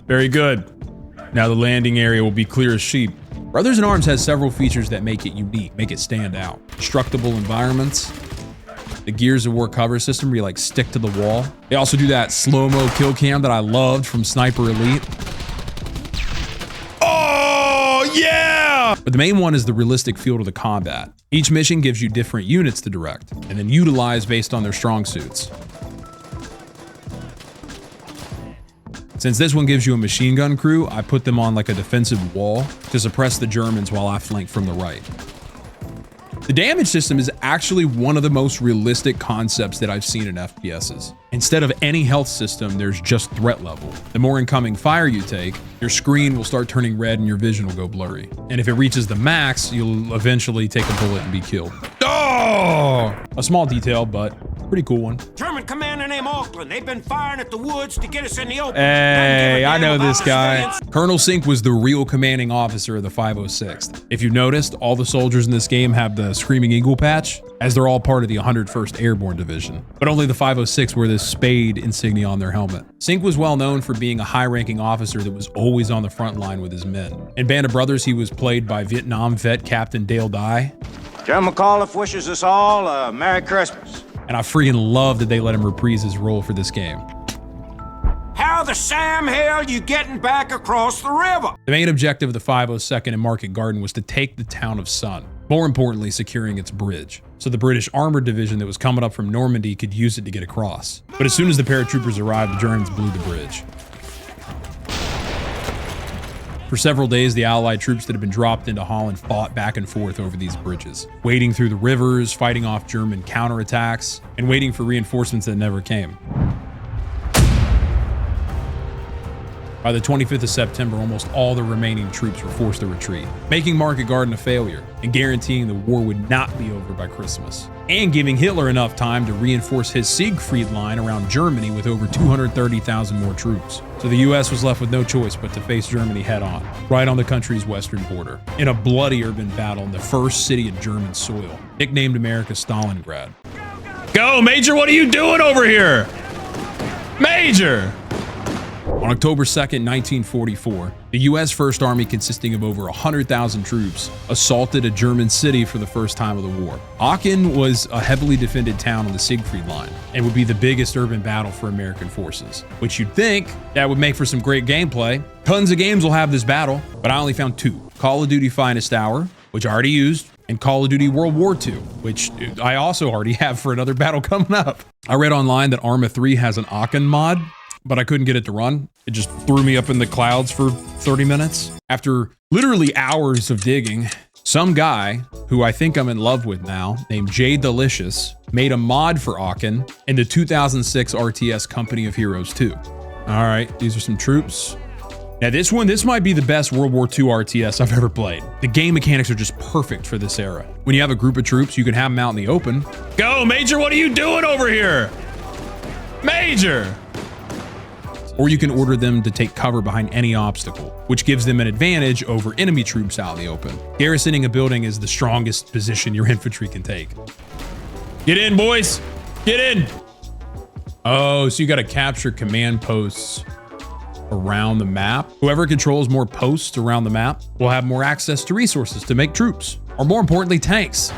Very good. Now the landing area will be clear as sheep. Brothers in Arms has several features that make it unique, make it stand out. Destructible environments, the Gears of War cover system where you like stick to the wall. They also do that slow-mo kill cam that I loved from Sniper Elite. Oh, yeah! But the main one is the realistic feel to the combat. Each mission gives you different units to direct and then utilize based on their strong suits. Since this one gives you a machine gun crew, I put them on like a defensive wall to suppress the Germans while I flank from the right. The damage system is actually one of the most realistic concepts that I've seen in FPSs. Instead of any health system, there's just threat level. The more incoming fire you take, your screen will start turning red and your vision will go blurry. And if it reaches the max, you'll eventually take a bullet and be killed. Oh! A small detail, but pretty cool one. German commander named Auckland. They've been firing at the woods to get us in the open. Hey, I know this guy. Colonel Sink was the real commanding officer of the 506th. If you've noticed, all the soldiers in this game have the Screaming Eagle patch, as they're all part of the 101st Airborne Division. But only the 506 wear this spade insignia on their helmet. Sink was well known for being a high-ranking officer that was always on the front line with his men. In Band of Brothers, he was played by Vietnam vet Captain Dale Dye. General McAuliffe wishes us all a Merry Christmas. And I freaking love that they let him reprise his role for this game. How the Sam hell you getting back across the river? The main objective of the 502nd and Market Garden was to take the town of Sun. More importantly, securing its bridge, so the British armored division that was coming up from Normandy could use it to get across. But as soon as the paratroopers arrived, the Germans blew the bridge. For several days, the Allied troops that had been dropped into Holland fought back and forth over these bridges, wading through the rivers, fighting off German counterattacks, and waiting for reinforcements that never came. By the 25th of September, almost all the remaining troops were forced to retreat, making Market Garden a failure and guaranteeing the war would not be over by Christmas, and giving Hitler enough time to reinforce his Siegfried Line around Germany with over 230,000 more troops. So the US was left with no choice but to face Germany head on, right on the country's western border, in a bloody urban battle in the first city of German soil, nicknamed America's Stalingrad. Go, Major, what are you doing over here? Major! On October 2nd, 1944, The US First Army, consisting of over 100,000 troops, assaulted a German city for the first time of the war. Aachen was a heavily defended town on the Siegfried Line and would be the biggest urban battle for American forces, which you'd think that would make for some great gameplay. Tons of games will have this battle, but I only found 2. Call of Duty Finest Hour, which I already used, and Call of Duty World War II, which I also already have for another battle coming up. I read online that Arma 3 has an Aachen mod, but I couldn't get it to run. It just threw me up in the clouds for 30 minutes. After literally hours of digging, some guy, who I think I'm in love with now, named Jay Delicious, made a mod for Aachen in the 2006 RTS Company of Heroes 2. All right, these are some troops. Now this might be the best World War II RTS I've ever played. The game mechanics are just perfect for this era. When you have a group of troops, you can have them out in the open. Go, Major, what are you doing over here? Major! Or you can order them to take cover behind any obstacle, which gives them an advantage over enemy troops out in the open. Garrisoning a building is the strongest position your infantry can take. Get in, boys! Get in! Oh, so you gotta capture command posts around the map. Whoever controls more posts around the map will have more access to resources to make troops, or more importantly, tanks.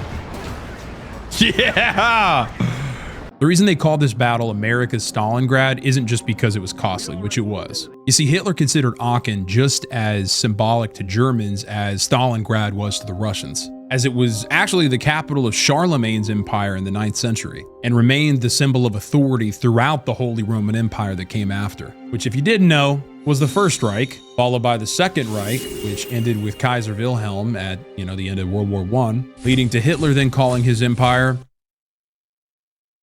Yeah! The reason they called this battle America's Stalingrad isn't just because it was costly, which it was. You see, Hitler considered Aachen just as symbolic to Germans as Stalingrad was to the Russians, as it was actually the capital of Charlemagne's empire in the 9th century, and remained the symbol of authority throughout the Holy Roman Empire that came after, which, if you didn't know, was the First Reich, followed by the Second Reich, which ended with Kaiser Wilhelm at, the end of World War I, leading to Hitler then calling his empire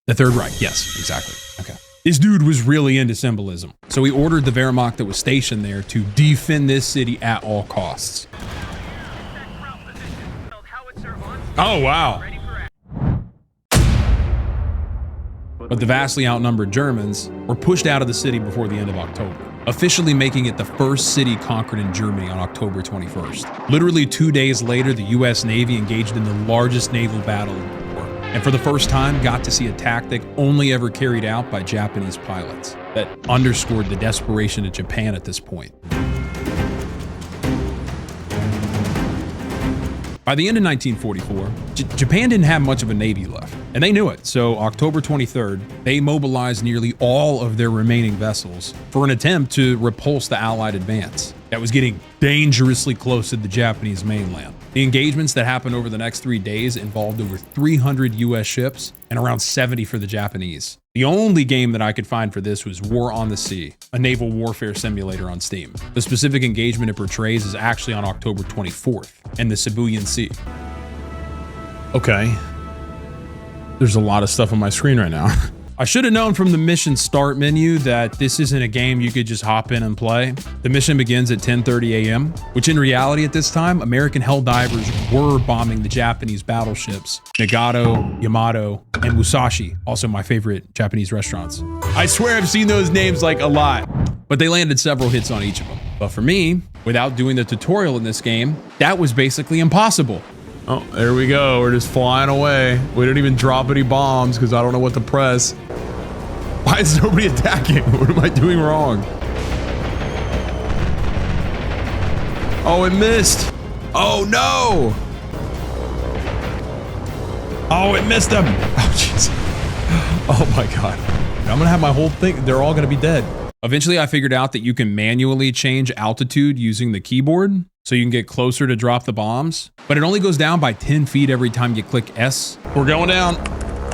the Third Reich. Yes, exactly. Okay. This dude was really into symbolism, so he ordered the Wehrmacht that was stationed there to defend this city at all costs. Oh, wow. But the vastly outnumbered Germans were pushed out of the city before the end of October, officially making it the first city conquered in Germany on October 21st. Literally 2 days later, the US Navy engaged in the largest naval battle in the war, and for the first time got to see a tactic only ever carried out by Japanese pilots that underscored the desperation of Japan at this point. By the end of 1944, Japan didn't have much of a navy left, and they knew it. So October 23rd, they mobilized nearly all of their remaining vessels for an attempt to repulse the Allied advance that was getting dangerously close to the Japanese mainland. The engagements that happened over the next 3 days involved over 300 US ships and around 70 for the Japanese. The only game that I could find for this was War on the Sea, a naval warfare simulator on Steam. The specific engagement it portrays is actually on October 24th in the Sibuyan Sea. Okay. There's a lot of stuff on my screen right now. I should have known from the mission start menu that this isn't a game you could just hop in and play. The mission begins at 10:30 a.m., which in reality at this time, American Helldivers were bombing the Japanese battleships Nagato, Yamato, and Musashi, also my favorite Japanese restaurants. I swear I've seen those names like a lot, but they landed several hits on each of them. But for me, without doing the tutorial in this game, that was basically impossible. Oh, there we go. We're just flying away. We didn't even drop any bombs because I don't know what to press. Why is nobody attacking? What am I doing wrong? Oh, it missed. Oh, no. Oh, it missed them. Oh, jeez. Oh, my God. I'm going to have my whole thing. They're all going to be dead. Eventually, I figured out that you can manually change altitude using the keyboard, so you can get closer to drop the bombs, but it only goes down by 10 feet every time you click S. We're going down.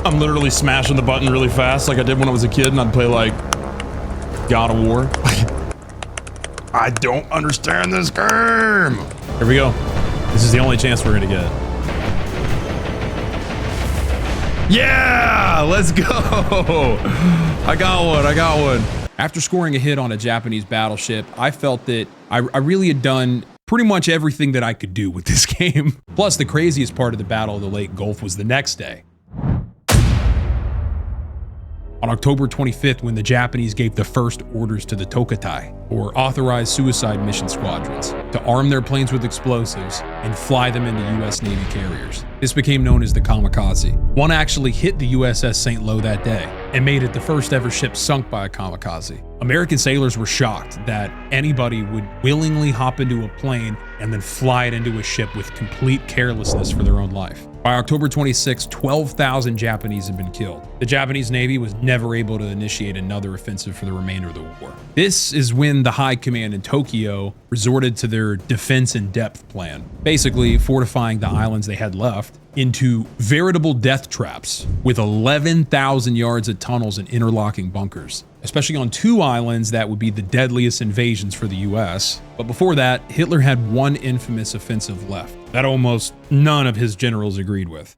I'm literally smashing the button really fast like I did when I was a kid and I'd play like God of War. I don't understand this game. Here we go. This is the only chance we're gonna get. Yeah, let's go. I got one. After scoring a hit on a Japanese battleship, I felt that I really had done pretty much everything that I could do with this game. Plus, the craziest part of the Battle of the Lake Gulf was the next day. On October 25th, when the Japanese gave the first orders to the Tokatai, or authorized suicide mission squadrons, to arm their planes with explosives and fly them into US Navy carriers. This became known as the kamikaze. One actually hit the USS St. Lo that day and made it the first ever ship sunk by a kamikaze. American sailors were shocked that anybody would willingly hop into a plane and then fly it into a ship with complete carelessness for their own life. By October 26, 12,000 Japanese had been killed. The Japanese Navy was never able to initiate another offensive for the remainder of the war. This is when the High Command in Tokyo resorted to their defense in depth plan, basically fortifying the islands they had left into veritable death traps with 11,000 yards of tunnels and interlocking bunkers, especially on two islands that would be the deadliest invasions for the US. But before that, Hitler had one infamous offensive left that almost none of his generals agreed with.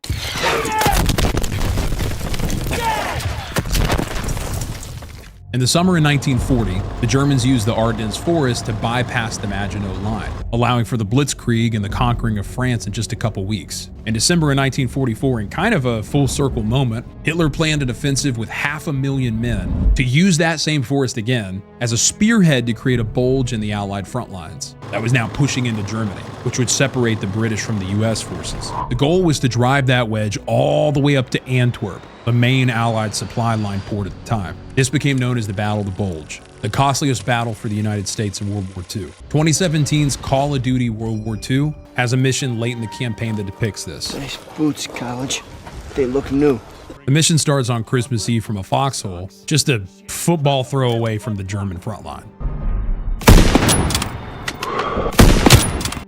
In the summer of 1940, the Germans used the Ardennes forest to bypass the Maginot Line, allowing for the Blitzkrieg and the conquering of France in just a couple weeks. In December of 1944, in kind of a full circle moment, Hitler planned an offensive with 500,000 men to use that same forest again as a spearhead to create a bulge in the Allied front lines that was now pushing into Germany, which would separate the British from the US forces. The goal was to drive that wedge all the way up to Antwerp, the main Allied supply line port at the time. This became known as the Battle of the Bulge, the costliest battle for the United States in World War II. 2017's Call of Duty World War II has a mission late in the campaign that depicts this. Nice boots, college. They look new. The mission starts on Christmas Eve from a foxhole, just a football throw away from the German front line.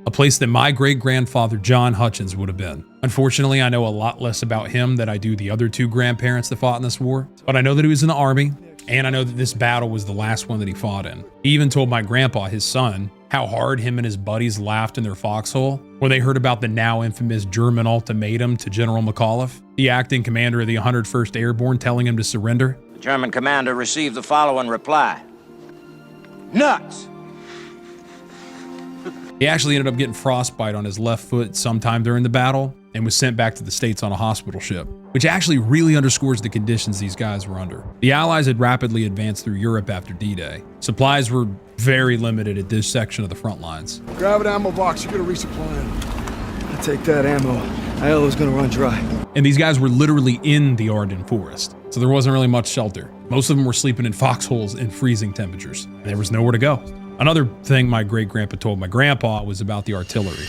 A place that my great-grandfather John Hutchins would have been. Unfortunately, I know a lot less about him than I do the other two grandparents that fought in this war, but I know that he was in the army, and I know that this battle was the last one that he fought in. He even told my grandpa, his son, how hard him and his buddies laughed in their foxhole when they heard about the now infamous German ultimatum to General McAuliffe, the acting commander of the 101st Airborne, telling him to surrender. The German commander received the following reply. Nuts! He actually ended up getting frostbite on his left foot sometime during the battle and was sent back to the States on a hospital ship, which actually really underscores the conditions these guys were under. The Allies had rapidly advanced through Europe after D-Day. Supplies were very limited at this section of the front lines. Grab an ammo box, you're gonna resupply it. I'll take that ammo. Aiello's gonna run dry. And these guys were literally in the Ardennes forest, so there wasn't really much shelter. Most of them were sleeping in foxholes in freezing temperatures, and there was nowhere to go. Another thing my great-grandpa told my grandpa was about the artillery.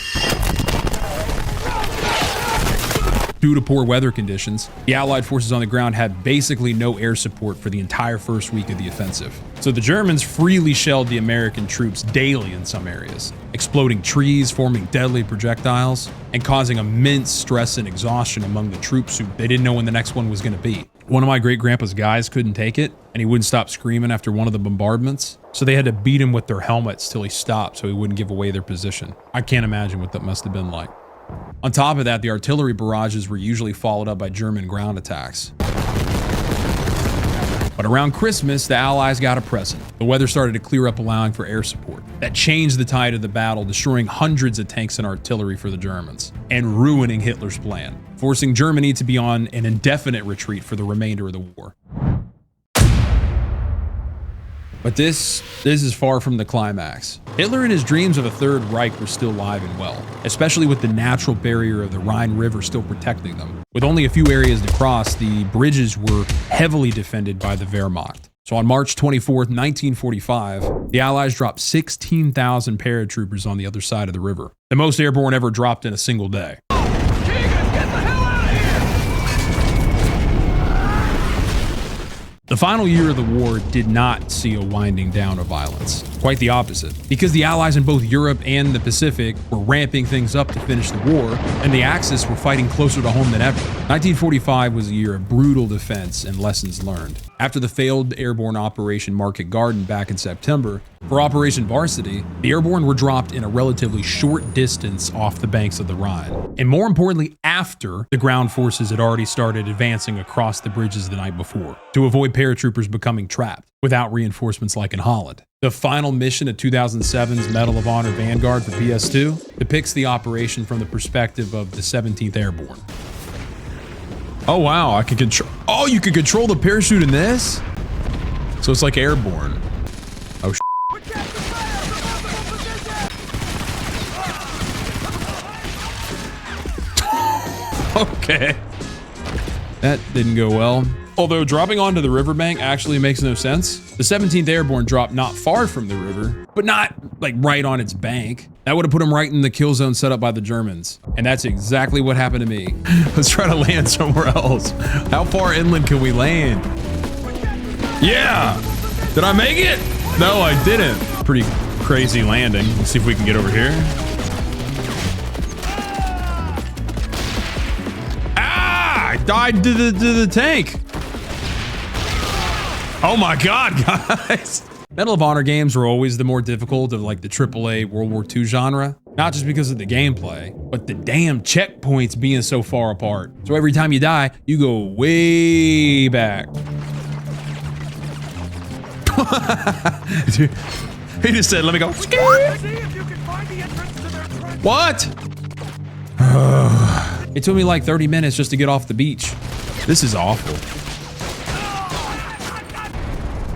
Due to poor weather conditions, the Allied forces on the ground had basically no air support for the entire first week of the offensive. So the Germans freely shelled the American troops daily in some areas, exploding trees, forming deadly projectiles, and causing immense stress and exhaustion among the troops who they didn't know when the next one was going to be. One of my great-grandpa's guys couldn't take it, and he wouldn't stop screaming after one of the bombardments, so they had to beat him with their helmets till he stopped so he wouldn't give away their position. I can't imagine what that must have been like. On top of that, the artillery barrages were usually followed up by German ground attacks. But around Christmas, the Allies got a present. The weather started to clear up, allowing for air support. That changed the tide of the battle, destroying hundreds of tanks and artillery for the Germans, and ruining Hitler's plan, forcing Germany to be on an indefinite retreat for the remainder of the war. But this is far from the climax. Hitler and his dreams of a Third Reich were still alive and well, especially with the natural barrier of the Rhine River still protecting them. With only a few areas to cross, the bridges were heavily defended by the Wehrmacht. So on March 24th, 1945, the Allies dropped 16,000 paratroopers on the other side of the river, the most airborne ever dropped in a single day. The final year of the war did not see a winding down of violence. Quite the opposite. Because the Allies in both Europe and the Pacific were ramping things up to finish the war, and the Axis were fighting closer to home than ever. 1945 was a year of brutal defense and lessons learned. After the failed airborne Operation Market Garden back in September, for Operation Varsity, the airborne were dropped in a relatively short distance off the banks of the Rhine. And more importantly, after the ground forces had already started advancing across the bridges the night before, to avoid paratroopers becoming trapped without reinforcements like in Holland. The final mission of 2007's Medal of Honor Vanguard for PS2 depicts the operation from the perspective of the 17th Airborne. Oh, wow. I can control. Oh, you can control the parachute in this? So it's like airborne. Oh, okay. That didn't go well. Although dropping onto the riverbank actually makes no sense. The 17th Airborne dropped not far from the river, but not like right on its bank. That would have put them right in the kill zone set up by the Germans. And that's exactly what happened to me. Let's try to land somewhere else. How far inland can we land? Yeah. Did I make it? No, I didn't. Pretty crazy landing. Let's see if we can get over here. Ah, I died to the tank. Oh my God, guys. Medal of Honor games were always the more difficult of like the AAA World War II genre. Not just because of the gameplay, but the damn checkpoints being so far apart. So every time you die, you go way back. He just said, let me go. What? It took me like 30 minutes just to get off the beach. This is awful.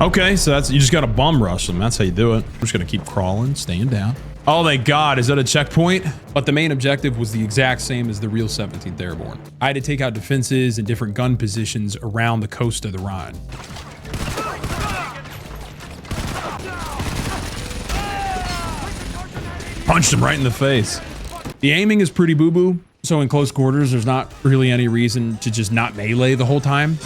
Okay, so that's, you just gotta bum rush them. That's how you do it. We're just gonna keep crawling, staying down. Oh, thank God, is that a checkpoint? But the main objective was the exact same as the real 17th Airborne. I had to take out defenses and different gun positions around the coast of the Rhine. Punched him right in the face. The aiming is pretty boo-boo, so in close quarters, there's not really any reason to just not melee the whole time.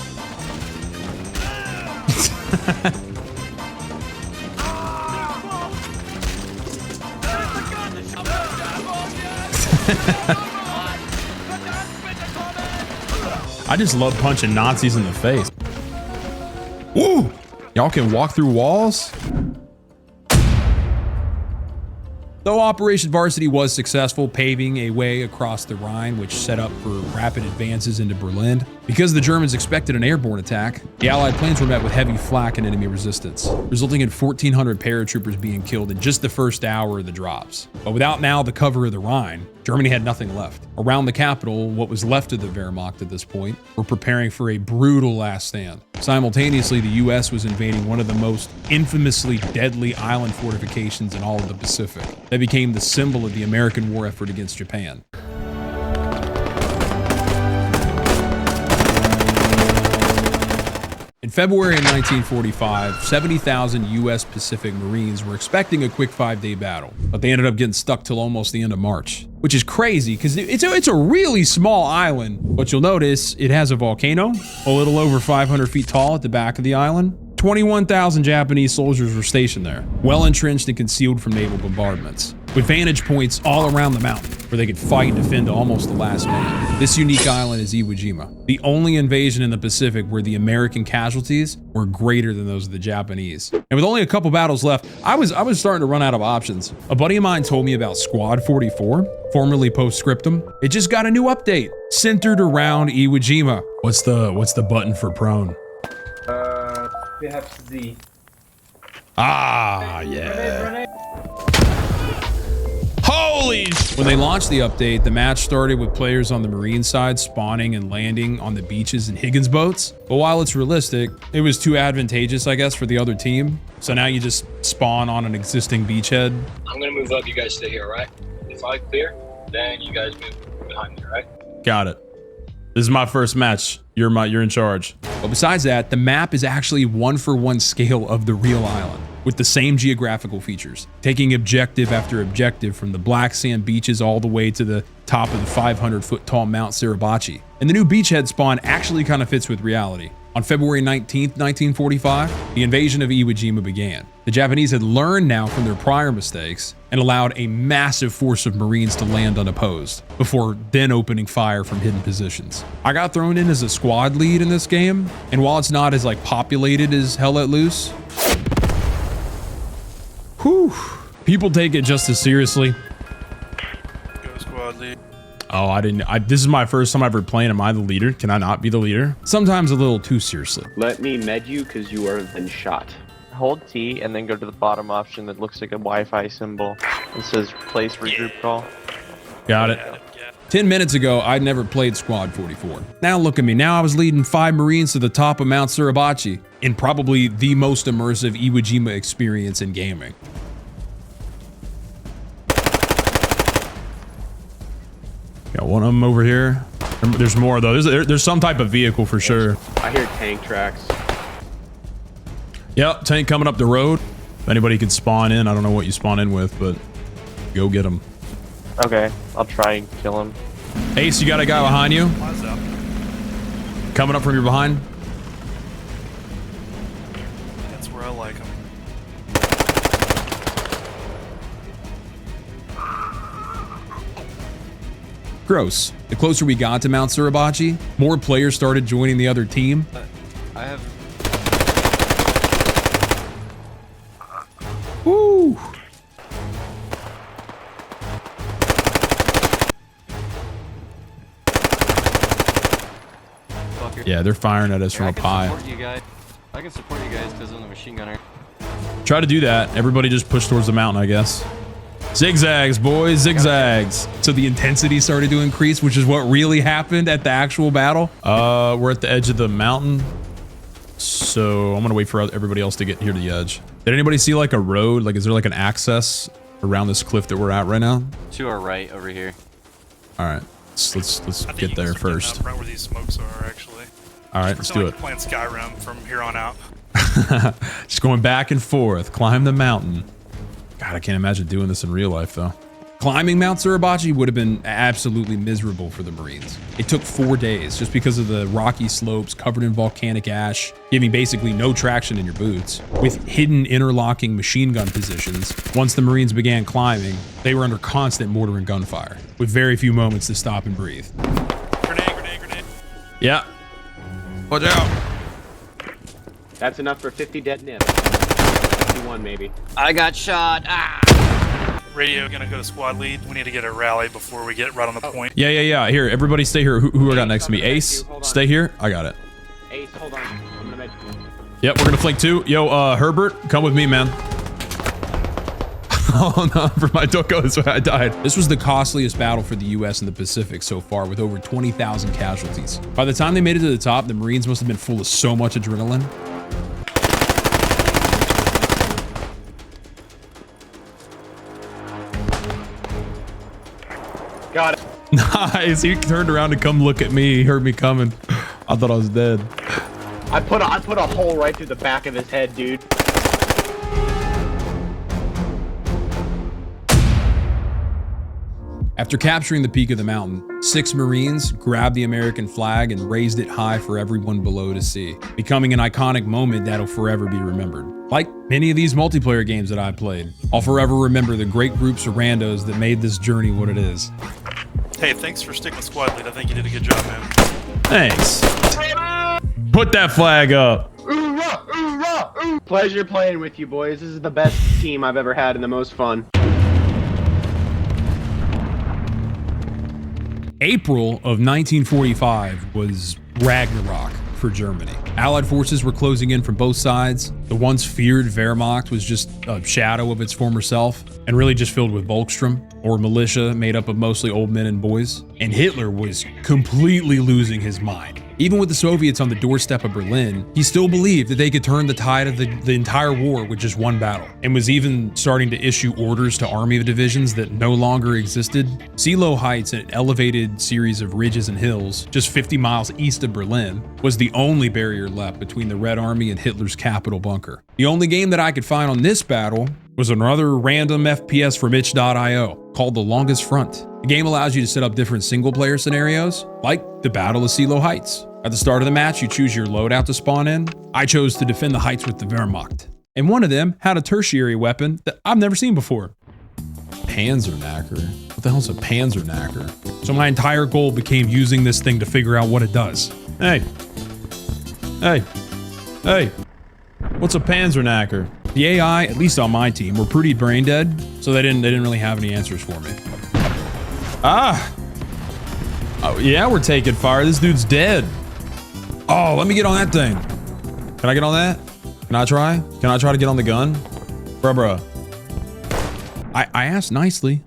I just love punching Nazis in the face. Woo! Y'all can walk through walls? Though Operation Varsity was successful, paving a way across the Rhine, which set up for rapid advances into Berlin, because the Germans expected an airborne attack, the Allied planes were met with heavy flak and enemy resistance, resulting in 1,400 paratroopers being killed in just the first hour of the drops. But without now the cover of the Rhine, Germany had nothing left. Around the capital, what was left of the Wehrmacht at this point, were preparing for a brutal last stand. Simultaneously, the US was invading one of the most infamously deadly island fortifications in all of the Pacific. That became the symbol of the American war effort against Japan. In February of 1945, 70,000 U.S. Pacific Marines were expecting a quick 5-day battle, but they ended up getting stuck till almost the end of March, which is crazy because it's a really small island, but you'll notice it has a volcano, a little over 500 feet tall at the back of the island. 21,000 Japanese soldiers were stationed there, well entrenched and concealed from naval bombardments, with vantage points all around the mountain where they could fight and defend to almost the last man. This unique island is Iwo Jima, the only invasion in the Pacific where the American casualties were greater than those of the Japanese. And with only a couple battles left, I was starting to run out of options. A buddy of mine told me about Squad 44, formerly Postscriptum. It just got a new update centered around Iwo Jima. What's the button for prone? We have Z. Ah, yeah. Holy! When they launched the update, the match started with players on the Marine side spawning and landing on the beaches in Higgins boats. But while it's realistic, it was too advantageous, I guess, for the other team. So now you just spawn on an existing beachhead. I'm gonna move up, you guys stay here, right? If I clear, then you guys move behind me, right? Got it. This is my first match. You're in charge. But besides that, the map is actually 1-for-1 scale of the real island, with the same geographical features, taking objective after objective from the black sand beaches all the way to the top of the 500-foot tall Mount Suribachi. And the new beachhead spawn actually kind of fits with reality. On February 19th, 1945, the invasion of Iwo Jima began. The Japanese had learned now from their prior mistakes and allowed a massive force of Marines to land unopposed, before then opening fire from hidden positions. I got thrown in as a squad lead in this game, and while it's not as like populated as Hell Let Loose, whew, people take it just as seriously. Go squad lead. Oh, this is my first time ever playing. Am I the leader? Can I not be the leader? Sometimes a little too seriously. Let me med you because you are then shot. Hold T and then go to the bottom option that looks like a Wi-Fi symbol. It says place regroup call. Got it. 10 minutes ago, I'd never played Squad 44. Now look at me. Now I was leading 5 Marines to the top of Mount Suribachi in probably the most immersive Iwo Jima experience in gaming. Got one of them over here. There's more though. There's some type of vehicle for sure. I hear tank tracks. Yep, tank coming up the road. If anybody can spawn in, I don't know what you spawn in with, but go get them. Okay, I'll try and kill him. Ace, you got a guy behind you? Coming up from your behind? That's where I like him. Gross. The closer we got to Mount Suribachi, more players started joining the other team. I have. Woo! Yeah, they're firing at us from up high. I can support you guys because I'm the machine gunner. Try to do that. Everybody just push towards the mountain, I guess. Zigzags, boys, zigzags. So the intensity started to increase, which is what really happened at the actual battle. We're at the edge of the mountain. So I'm gonna wait for everybody else to get here to the edge. Did anybody see like a road? Like, is there like an access around this cliff that we're at right now? To our right over here. All right, let's get there first. Right where these smokes are, actually. All right, let's do it. Playing Skyrim from here on out. Just going back and forth, climb the mountain. God, I can't imagine doing this in real life though. Climbing Mount Suribachi would have been absolutely miserable for the Marines. It took 4 days just because of the rocky slopes covered in volcanic ash, giving basically no traction in your boots. With hidden interlocking machine gun positions, once the Marines began climbing, they were under constant mortar and gunfire, with very few moments to stop and breathe. Grenade. Yeah. Watch out. That's enough for 50 dead nips. 51 maybe. I got shot. Radio gonna go to squad lead. We need to get a rally before we get right on the point. Yeah. Here, everybody stay here. Who I got next to me? Ace, stay here. I got it. Ace, hold on. I'm gonna make you. Yep, we're gonna flank 2. Yo, Herbert, come with me, man. Oh no, don't go this way. I died. This was the costliest battle for the US in the Pacific so far, with over 20,000 casualties. By the time they made it to the top, the Marines must have been full of so much adrenaline. Got it. Nice. He turned around to come look at me. He heard me coming. I thought I was dead. I put a hole right through the back of his head, dude. After capturing the peak of the mountain, 6 Marines grabbed the American flag and raised it high for everyone below to see, becoming an iconic moment that'll forever be remembered. Like many of these multiplayer games that I played, I'll forever remember the great groups of randos that made this journey what it is. Hey, thanks for sticking with squad lead. I think you did a good job, man. Thanks. Put that flag up. Pleasure playing with you, boys. This is the best team I've ever had and the most fun. April of 1945 was Ragnarok for Germany. Allied forces were closing in from both sides. The once feared Wehrmacht was just a shadow of its former self, and really just filled with Volkssturm, or militia made up of mostly old men and boys. And Hitler was completely losing his mind. Even with the Soviets on the doorstep of Berlin, he still believed that they could turn the tide of the entire war with just one battle, and was even starting to issue orders to army divisions that no longer existed. Seelow Heights, an elevated series of ridges and hills just 50 miles east of Berlin, was the only barrier left between the Red Army and Hitler's capital bunker. The only game that I could find on this battle was another random FPS from itch.io called The Longest Front. The game allows you to set up different single-player scenarios, like the Battle of Seelow Heights. At the start of the match, you choose your loadout to spawn in. I chose to defend the heights with the Wehrmacht, and one of them had a tertiary weapon that I've never seen before. Panzerknacker? What the hell's a Panzerknacker? So my entire goal became using this thing to figure out what it does. Hey. What's a Panzerknacker? The AI, at least on my team, were pretty brain dead, so they didn't really have any answers for me. Oh yeah, we're taking fire. This dude's dead. Oh, let me get on that thing. Can I get on that? Can I try? Can I try to get on the gun? Bruh. I asked nicely.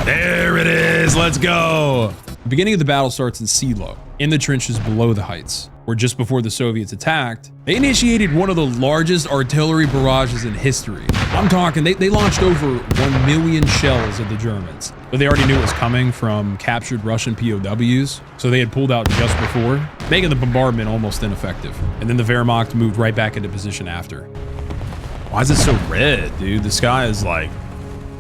There it is. Let's go. The beginning of the battle starts in Seelow, in the trenches below the heights, where just before the Soviets attacked, they initiated one of the largest artillery barrages in history. I'm talking, they launched over 1 million shells at the Germans, but they already knew it was coming from captured Russian POWs, so they had pulled out just before, making the bombardment almost ineffective. And then the Wehrmacht moved right back into position after. Why is it so red, dude? The sky is like,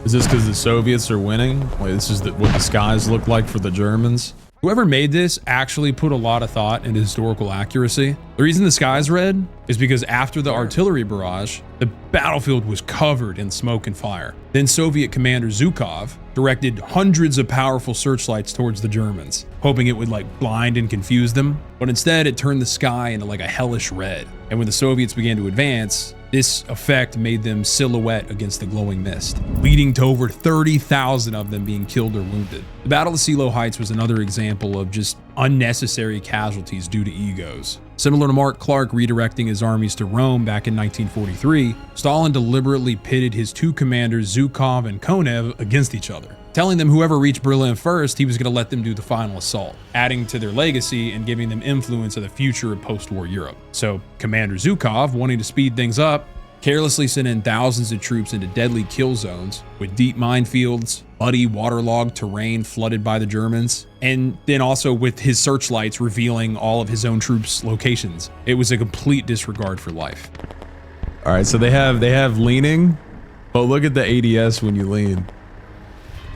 is this because the Soviets are winning? Like, this is what the skies look like for the Germans? Whoever made this actually put a lot of thought into historical accuracy. The reason the sky's red is because after the artillery barrage, the battlefield was covered in smoke and fire. Then Soviet commander Zhukov directed hundreds of powerful searchlights towards the Germans, hoping it would like blind and confuse them. But instead it turned the sky into like a hellish red. And when the Soviets began to advance, this effect made them silhouette against the glowing mist, leading to over 30,000 of them being killed or wounded. The Battle of Seelow Heights was another example of just unnecessary casualties due to egos. Similar to Mark Clark redirecting his armies to Rome back in 1943, Stalin deliberately pitted his two commanders Zhukov and Konev against each other, telling them whoever reached Berlin first, he was going to let them do the final assault, adding to their legacy and giving them influence of the future of post-war Europe. So Commander Zhukov, wanting to speed things up, carelessly sent in thousands of troops into deadly kill zones with deep minefields, muddy, waterlogged terrain flooded by the Germans, and then also with his searchlights revealing all of his own troops' locations. It was a complete disregard for life. All right, so they have leaning, but look at the ADS when you lean.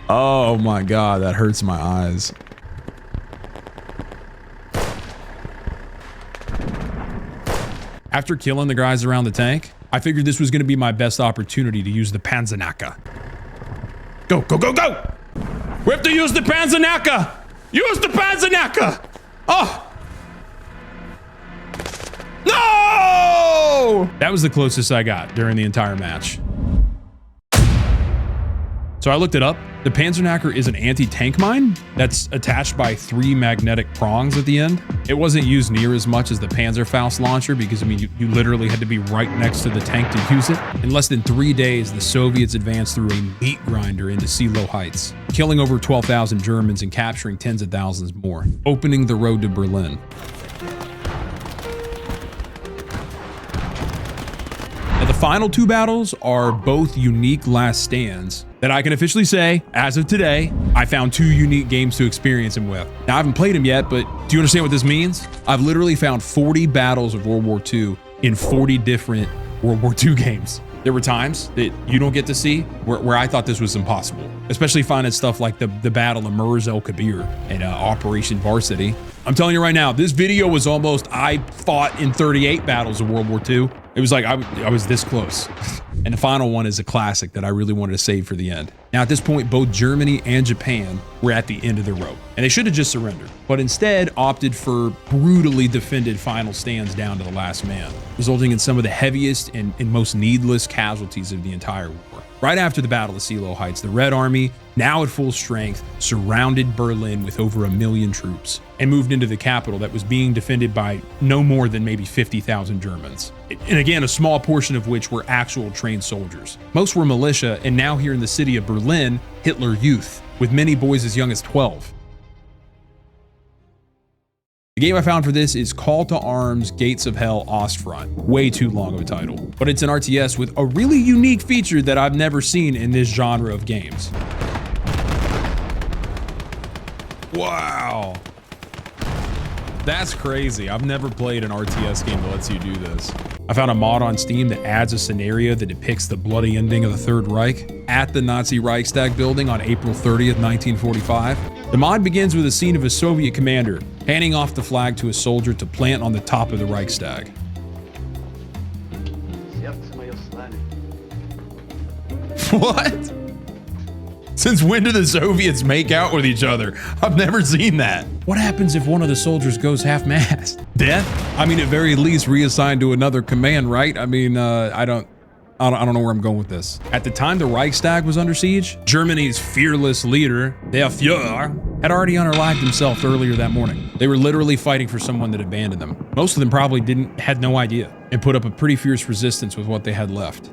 Oh my God, that hurts my eyes. After killing the guys around the tank, I figured this was going to be my best opportunity to use the Panzernacke. Go, go, go, go! We have to use the Panzernacke! Use the Panzernacke! Oh! No! That was the closest I got during the entire match. So I looked it up. The Panzernacke is an anti-tank mine that's attached by 3 magnetic prongs at the end. It wasn't used near as much as the Panzerfaust launcher because, I mean, you literally had to be right next to the tank to use it. In less than 3 days, the Soviets advanced through a meat grinder into Seelow Heights, killing over 12,000 Germans and capturing tens of thousands more, opening the road to Berlin. Now, the final 2 battles are both unique last stands that I can officially say, as of today, I found 2 unique games to experience them with. Now, I haven't played them yet, but do you understand what this means? I've literally found 40 battles of World War II in 40 different World War II games. There were times that you don't get to see where I thought this was impossible, especially finding stuff like the Battle of Mers El Kabir and Operation Varsity. I'm telling you right now, this video was almost, I fought in 38 battles of World War II. It was like I was this close. And the final one is a classic that I really wanted to save for the end. Now, at this point, both Germany and Japan were at the end of their rope, and they should have just surrendered, but instead opted for brutally defended final stands down to the last man, resulting in some of the heaviest and most needless casualties of the entire war. Right after the Battle of Seelow Heights, the Red Army, now at full strength, surrounded Berlin with over 1 million troops and moved into the capital that was being defended by no more than maybe 50,000 Germans. And again, a small portion of which were actual trained soldiers. Most were militia, and now here in the city of Berlin, Hitler Youth, with many boys as young as 12. The game I found for this is Call to Arms Gates of Hell Ostfront. Way too long of a title, but it's an RTS with a really unique feature that I've never seen in this genre of games. Wow. That's crazy. I've never played an RTS game that lets you do this. I found a mod on Steam that adds a scenario that depicts the bloody ending of the Third Reich at the Nazi Reichstag building on April 30th, 1945. The mod begins with a scene of a Soviet commander handing off the flag to a soldier to plant on the top of the Reichstag. What? Since when do the Soviets make out with each other? I've never seen that. What happens if one of the soldiers goes half-mast? Death? I mean, at very least reassigned to another command, right? I mean, I don't know where I'm going with this. At the time the Reichstag was under siege, Germany's fearless leader, Der Führer, had already unalived himself earlier that morning. They were literally fighting for someone that abandoned them. Most of them probably had no idea and put up a pretty fierce resistance with what they had left.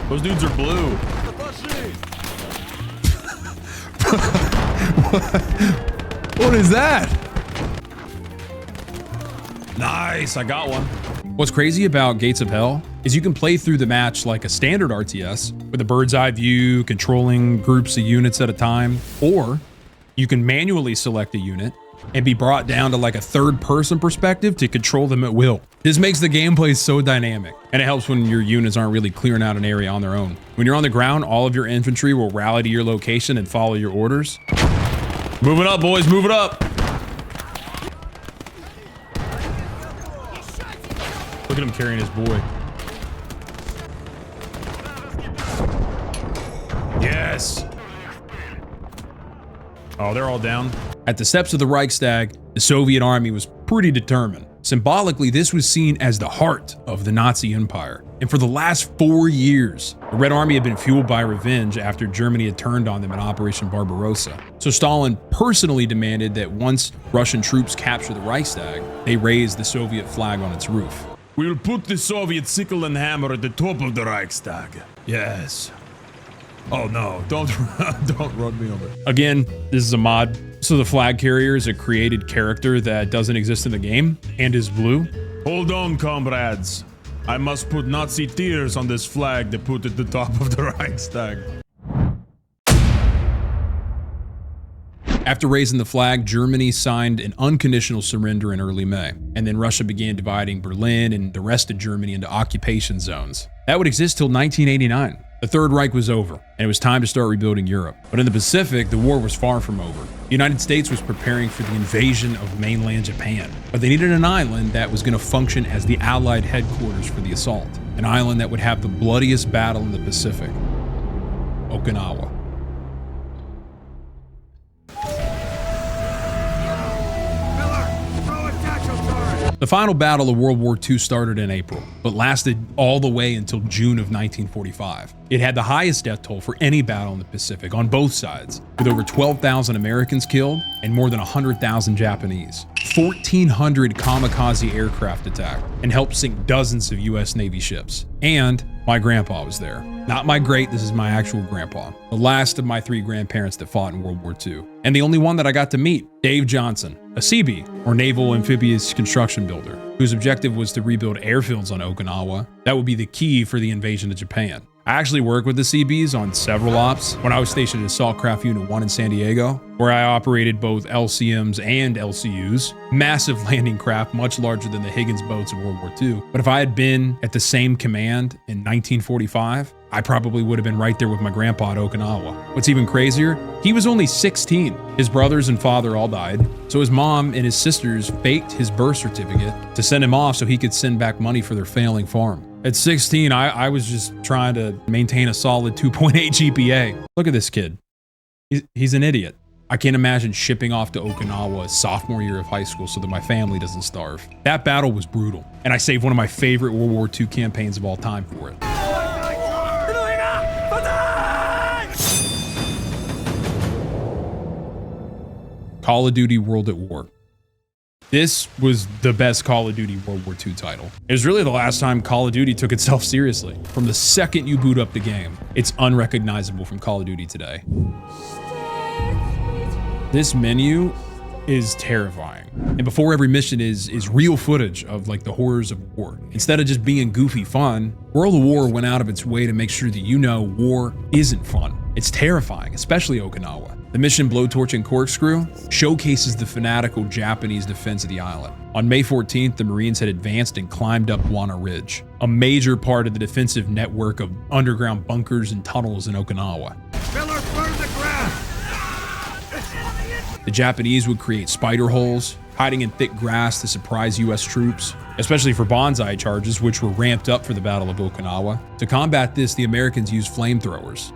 Those dudes are blue. What is that? Nice, I got one. What's crazy about Gates of Hell is you can play through the match like a standard RTS with a bird's eye view, controlling groups of units at a time, or you can manually select a unit and be brought down to like a third-person perspective to control them at will. This makes the gameplay so dynamic, and it helps when your units aren't really clearing out an area on their own. When you're on the ground, all of your infantry will rally to your location and follow your orders. Move it up, boys, move it up. Look at him carrying his boy. Yes. Oh, they're all down. At the steps of the Reichstag, the Soviet army was pretty determined. Symbolically, this was seen as the heart of the Nazi Empire. And for the last 4 years, the Red Army had been fueled by revenge after Germany had turned on them in Operation Barbarossa. So Stalin personally demanded that once Russian troops capture the Reichstag, they raise the Soviet flag on its roof. We'll put the Soviet sickle and hammer at the top of the Reichstag. Yes. Oh no, don't run me over. Again, this is a mod. So the flag carrier is a created character that doesn't exist in the game and is blue. Hold on, comrades. I must put Nazi tears on this flag to put at the top of the Reichstag. After raising the flag, Germany signed an unconditional surrender in early May, and then Russia began dividing Berlin and the rest of Germany into occupation zones. That would exist till 1989. The Third Reich was over, and it was time to start rebuilding Europe. But in the Pacific, the war was far from over. The United States was preparing for the invasion of mainland Japan, but they needed an island that was going to function as the Allied headquarters for the assault. An island that would have the bloodiest battle in the Pacific. Okinawa. The final battle of World War II started in April, but lasted all the way until June of 1945. It had the highest death toll for any battle in the Pacific on both sides, with over 12,000 Americans killed and more than 100,000 Japanese. 1,400 kamikaze aircraft attacked and helped sink dozens of US Navy ships. And my grandpa was there. Not my great, this is my actual grandpa. The last of my 3 grandparents that fought in World War II. And the only one that I got to meet, Dave Johnson, a CB, or Naval Amphibious Construction Builder, whose objective was to rebuild airfields on Okinawa. That would be the key for the invasion of Japan. I actually worked with the CBs on several ops when I was stationed at Assault Craft Unit 1 in San Diego, where I operated both LCMs and LCUs, massive landing craft, much larger than the Higgins boats of World War II. But if I had been at the same command in 1945, I probably would have been right there with my grandpa at Okinawa. What's even crazier, he was only 16. His brothers and father all died, so his mom and his sisters faked his birth certificate to send him off so he could send back money for their failing farm. At 16, I was just trying to maintain a solid 2.8 GPA. Look at this kid. He's an idiot. I can't imagine shipping off to Okinawa sophomore year of high school so that my family doesn't starve. That battle was brutal, and I saved one of my favorite World War II campaigns of all time for it. Call of Duty World at War. This was the best Call of Duty World War II title. It was really the last time Call of Duty took itself seriously. From the second you boot up the game, it's unrecognizable from Call of Duty today. This menu is terrifying. And before every mission is real footage of like the horrors of war. Instead of just being goofy fun, World of War went out of its way to make sure that you know war isn't fun. It's terrifying, especially Okinawa. The mission Blowtorch and Corkscrew showcases the fanatical Japanese defense of the island. On May 14th, the Marines had advanced and climbed up Wana Ridge, a major part of the defensive network of underground bunkers and tunnels in Okinawa. Miller, burn the ground! The Japanese would create spider holes, hiding in thick grass to surprise US troops, especially for bonsai charges, which were ramped up for the Battle of Okinawa. To combat this, the Americans used flamethrowers.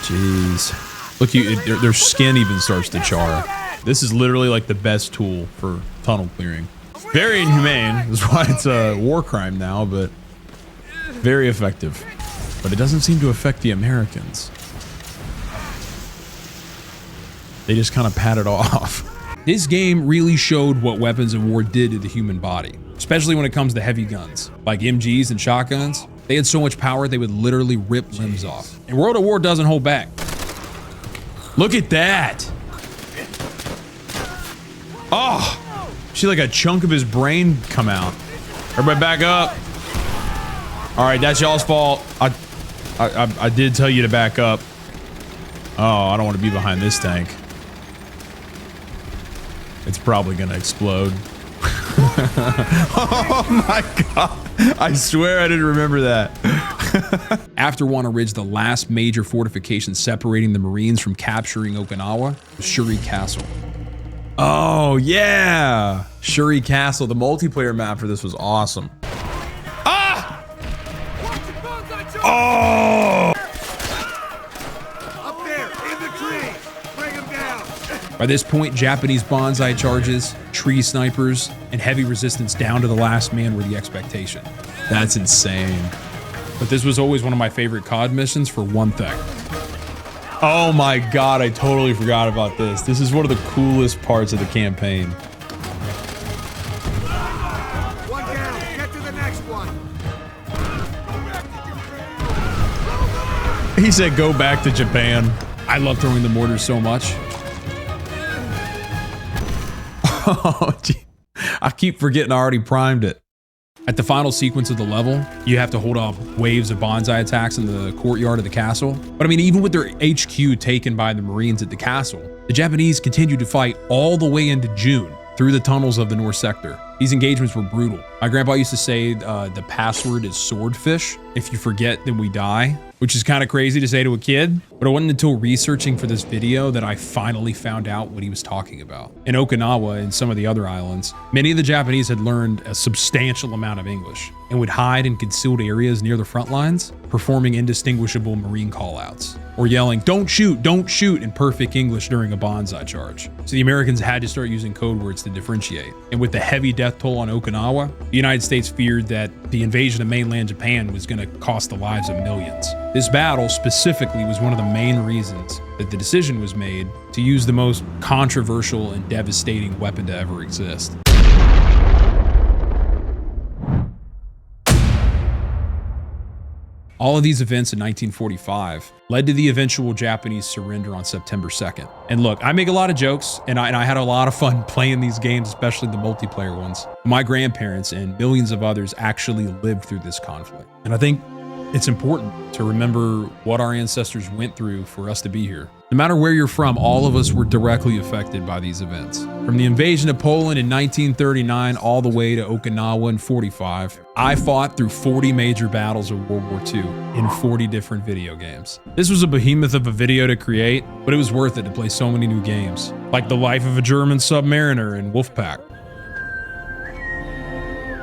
Jeez. Look, their skin even starts to char. This is literally like the best tool for tunnel clearing. Very inhumane. That's why it's a war crime now, but very effective. But it doesn't seem to affect the Americans. They just kind of pat it off. This game really showed what weapons of war did to the human body, especially when it comes to heavy guns, like MGs and shotguns. They had so much power, they would literally rip limbs off. And World at War doesn't hold back. Look at that. Oh, see like a chunk of his brain come out. Everybody back up. All right, that's y'all's fault. I did tell you to back up. Oh, I don't want to be behind this tank. It's probably gonna explode. Oh my God. I swear I didn't remember that. After Wanna Ridge, the last major fortification separating the Marines from capturing Okinawa was Shuri Castle. Oh yeah, Shuri Castle. The multiplayer map for this was awesome. Ah! Oh! Up there, in the tree. Bring him down. By this point, Japanese bonsai charges, tree snipers, and heavy resistance down to the last man were the expectation. That's insane. But this was always one of my favorite COD missions for one thing. Oh my God, I totally forgot about this. This is one of the coolest parts of the campaign. One down. Get to the next one. He said, go back to Japan. I love throwing the mortars so much. Oh, gee. I keep forgetting I already primed it. At the final sequence of the level, you have to hold off waves of bonsai attacks in the courtyard of the castle. But I mean, even with their HQ taken by the Marines at the castle, the Japanese continued to fight all the way into June through the tunnels of the North Sector. These engagements were brutal. My grandpa used to say the password is swordfish. If you forget, then we die, which is kind of crazy to say to a kid. But it wasn't until researching for this video that I finally found out what he was talking about. In Okinawa and some of the other islands, many of the Japanese had learned a substantial amount of English and would hide in concealed areas near the front lines, performing indistinguishable Marine callouts or yelling, don't shoot in perfect English during a bonsai charge. So the Americans had to start using code words to differentiate. And with the heavy death toll on Okinawa, the United States feared that the invasion of mainland Japan was going to cost the lives of millions. This battle specifically was one of the main reasons that the decision was made to use the most controversial and devastating weapon to ever exist. All of these events in 1945 led to the eventual Japanese surrender on September 2nd. And look, I make a lot of jokes, and I had a lot of fun playing these games, especially the multiplayer ones. My grandparents and millions of others actually lived through this conflict. And I think it's important to remember what our ancestors went through for us to be here. No matter where you're from, all of us were directly affected by these events. From the invasion of Poland in 1939 all the way to Okinawa in 45, I fought through 40 major battles of World War II in 40 different video games. This was a behemoth of a video to create, but it was worth it to play so many new games, like The Life of a German Submariner and Wolfpack.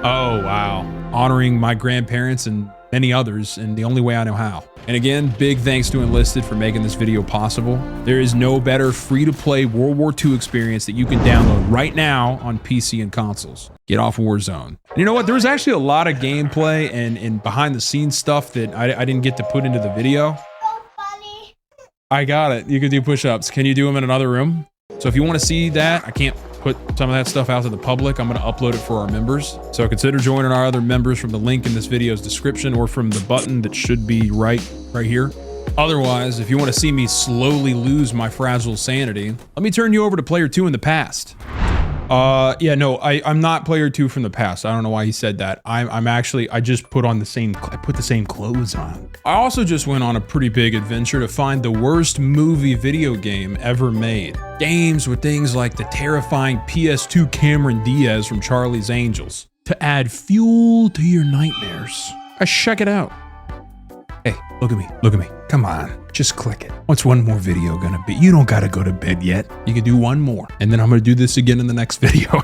Oh, wow. Honoring my grandparents and many others in the only way I know how. And again, big thanks to Enlisted for making this video possible. There is no better free-to-play World War II experience that you can download right now on PC and consoles. Get off Warzone. And you know what? There was actually a lot of gameplay and behind-the-scenes stuff that I didn't get to put into the video. I got it. You can do push-ups. Can you do them in another room? So if you want to see that, I can't put some of that stuff out to the public. I'm going to upload it for our members. So consider joining our other members from the link in this video's description or from the button that should be right here. Otherwise, if you want to see me slowly lose my fragile sanity, let me turn you over to player 2 in the past. Yeah, no, I'm not player 2 from the past. I don't know why he said that. I'm actually, I just put on the same, I put the same clothes on. I also just went on a pretty big adventure to find the worst movie video game ever made. Games with things like the terrifying PS2 Cameron Diaz from Charlie's Angels to add fuel to your nightmares. Check it out. Hey, look at me, look at me. Come on, just click it. What's one more video gonna be? You don't gotta go to bed yet. You can do one more, and then I'm gonna do this again in the next video.